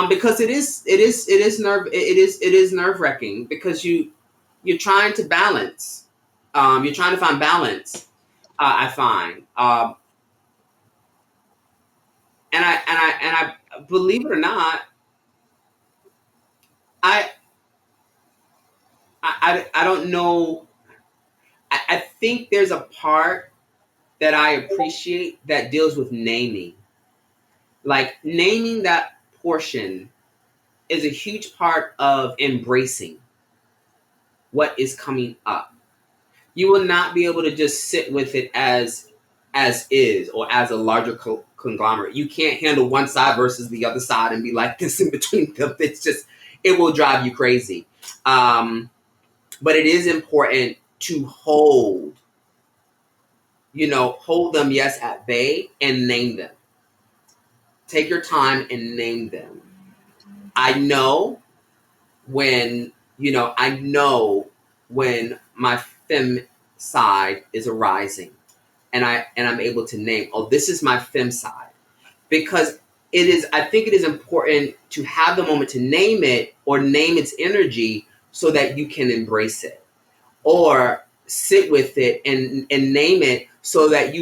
Because it is nerve wracking because you're trying to balance. You're trying to find balance. I find. And I believe it or not, I I don't know. I think there's a part that I appreciate that deals with naming. Like naming that portion is a huge part of embracing what is coming up. You will not be able to just sit with it as is or as a larger conglomerate. You can't handle one side versus the other side and be like this in between them. It's just it will drive you crazy. But it is important to hold them, yes, at bay and name them. Take your time and name them. I know I know when my fem side is arising and I'm able to name, oh, this is my fem side. Because I think it is important to have the moment to name it or name its energy so that you can embrace it. Or sit with it and name it so that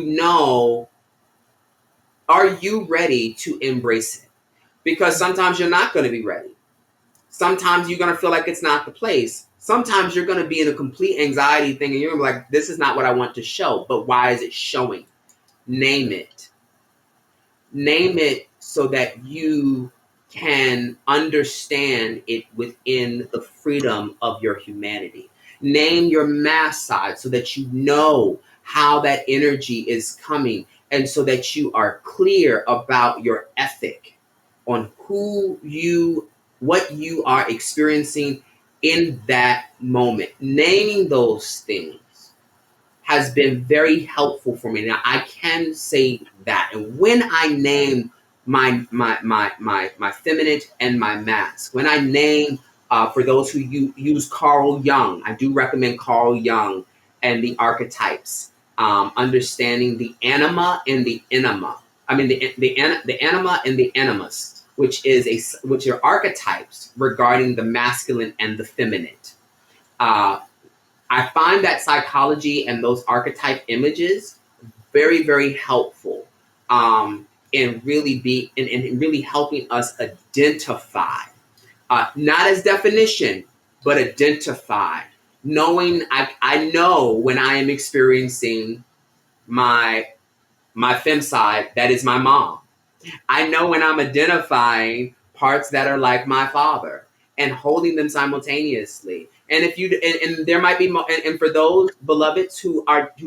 are you ready to embrace it? Because sometimes you're not going to be ready. Sometimes you're going to feel like it's not the place. Sometimes you're going to be in a complete anxiety thing and you're going to be like, this is not what I want to show. But why is it showing? Name it. Name it so that you can understand it within the freedom of your humanity. Name your mass side so that you know how that energy is coming and so that you are clear about your ethic on what you are experiencing in that moment. Naming those things has been very helpful for me. Now I can say that. And when I name my feminine and my mask, when I name for those who use Carl Jung, I do recommend Carl Jung and the archetypes, understanding the anima and the enema. I mean the anima and the animus, which are archetypes regarding the masculine and the feminine. I find that psychology and those archetype images very, very helpful in really helping us identify, not as definition, but identify. Knowing I know when I am experiencing my fem side, that is my mom. I know when I'm identifying parts that are like my father and holding them simultaneously. And if you and there might be and for those beloveds who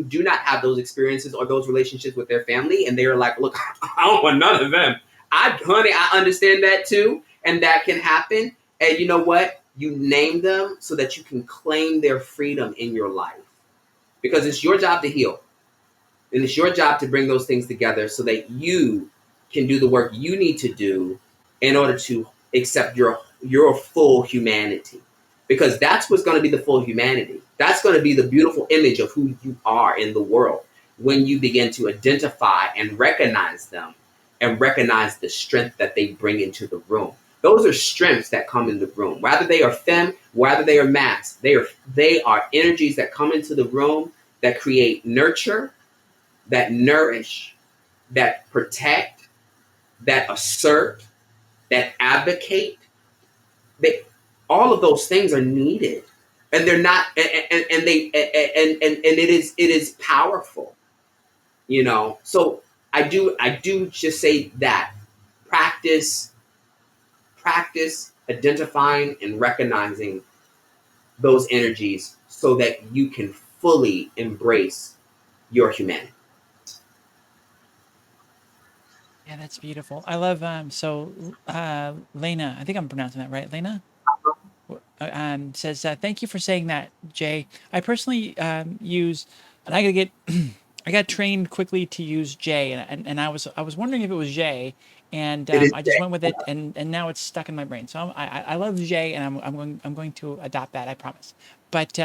do not have those experiences or those relationships with their family, and they are like, look, I don't want none of them. I understand that too, and that can happen. And you know what? You name them so that you can claim their freedom in your life, because it's your job to heal. And it's your job to bring those things together so that you can do the work you need to do in order to accept your full humanity. Because that's what's going to be the full humanity. That's going to be the beautiful image of who you are in the world when you begin to identify and recognize them and recognize the strength that they bring into the room. Those are strengths that come in the room. Whether they are femme, whether they are mass, they are energies that come into the room that create nurture, that nourish, that protect, that assert, that advocate. They, all of those things are needed, and they're not, and they, and it is powerful, you know. So I do just say that practice, practice identifying and recognizing those energies so that you can fully embrace your humanity. Yeah, that's beautiful. I love Lena, I think I'm pronouncing that right, Lena? Says, thank you for saying that, Jay. I personally use, and I gotta get, I got trained quickly to use Jay, and I was wondering if it was Jay, and It is I just went with it, and now it's stuck in my brain. So I love Jay, and I'm going to adopt that. I promise. But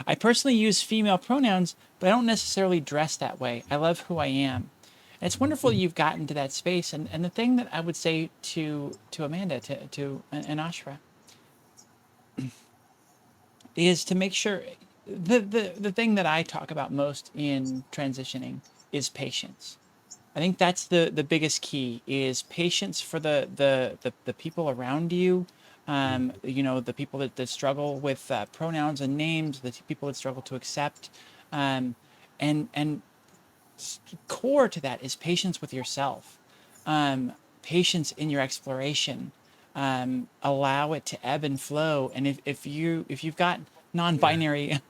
I personally use female pronouns, but I don't necessarily dress that way. I love who I am. And it's wonderful you've gotten to that space. And the thing that I would say to Amanda, to and Ashra, is to make sure the thing that I talk about most in transitioning is patience. I think that's the biggest key is patience for the people around you. The people that struggle with pronouns and names, the people that struggle to accept, and core to that is patience with yourself, patience in your exploration. Allow it to ebb and flow, and if you've got non-binary,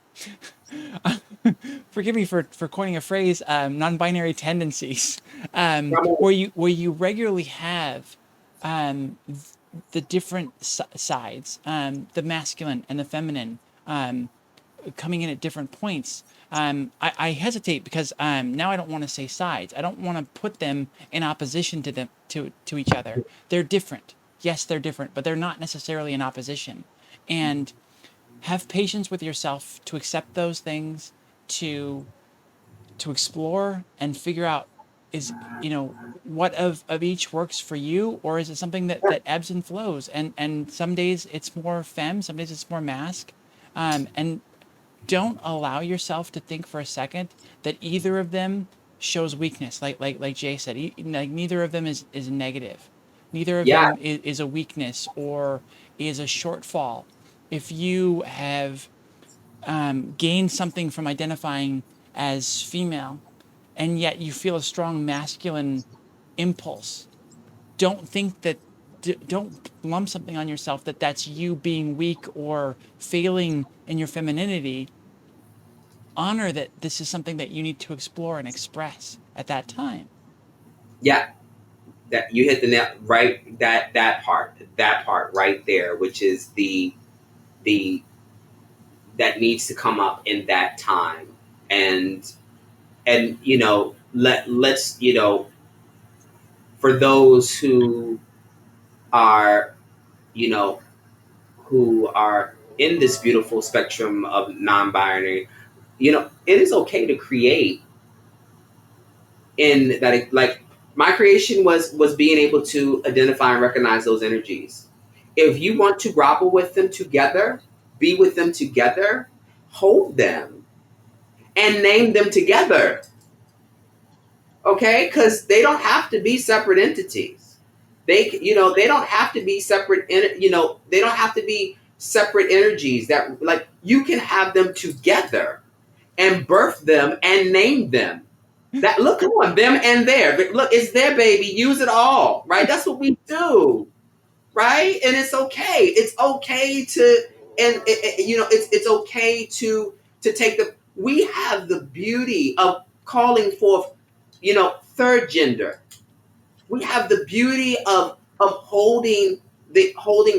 forgive me for coining a phrase, non-binary tendencies, where you regularly have the different sides, the masculine and the feminine, coming in at different points. I hesitate because now I don't want to say sides. I don't want to put them in opposition to them to each other. They're different. Yes, they're different, but they're not necessarily in opposition. And have patience with yourself to accept those things, to explore and figure out, is what of each works for you, or is it something that ebbs and flows, and some days it's more femme, some days it's more mask, and don't allow yourself to think for a second that either of them shows weakness. Like Jay said, like neither of them is negative. Neither of Yeah, them is a weakness or is a shortfall. If you have gained something from identifying as female, and yet you feel a strong masculine impulse, don't think that. Don't lump something on yourself that's you being weak or failing in your femininity. Honor that this is something that you need to explore and express at that time. yeah. That you hit the nail right. That part right there, which is the that needs to come up in that time, and let's for those are you know who are in this beautiful spectrum of non-binary, it is okay to create in that. Like, my creation was being able to identify and recognize those energies. If you want to grapple with them together, be with them together, hold them and name them together. Okay, because they don't have to be separate entities. They don't have to be separate. They don't have to be separate energies. That, like, you can have them together and birth them and name them. That, look, come on, them and there. Look, it's their baby. Use it all, right? That's what we do, right? And it's okay. It's okay to, and it's okay to take the. We have the beauty of calling forth, third gender. We have the beauty of holding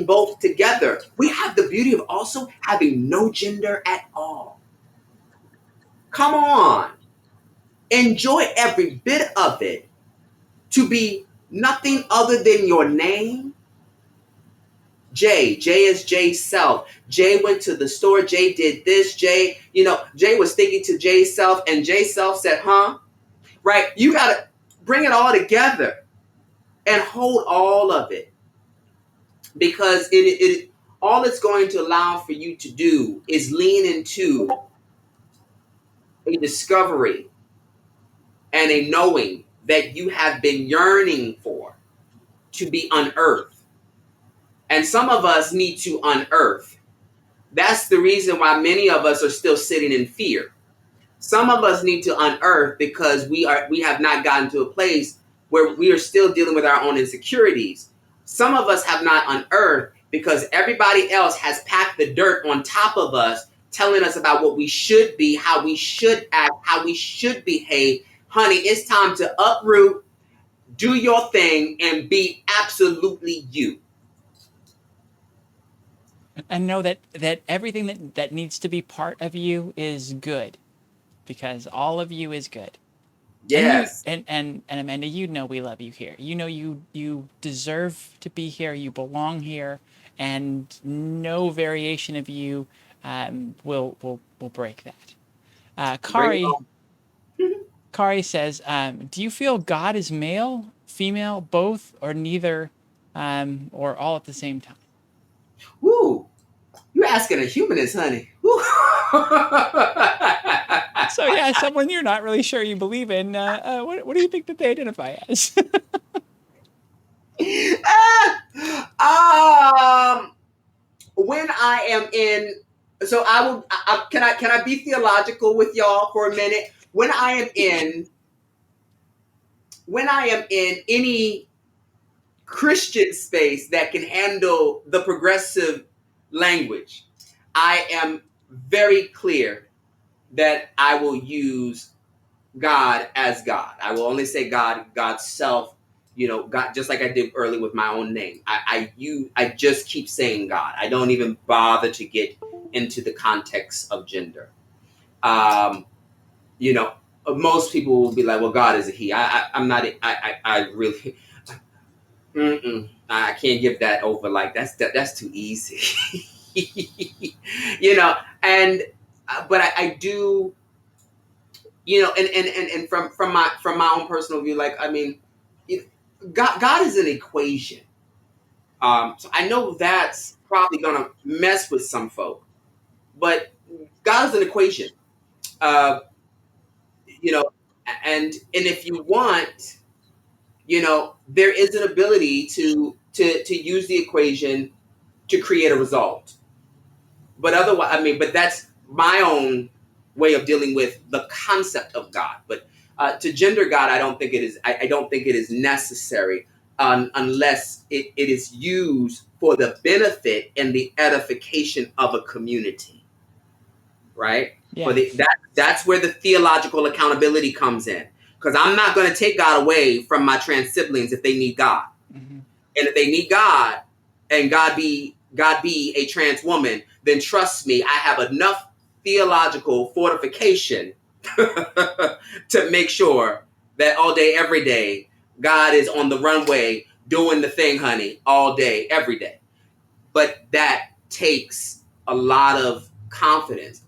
both together. We have the beauty of also having no gender at all. Come on. enjoy every bit of it, to be nothing other than your name. Jay is Jay's self. Jay went to the store. Jay did this. Jay was thinking to Jay's self, and Jay's self said, huh? Right? You got to bring it all together and hold all of it, because it all it's going to allow for you to do is lean into a discovery and a knowing that you have been yearning for to be unearthed. And some of us need to unearth. That's the reason why many of us are still sitting in fear. Some of us need to unearth because we have not gotten to a place where we are still dealing with our own insecurities. Some of us have not unearthed because everybody else has packed the dirt on top of us, telling us about what we should be, how we should act, how we should behave. Honey, it's time to uproot, do your thing, and be absolutely you. And know that everything that needs to be part of you is good, because all of you is good. And you Yes. and Amanda, you know we love you here. You know you deserve to be here. You belong here, and no variation of you will break that. Bring it Kari on. Kari says, "Do you feel God is male, female, both, or neither, or all at the same time?" Woo. You're asking a humanist, honey. Woo. So yeah, someone you're not really sure you believe in. What do you think that they identify as? um, when I am in, so I will. Can I be theological with y'all for a minute? When I am in any Christian space that can handle the progressive language, I am very clear that I will use God as God. I will only say God, God's self, God, just like I did early with my own name. I just keep saying God. I don't even bother to get into the context of gender. Um, you know, Most people will be like, well, God is a he. I'm not, I really, I can't give that over. Like, that's too easy. you know, and, but I do, and from my own personal view, like, I mean, God is an equation. So I know that's probably gonna mess with some folk, but God is an equation. Uh, you know, and if you want, there is an ability to use the equation to create a result. But otherwise, I mean, but that's my own way of dealing with the concept of God. But to gender God, I don't think it is. I don't think it is necessary unless it is used for the benefit and the edification of a community, right? Yeah. That's where the theological accountability comes in. Because I'm not going to take God away from my trans siblings if they need God. Mm-hmm. And if they need God, and God be a trans woman, then trust me, I have enough theological fortification to make sure that all day, every day, God is on the runway doing the thing, honey, all day, every day. But that takes a lot of confidence.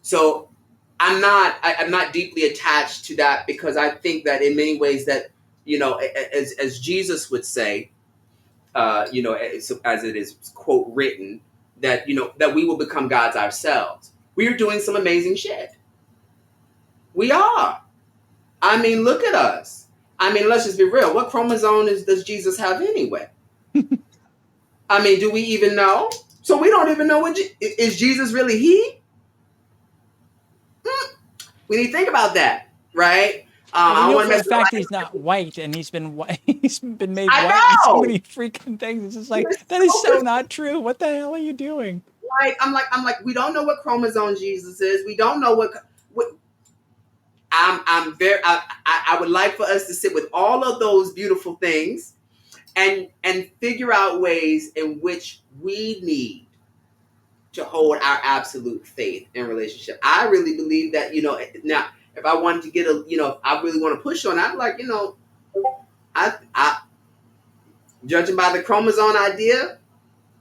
So I'm not deeply attached to that, because I think that in many ways that, as Jesus would say, as it is quote written, that that we will become gods ourselves. We are doing some amazing shit. We are. I mean, look at us. I mean, let's just be real. What chromosome does Jesus have anyway? I mean, do we even know? So we don't even know is Jesus really he? We need to think about that, right? Well, we I don't know want to for a mess with fact nobody. he's not white, and he's been he's been made I white in so know. many freaking things. It's just like, It's that is so so not true. What the hell are you doing? I'm like, we don't know what chromosome Jesus is. We don't know what I'm very. I would like for us to sit with all of those beautiful things and figure out ways in which we need to hold our absolute faith in relationship. I really believe that now. if I wanted to get a, if I really want to push on, I'd like, I judging by the chromosome idea,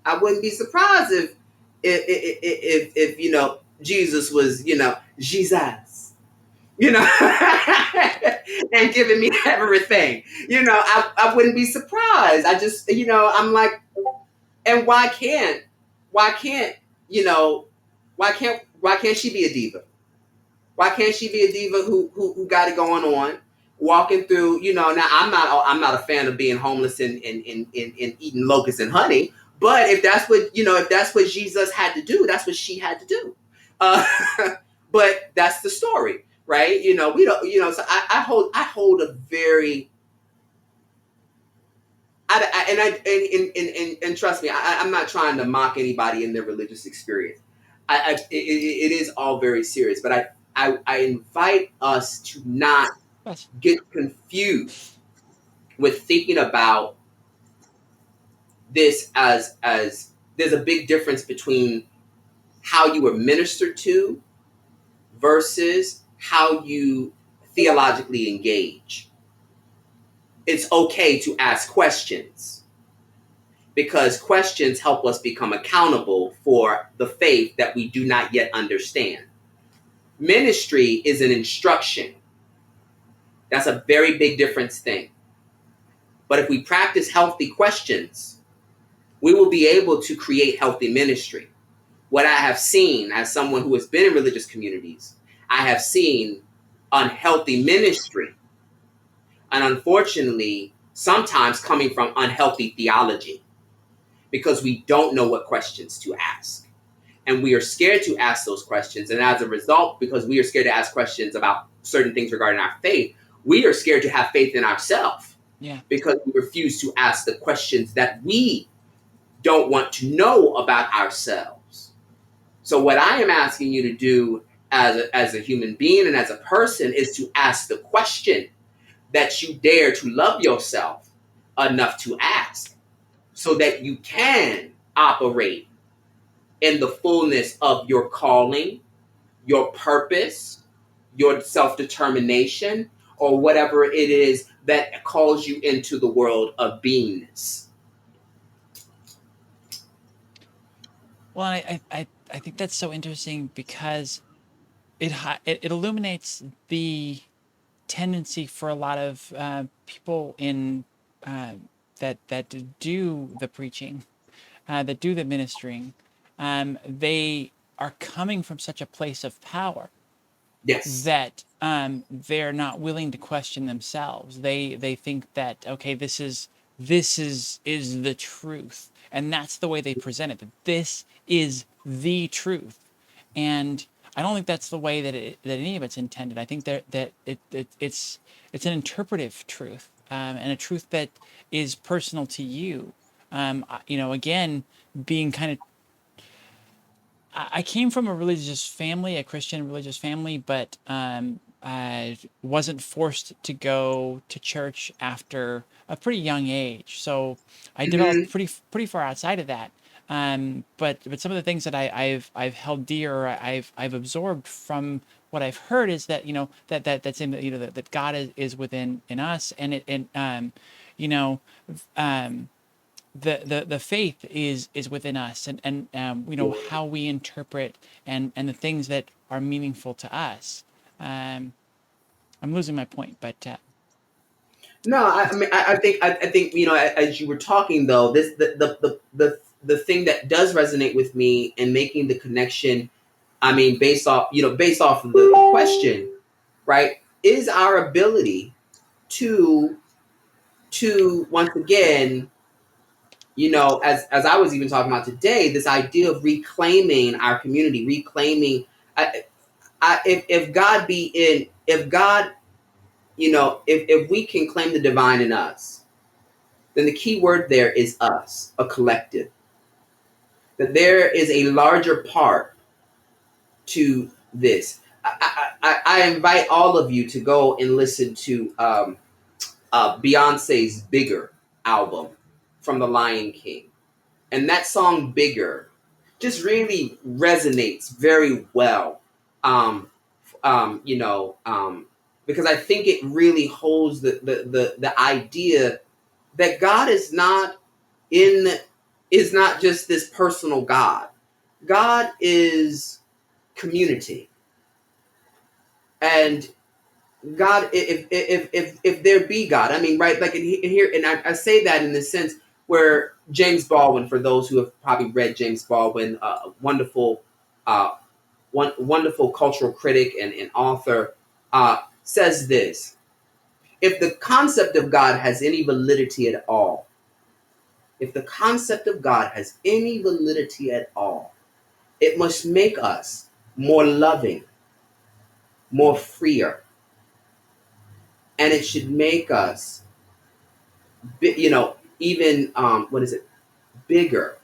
I wouldn't be surprised if Jesus was, Jesus, and giving me everything. I wouldn't be surprised. I just, I'm like, and why can't, you know, why can't she be a diva? Why can't she be a diva who got it going on, walking through? Now I'm not a fan of being homeless and eating locusts and honey. But if that's what Jesus had to do, that's what she had to do. Uh, but that's the story, right? We don't. So I hold a very and trust me, I'm not trying to mock anybody in their religious experience. It is all very serious, but I invite us to not Yes. get confused with thinking about this as there's a big difference between how you were ministered to versus how you theologically engage. It's okay to ask questions because questions help us become accountable for the faith that we do not yet understand. Ministry is an instruction. That's a very big difference thing. But if we practice healthy questions, we will be able to create healthy ministry. What I have seen as someone who has been in religious communities, I have seen unhealthy ministry. And unfortunately, sometimes coming from unhealthy theology because we don't know what questions to ask. And we are scared to ask those questions. And as a result, because we are scared to ask questions about certain things regarding our faith, we are scared to have faith in ourselves. Yeah. Because we refuse to ask the questions that we don't want to know about ourselves. So what I am asking you to do as a human being and as a person is to ask the question that you dare to love yourself enough to ask so that you can operate in the fullness of your calling, your purpose, your self-determination, or whatever it is that calls you into the world of beingness. Well, I think that's so interesting because it illuminates the tendency for a lot of people in uh, that do the preaching, that do the ministering. They are coming from such a place of power Yes. that they're not willing to question themselves. They think that okay, this is the truth, and that's the way they present it. That this is the truth, and I don't think that's the way that any of it's intended. I think it's an interpretive truth, and a truth that is personal to you. Again, being kind of I came from a religious family, a Christian religious family, but I wasn't forced to go to church after a pretty young age. So I developed Mm-hmm. pretty far outside of that. But some of the things that I've held dear, or I've absorbed from what I've heard is that that's in that God is within in us, and you know um, the faith is within us, and how we interpret and the things that are meaningful to us. um I'm losing my point, but No, I mean, I think as you were talking though, this the thing that does resonate with me and making the connection. I mean, based off of the question, right? Is our ability to once again, as I was even talking about today, this idea of reclaiming our community, reclaiming. If God be in, if God, if we can claim the divine in us, then the key word there is us, a collective. That there is a larger part to this. I invite all of you to go and listen to Beyonce's Bigger album from The Lion King. And that song, Bigger, just really resonates very well because I think it really holds the idea that God in is not just this personal God. God is community. And God, if there be God, I mean, right, like in here, and I say that in the sense where James Baldwin, for those who have probably read James Baldwin, uh, wonderful cultural critic and author, says this: if the concept of God has any validity at all, if the concept of God has any validity at all, it must make us more loving, more freer, and it should make us, even what is it, bigger.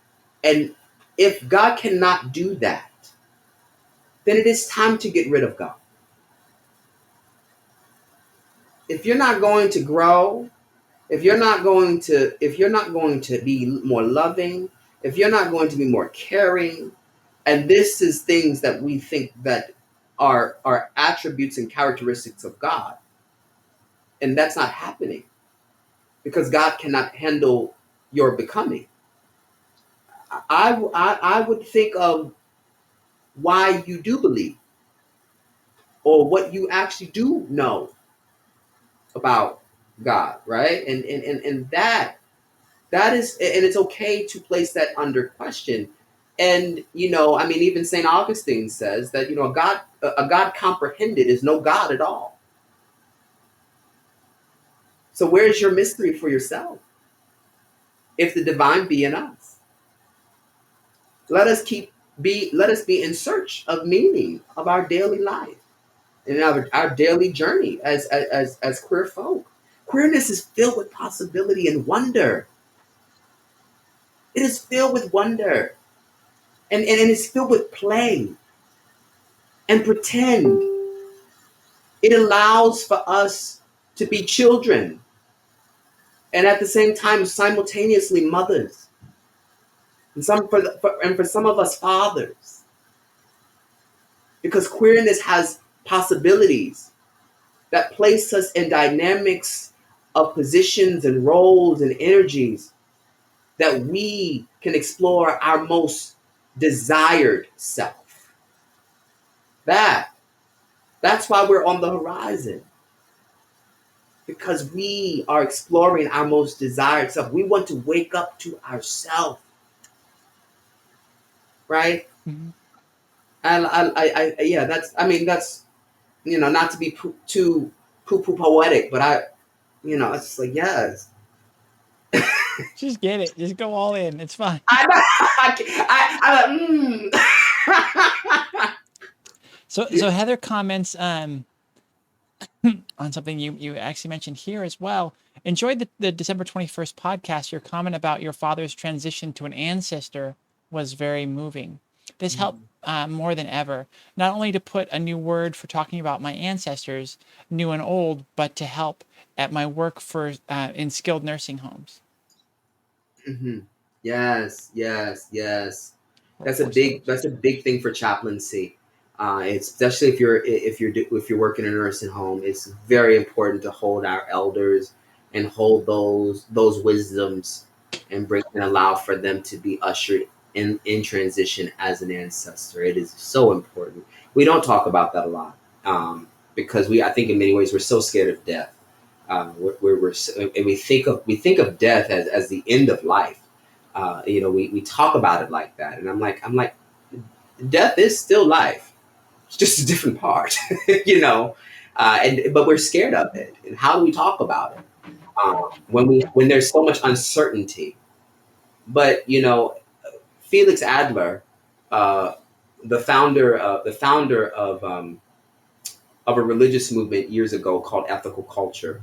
And if God cannot do that, then it is time to get rid of God. If you're not going to grow, if you're not going to be more loving, if you're not going to be more caring, and this is things that we think that are attributes and characteristics of God, and that's not happening because God cannot handle your becoming. I would think of why you do believe or what you actually do know about God, right? And that is, and it's okay to place that under question. And I mean, even St. Augustine says that a God comprehended is no God at all. So where's your mystery for yourself? If the divine be in us, let us be in search of meaning of our daily life and our daily journey as queer folk. Queerness is filled with possibility and wonder. It is filled with wonder, and it's filled with play and pretend. It allows for us to be children and at the same time simultaneously mothers, and for some of us fathers, because queerness has possibilities that place us in dynamics of positions and roles and energies that we can explore our most desired self. That's why we're on the horizon, because we are exploring our most desired self. We want to wake up to ourself, right? Mhm. Yeah, that's not to be too poo poetic, but it's just like, yes. Just get it. Just go all in. It's fine. So Heather comments on something you actually mentioned here as well. Enjoyed the December 21st podcast. Your comment about your father's transition to an ancestor was very moving. This helped more than ever, not only to put a new word for talking about my ancestors, new and old, but to help at my work for in skilled nursing homes. Mhm. Yes, yes, yes. For That's a big thing for chaplaincy. It's especially if you're working in a nursing home. It's very important to hold our elders and hold those wisdoms and allow for them to be ushered in transition as an ancestor. It is so important. We don't talk about that a lot, because I think in many ways we're so scared of death. And we think of death as the end of life. We talk about it like that, and I'm like, death is still life. It's just a different part, but we're scared of it. And how do we talk about it when there's so much uncertainty? But Felix Adler, uh, the founder of a religious movement years ago called ethical culture,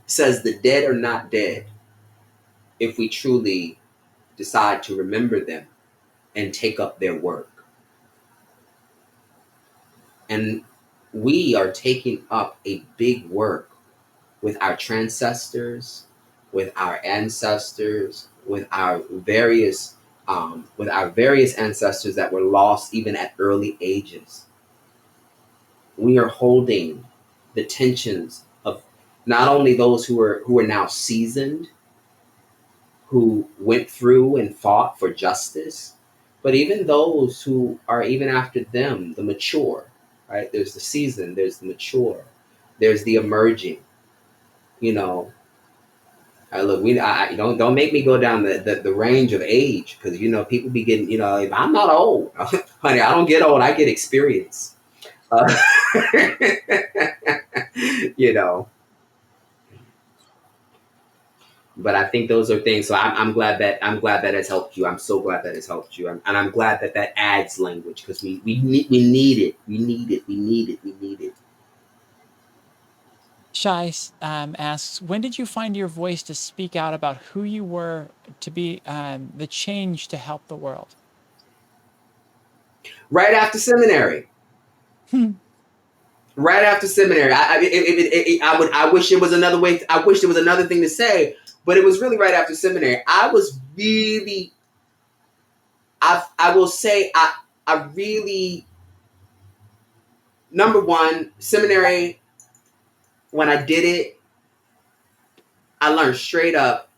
says the dead are not dead if we truly decide to remember them and take up their work. And we are taking up a big work with our transcestors, with our ancestors, with our various ancestors that were lost even at early ages. we are holding the tensions of not only those who are now seasoned, who went through and fought for justice, but even those who are even after them, the mature, right? There's the seasoned, there's the mature, there's the emerging. You know, look, don't make me go down the range of age, because people be getting, I'm not old, honey. I don't get old. I get experience. Uh, you know, but I think those are things. So I'm glad that has helped you. I'm so glad that has helped you, and I'm glad that adds language, because we need it. We need it. We need it. We need it. Shai asks, when did you find your voice to speak out about who you were to be the change to help the world? Right after seminary. Right after seminary. I wish it was another way. I wish there was another thing to say, but it was really right after seminary. I was really. I will say I really, number one, seminary, when I did it, I learned straight up,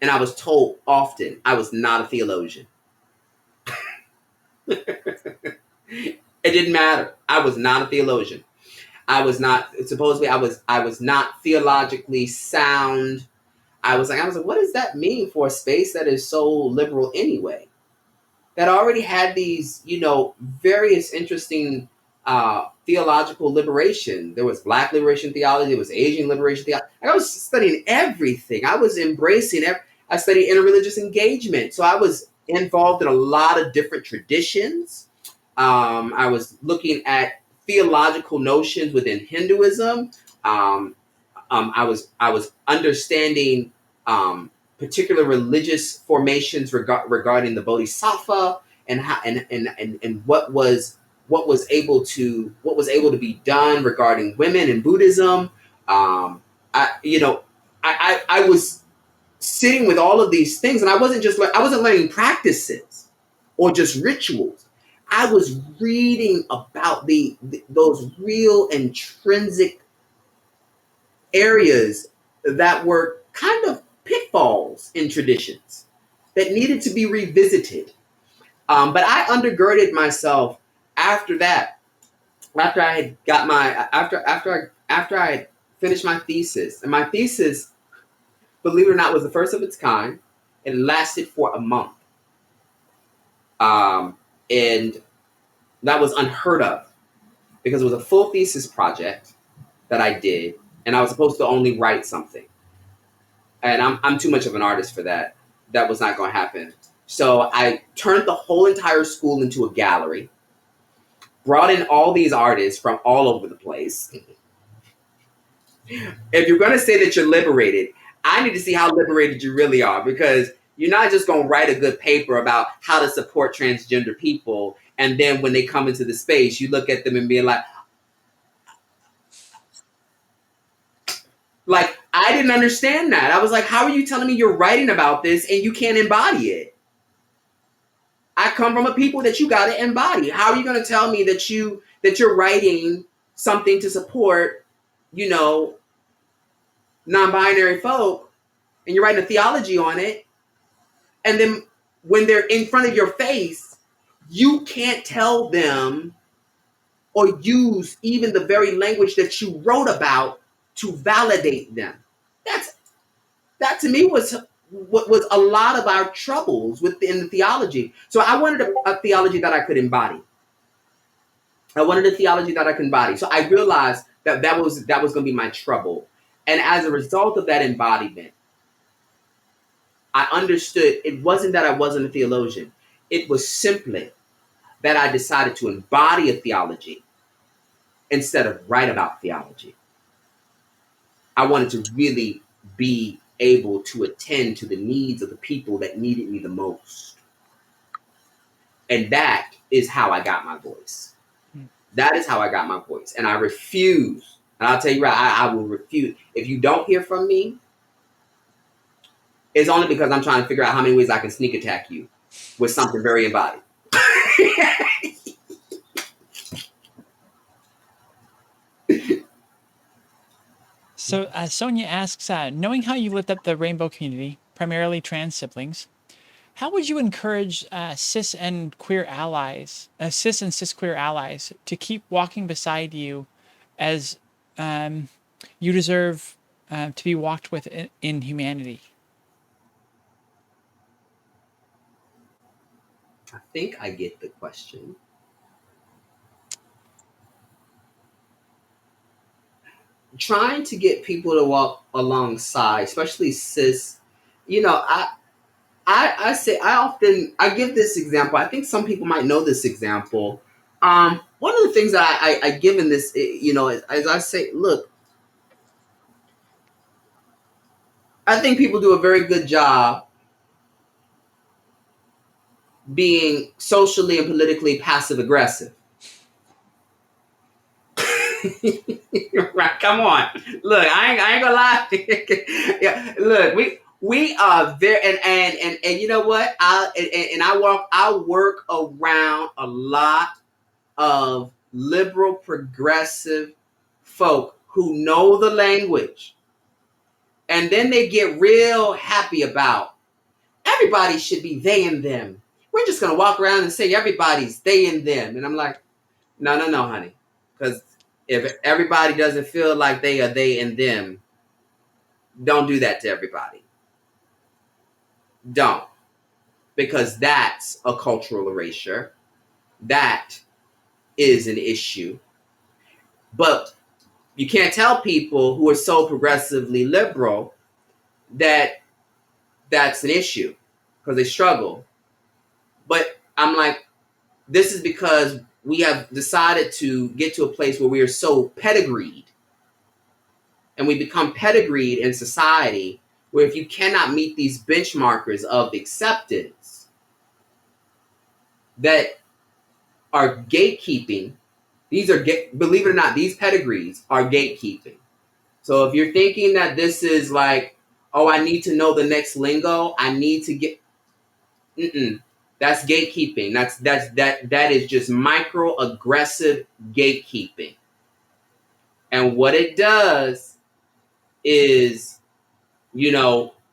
and I was told often I was not a theologian. It didn't matter. I was not a theologian. I was not, supposedly I was not theologically sound. I was like, what does that mean for a space that is so liberal anyway? That already had these, various interesting theological liberation. There was Black liberation theology. There was Asian liberation theology. I was studying everything. I was embracing. I studied interreligious engagement. So I was involved in a lot of different traditions. I was looking at theological notions within Hinduism. Um, I was understanding particular religious formations regarding the Bodhisattva, and how and what was able to be done regarding women in Buddhism. I was sitting with all of these things, and I wasn't learning practices or just rituals. I was reading about those real intrinsic areas that were kind of pitfalls in traditions that needed to be revisited. But I undergirded myself after that. After I had got my after I had finished my thesis, and my thesis, believe it or not, was the first of its kind. It lasted for a month, and that was unheard of, because it was a full thesis project that I did, and I was supposed to only write something. And I'm too much of an artist for that. That was not going to happen. So I turned the whole entire school into a gallery, brought in all these artists from all over the place. If you're going to say that you're liberated, I need to see how liberated you really are, because you're not just going to write a good paper about how to support transgender people, and then when they come into the space, you look at them and be like, I didn't understand that. I was like, how are you telling me you're writing about this and you can't embody it? I come from a people that you got to embody. How are you going to tell me that you're writing something to support, you know, non-binary folk, and you're writing a theology on it, and then when they're in front of your face, you can't tell them or use even the very language that you wrote about to validate them. That to me was what was a lot of our troubles within the theology. So I wanted a theology that I could embody. I wanted a theology that I could embody. So I realized that was going to be my trouble. And as a result of that embodiment, I understood it wasn't that I wasn't a theologian. It was simply that I decided to embody a theology instead of write about theology. I wanted to really be able to attend to the needs of the people that needed me the most. And that is how I got my voice. That is how I got my voice. And I refuse. And I'll tell you right, I will refuse. If you don't hear from me, it's only because I'm trying to figure out how many ways I can sneak attack you with something very embodied. So Sonia asks, knowing how you lift up the rainbow community, primarily trans siblings, how would you encourage cis and cis queer allies, to keep walking beside you, as you deserve to be walked with in humanity? I think I get the question. Trying to get people to walk alongside, especially cis. You know, I say I often I give this example. I think some people might know this example. One of the things that I give in this, as I say, look, I think people do a very good job being socially and politically passive aggressive. Right? Come on, look, I ain't gonna lie. Yeah, look, we are very and you know what? I work around a lot of liberal progressive folk who know the language, and then they get real happy about everybody should be they and them. We're just gonna walk around and say everybody's they and them, and I'm like, no, honey, because if everybody doesn't feel like they are they and them, don't do that to everybody. Don't, because that's a cultural erasure. That is an issue. But you can't tell people who are so progressively liberal that that's an issue because they struggle. But I'm like, this is because we have decided to get to a place where we are so pedigreed, and we become pedigreed in society where if you cannot meet these benchmarkers of acceptance that are gatekeeping, believe it or not, these pedigrees are gatekeeping. So if you're thinking that this is like, oh, I need to know the next lingo, I need to get, that's gatekeeping. That is just microaggressive gatekeeping. And what it does is,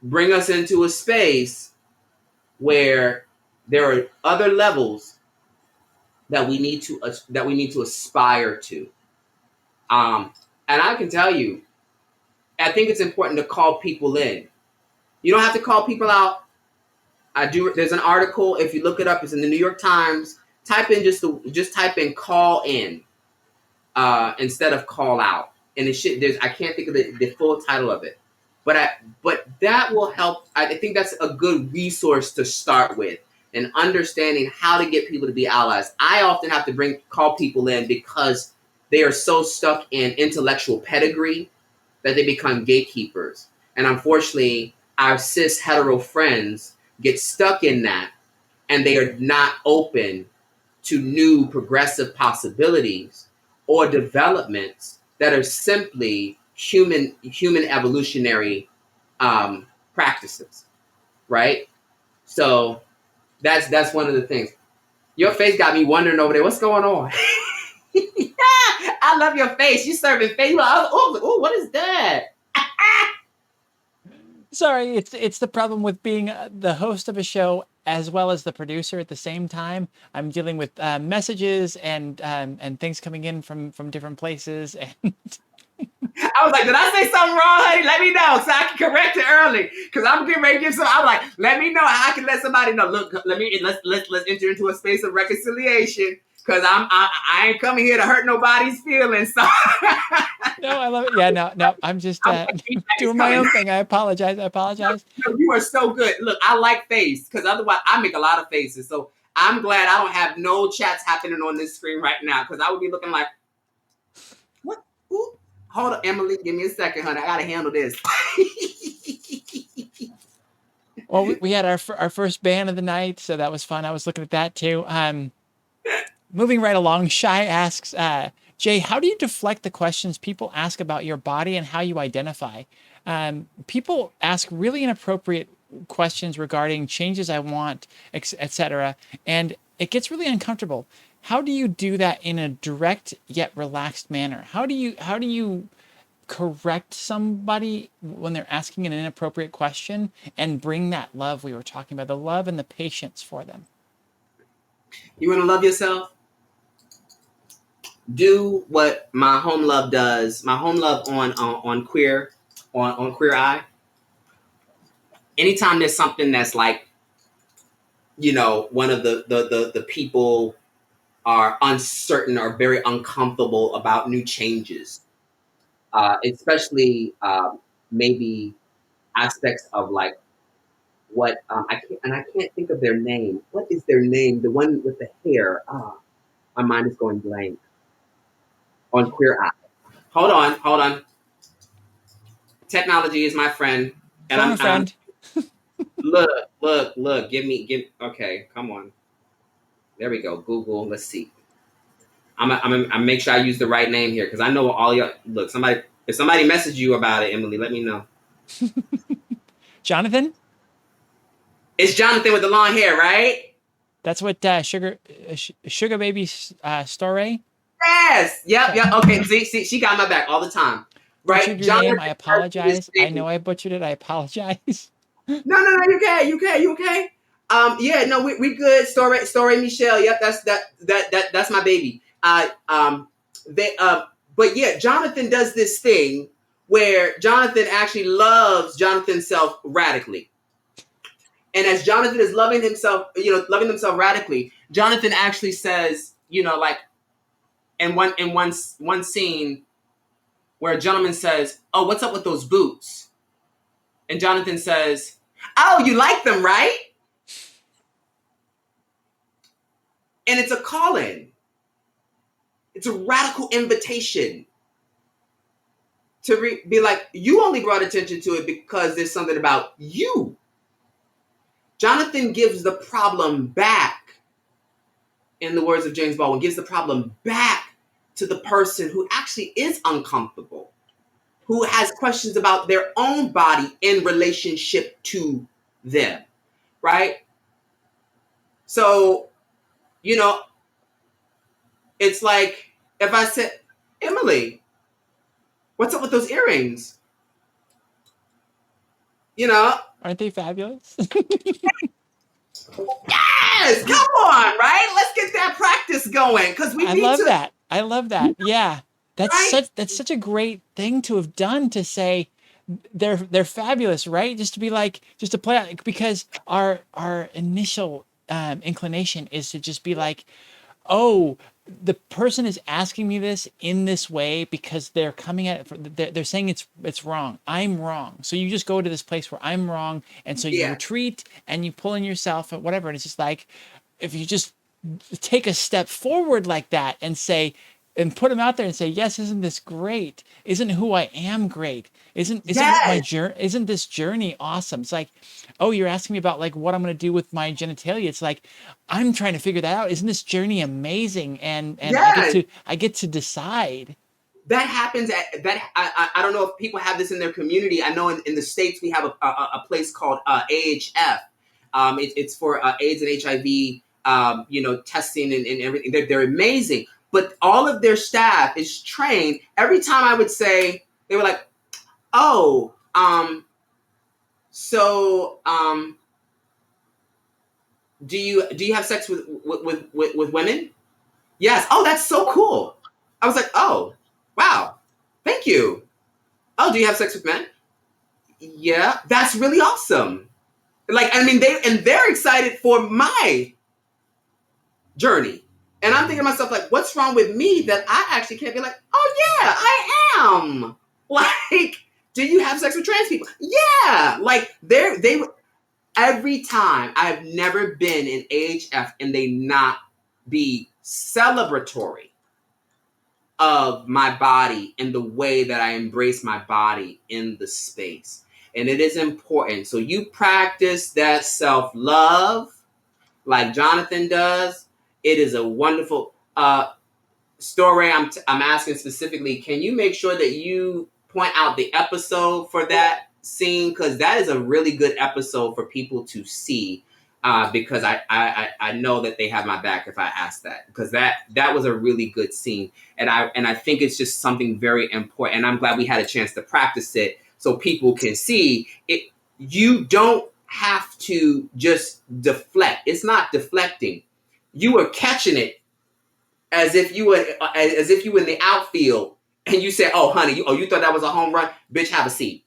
bring us into a space where there are other levels that we need to aspire to. And I can tell you, I think it's important to call people in. You don't have to call people out. There's an article, if you look it up, it's in the New York Times. Just type in call in instead of call out. And I can't think of the full title of it. But that will help. I think that's a good resource to start with, and understanding how to get people to be allies. I often have to call people in because they are so stuck in intellectual pedigree that they become gatekeepers. And unfortunately, our cis hetero friends get stuck in that, and they are not open to new progressive possibilities or developments that are simply human evolutionary practices, right? So that's one of the things. Your face got me wondering over there, what's going on? I love your face. You serving face. Oh, what is that? Sorry, it's the problem with being the host of a show as well as the producer at the same time. I'm dealing with messages and things coming in from different places, and I was like, did I say something wrong, honey? Let me know so I can correct it early. Because I'm getting ready to give some. I'm like, let me know how I can let somebody know. Look, let's enter into a space of reconciliation. Because I ain't coming here to hurt nobody's feelings. So no, I love it. Yeah, no, I'm just doing my own thing. I apologize. No, you are so good. Look, I like face because otherwise I make a lot of faces. So I'm glad I don't have no chats happening on this screen right now because I would be looking like, what? Ooh. Hold on, Emily. Give me a second, honey. I got to handle this. Well, we had our first ban of the night, so that was fun. I was looking at that too. Moving right along, Shy asks, Jay, how do you deflect the questions people ask about your body and how you identify? People ask really inappropriate questions regarding changes I want, etc., and it gets really uncomfortable. How do you do that in a direct yet relaxed manner? How do you correct somebody when they're asking an inappropriate question and bring that love we were talking about, the love and the patience for them. You want to love yourself? Do what my home love does. My home love on queer on Queer Eye. Anytime there's something that's like, one of the people are uncertain or very uncomfortable about new changes, especially maybe aspects of like what I can't think of their name. What is their name? The one with the hair. My mind is going blank. On Queer Eye. Hold on. Technology is my friend, and Phone a I'm friend. look. Give. Okay, come on. There we go. Google. Let's see. I'm make sure I use the right name here because I know all your look. If somebody messaged you about it, Emily, let me know. Jonathan? It's Jonathan with the long hair, right? That's what Sugar Baby Story. Yes. Yep. Okay. See, she got my back all the time. Right? Butchered your Jonathan name. I does this apologize. I thing. know I butchered it. I apologize. No. You okay? Yeah. No, we good. Story Michelle. Yep. That's my baby. They but yeah, Jonathan does this thing where Jonathan actually loves Jonathan self radically. And as Jonathan is loving himself radically, Jonathan actually says, like in one scene where a gentleman says, "Oh, what's up with those boots?" And Jonathan says, "Oh, you like them, right?" And it's a call-in. It's a radical invitation to be like, you only brought attention to it because there's something about you. Jonathan gives the problem back, in the words of James Baldwin, gives the problem back to the person who actually is uncomfortable, who has questions about their own body in relationship to them, right? So, it's like if I said, Emily, what's up with those earrings? Aren't they fabulous? Yes, come on, right? Let's get that practice going because we I need love to, that. I love that. Yeah. right? That's such a great thing to have done, to say they're fabulous, right? Just to be like, just to play out, because our initial inclination is to just be like, oh, the person is asking me this in this way because they're coming at it. They're saying it's wrong. I'm wrong. So you just go to this place where I'm wrong, and so you Yeah, retreat and you pull in yourself or whatever. And it's just like, if you just take a step forward like that and say, and put them out there and say, yes, isn't this great? Isn't who I am great? Isn't my yes, journey? Isn't this journey awesome? It's like, oh, you're asking me about like what I'm going to do with my genitalia. It's like, I'm trying to figure that out. Isn't this journey amazing? And yes. I get to decide. That happens at that. I don't know if people have this in their community. I know in the States we have a place called AHF. It's for AIDS and HIV, testing and everything. They're amazing. But all of their staff is trained. Every time I would say, they were like, "Oh, so do you have sex with women?" Yes. Oh, that's so cool. I was like, "Oh, wow, thank you." Oh, do you have sex with men? Yeah, that's really awesome. Like, I mean, they're excited for my journey. And I'm thinking to myself, like, what's wrong with me that I actually can't be like, oh yeah, I am. Like, do you have sex with trans people? Yeah. Like, they every time. I've never been in AHF and they not be celebratory of my body and the way that I embrace my body in the space. And it is important. So you practice that self-love like Jonathan does. It is a wonderful story. I'm asking specifically, can you make sure that you point out the episode for that scene? Because that is a really good episode for people to see. because I know that they have my back if I ask that, because that was a really good scene, and I think it's just something very important, and I'm glad we had a chance to practice it so people can see it. You don't have to just deflect. It's not deflecting. You are catching it as if you were in the outfield and you said, "Oh, honey, you thought that was a home run? Bitch, have a seat."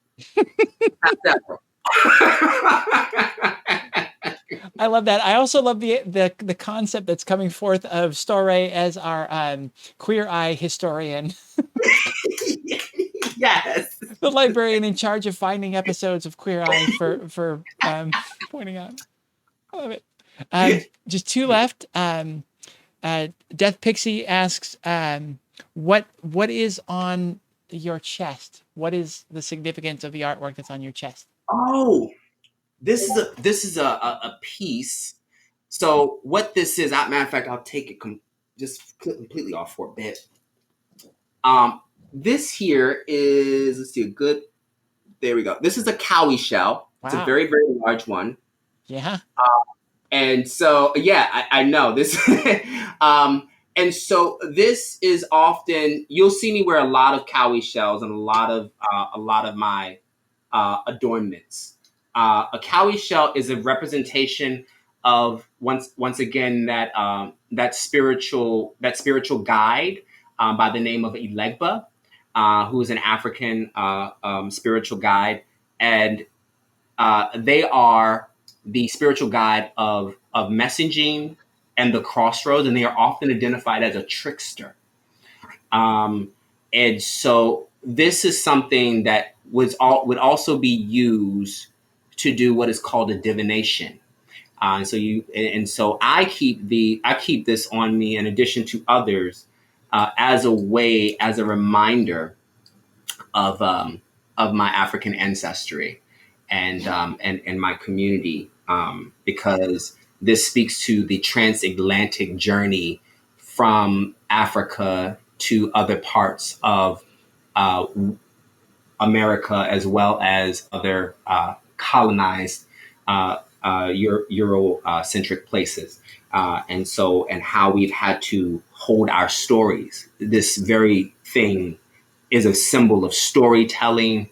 I love that. I also love the concept that's coming forth of Storre as our queer eye historian, Yes. the librarian in charge of finding episodes of Queer Eye for pointing out. I love it. Just two left. Death Pixie asks, what is on your chest? What is the significance of the artwork that's on your chest? Oh, this is a piece. So what this is, matter of fact, I'll take it just completely off for a bit. This here is, let's see, a good. There we go. This is a cowie shell. It's a Wow. very, very large one. Yeah. And so, yeah, I know this. And so this is often, you'll see me wear a lot of cowie shells and a lot of my adornments. A cowie shell is a representation of once again that spiritual guide by the name of Elegba, who is an African spiritual guide, and they are the spiritual guide of messaging and the crossroads, and they are often identified as a trickster. And so this is something that would also be used to do what is called a divination. So I keep this on me in addition to others as a reminder of my African ancestry and my community, because this speaks to the transatlantic journey from Africa to other parts of uh, America, as well as other colonized Eurocentric places, and how we've had to hold our stories. This very thing is a symbol of storytelling,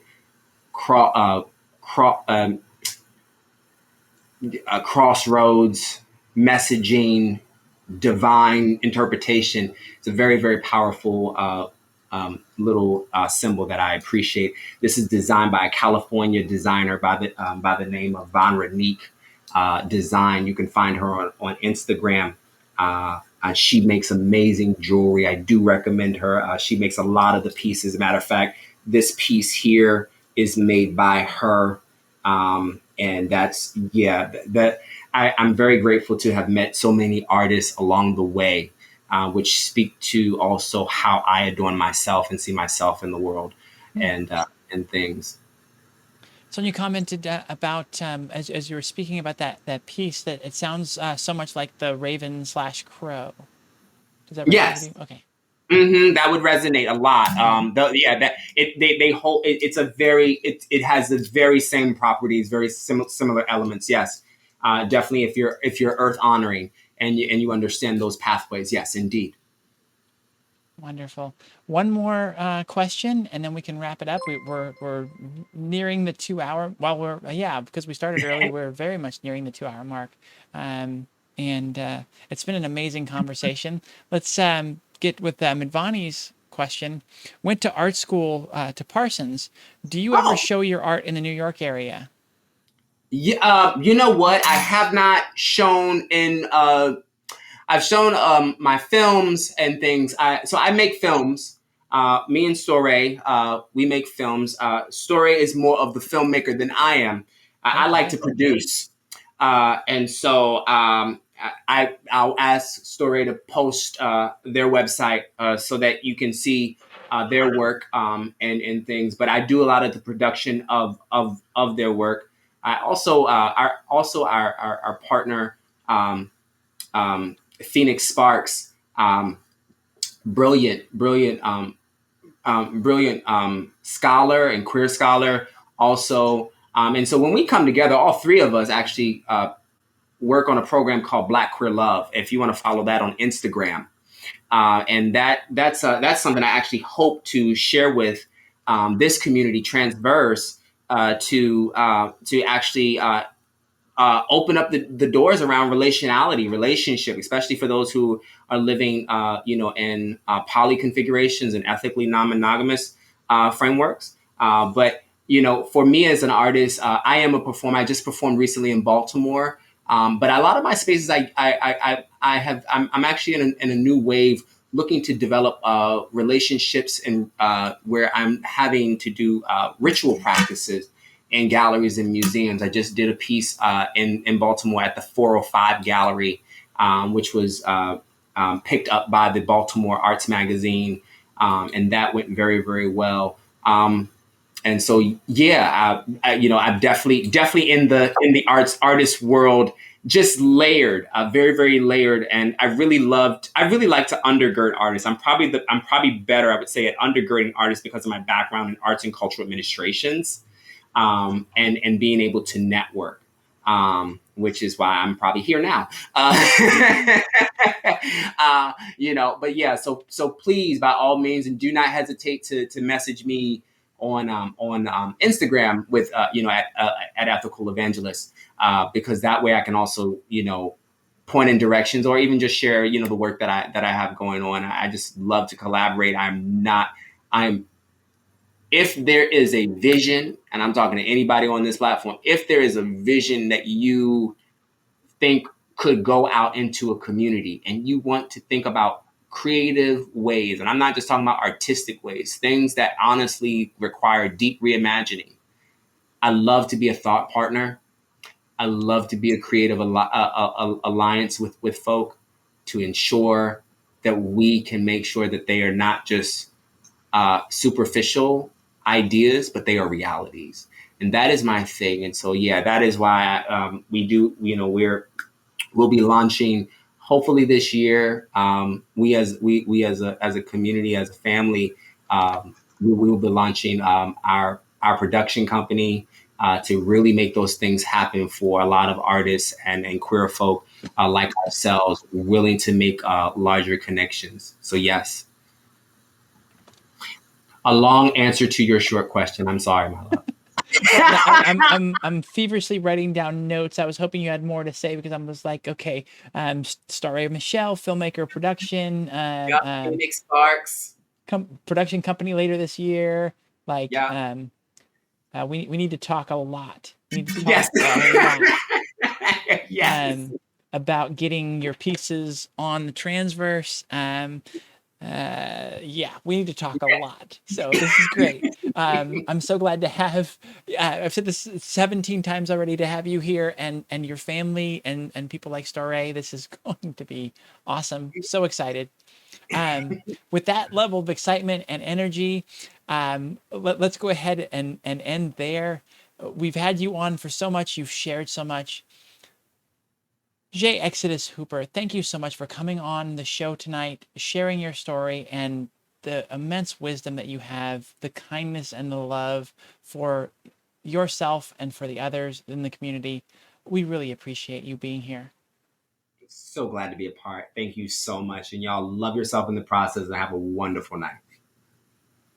cro- uh, cro- um, crossroads, messaging, divine interpretation. It's a very, very powerful little symbol that I appreciate. This is designed by a California designer by the name of Von Renique Design. You can find her on Instagram. She makes amazing jewelry. I do recommend her. She makes a lot of the pieces. As a matter of fact, this piece here is made by her. And that's, yeah, I'm very grateful to have met so many artists along the way, which speak to also how I adorn myself and see myself in the world, and things. So you commented about as you were speaking about that piece that it sounds so much like the raven slash crow. Does that resonate with Yes. you? Okay. That would resonate a lot. Yeah. Yeah, that they hold. It's a very it has the very same properties, very similar elements. Yes, definitely. If you're earth honoring and you understand those pathways, yes, indeed. Wonderful. One more question, and then we can wrap it up. We're nearing the 2 hour. Well, yeah, because we started early. We're very much nearing the 2 hour mark, and it's been an amazing conversation. Let's get with Midvani's question. Went to art school to Parsons. Do you ever Oh, show your art in the New York area? yeah. You know what? I have not shown in. I've shown my films and things. So I make films. Me and Storre, we make films. Storre is more of the filmmaker than I am. I like Okay. to produce, and so I'll ask Storre to post their website so that you can see their work, and things. But I do a lot of the production of their work. I also our partner. Phoenix Sparks, brilliant scholar and queer scholar also. And so when we come together, all three of us actually work on a program called Black Queer Love. If you want to follow that on Instagram, and that's something I actually hope to share with this community, transverse, to actually open up the doors around relationship, especially for those who are living, in poly configurations and ethically non-monogamous frameworks. But for me as an artist, I am a performer. I just performed recently in Baltimore. But a lot of my spaces, I'm actually in a new wave, looking to develop relationships and where I'm having to do ritual practices in galleries and museums. I just did a piece in Baltimore at the 405 Gallery, which was picked up by the Baltimore Arts Magazine, and that went very, very well. And so, yeah, I'm definitely in the artist world, just layered, very, very layered. And I really like to undergird artists. I'm probably better, I would say, at undergirding artists because of my background in arts and cultural administrations, and being able to network, which is why I'm probably here now. But yeah, so please, by all means, and do not hesitate to message me on Instagram with at Ethical Evangelist, because that way I can also point in directions, or even just share the work that I have going on. I just love to collaborate. I'm If there is a vision, and I'm talking to anybody on this platform, if there is a vision that you think could go out into a community, and you want to think about creative ways, and I'm not just talking about artistic ways, things that honestly require deep reimagining. I love to be a thought partner. I love to be a creative alliance with folk to ensure that we can make sure that they are not just superficial ideas, but they are realities. And that is my thing. And so, yeah, that is why we'll be launching hopefully this year. We as a community, as a family, we will be launching our production company, to really make those things happen for a lot of artists and queer folk like ourselves, willing to make larger connections. So yes, a long answer to your short question. I'm sorry, my love. I'm feverishly writing down notes. I was hoping you had more to say because I was like, okay, Starray Michelle, filmmaker, production, Yep, Phoenix Sparks. production company later this year. Like, Yeah. we need to talk a lot. We need to talk Yes. a lot. Yes. About getting your pieces on the Transverse. Yeah, we need to talk a lot. So this is great. I'm so glad to have, I've said this 17 times already, to have you here, and your family, and people like Starray. This is going to be awesome. So excited. With that level of excitement and energy, let's go ahead and end there. We've had you on for so much. You've shared so much. J. Exodus Hooper, thank you so much for coming on the show tonight, sharing your story, and the immense wisdom that you have, the kindness and the love for yourself and for the others in the community. We really appreciate you being here. So glad to be a part. Thank you so much. And y'all love yourself in the process, and have a wonderful night.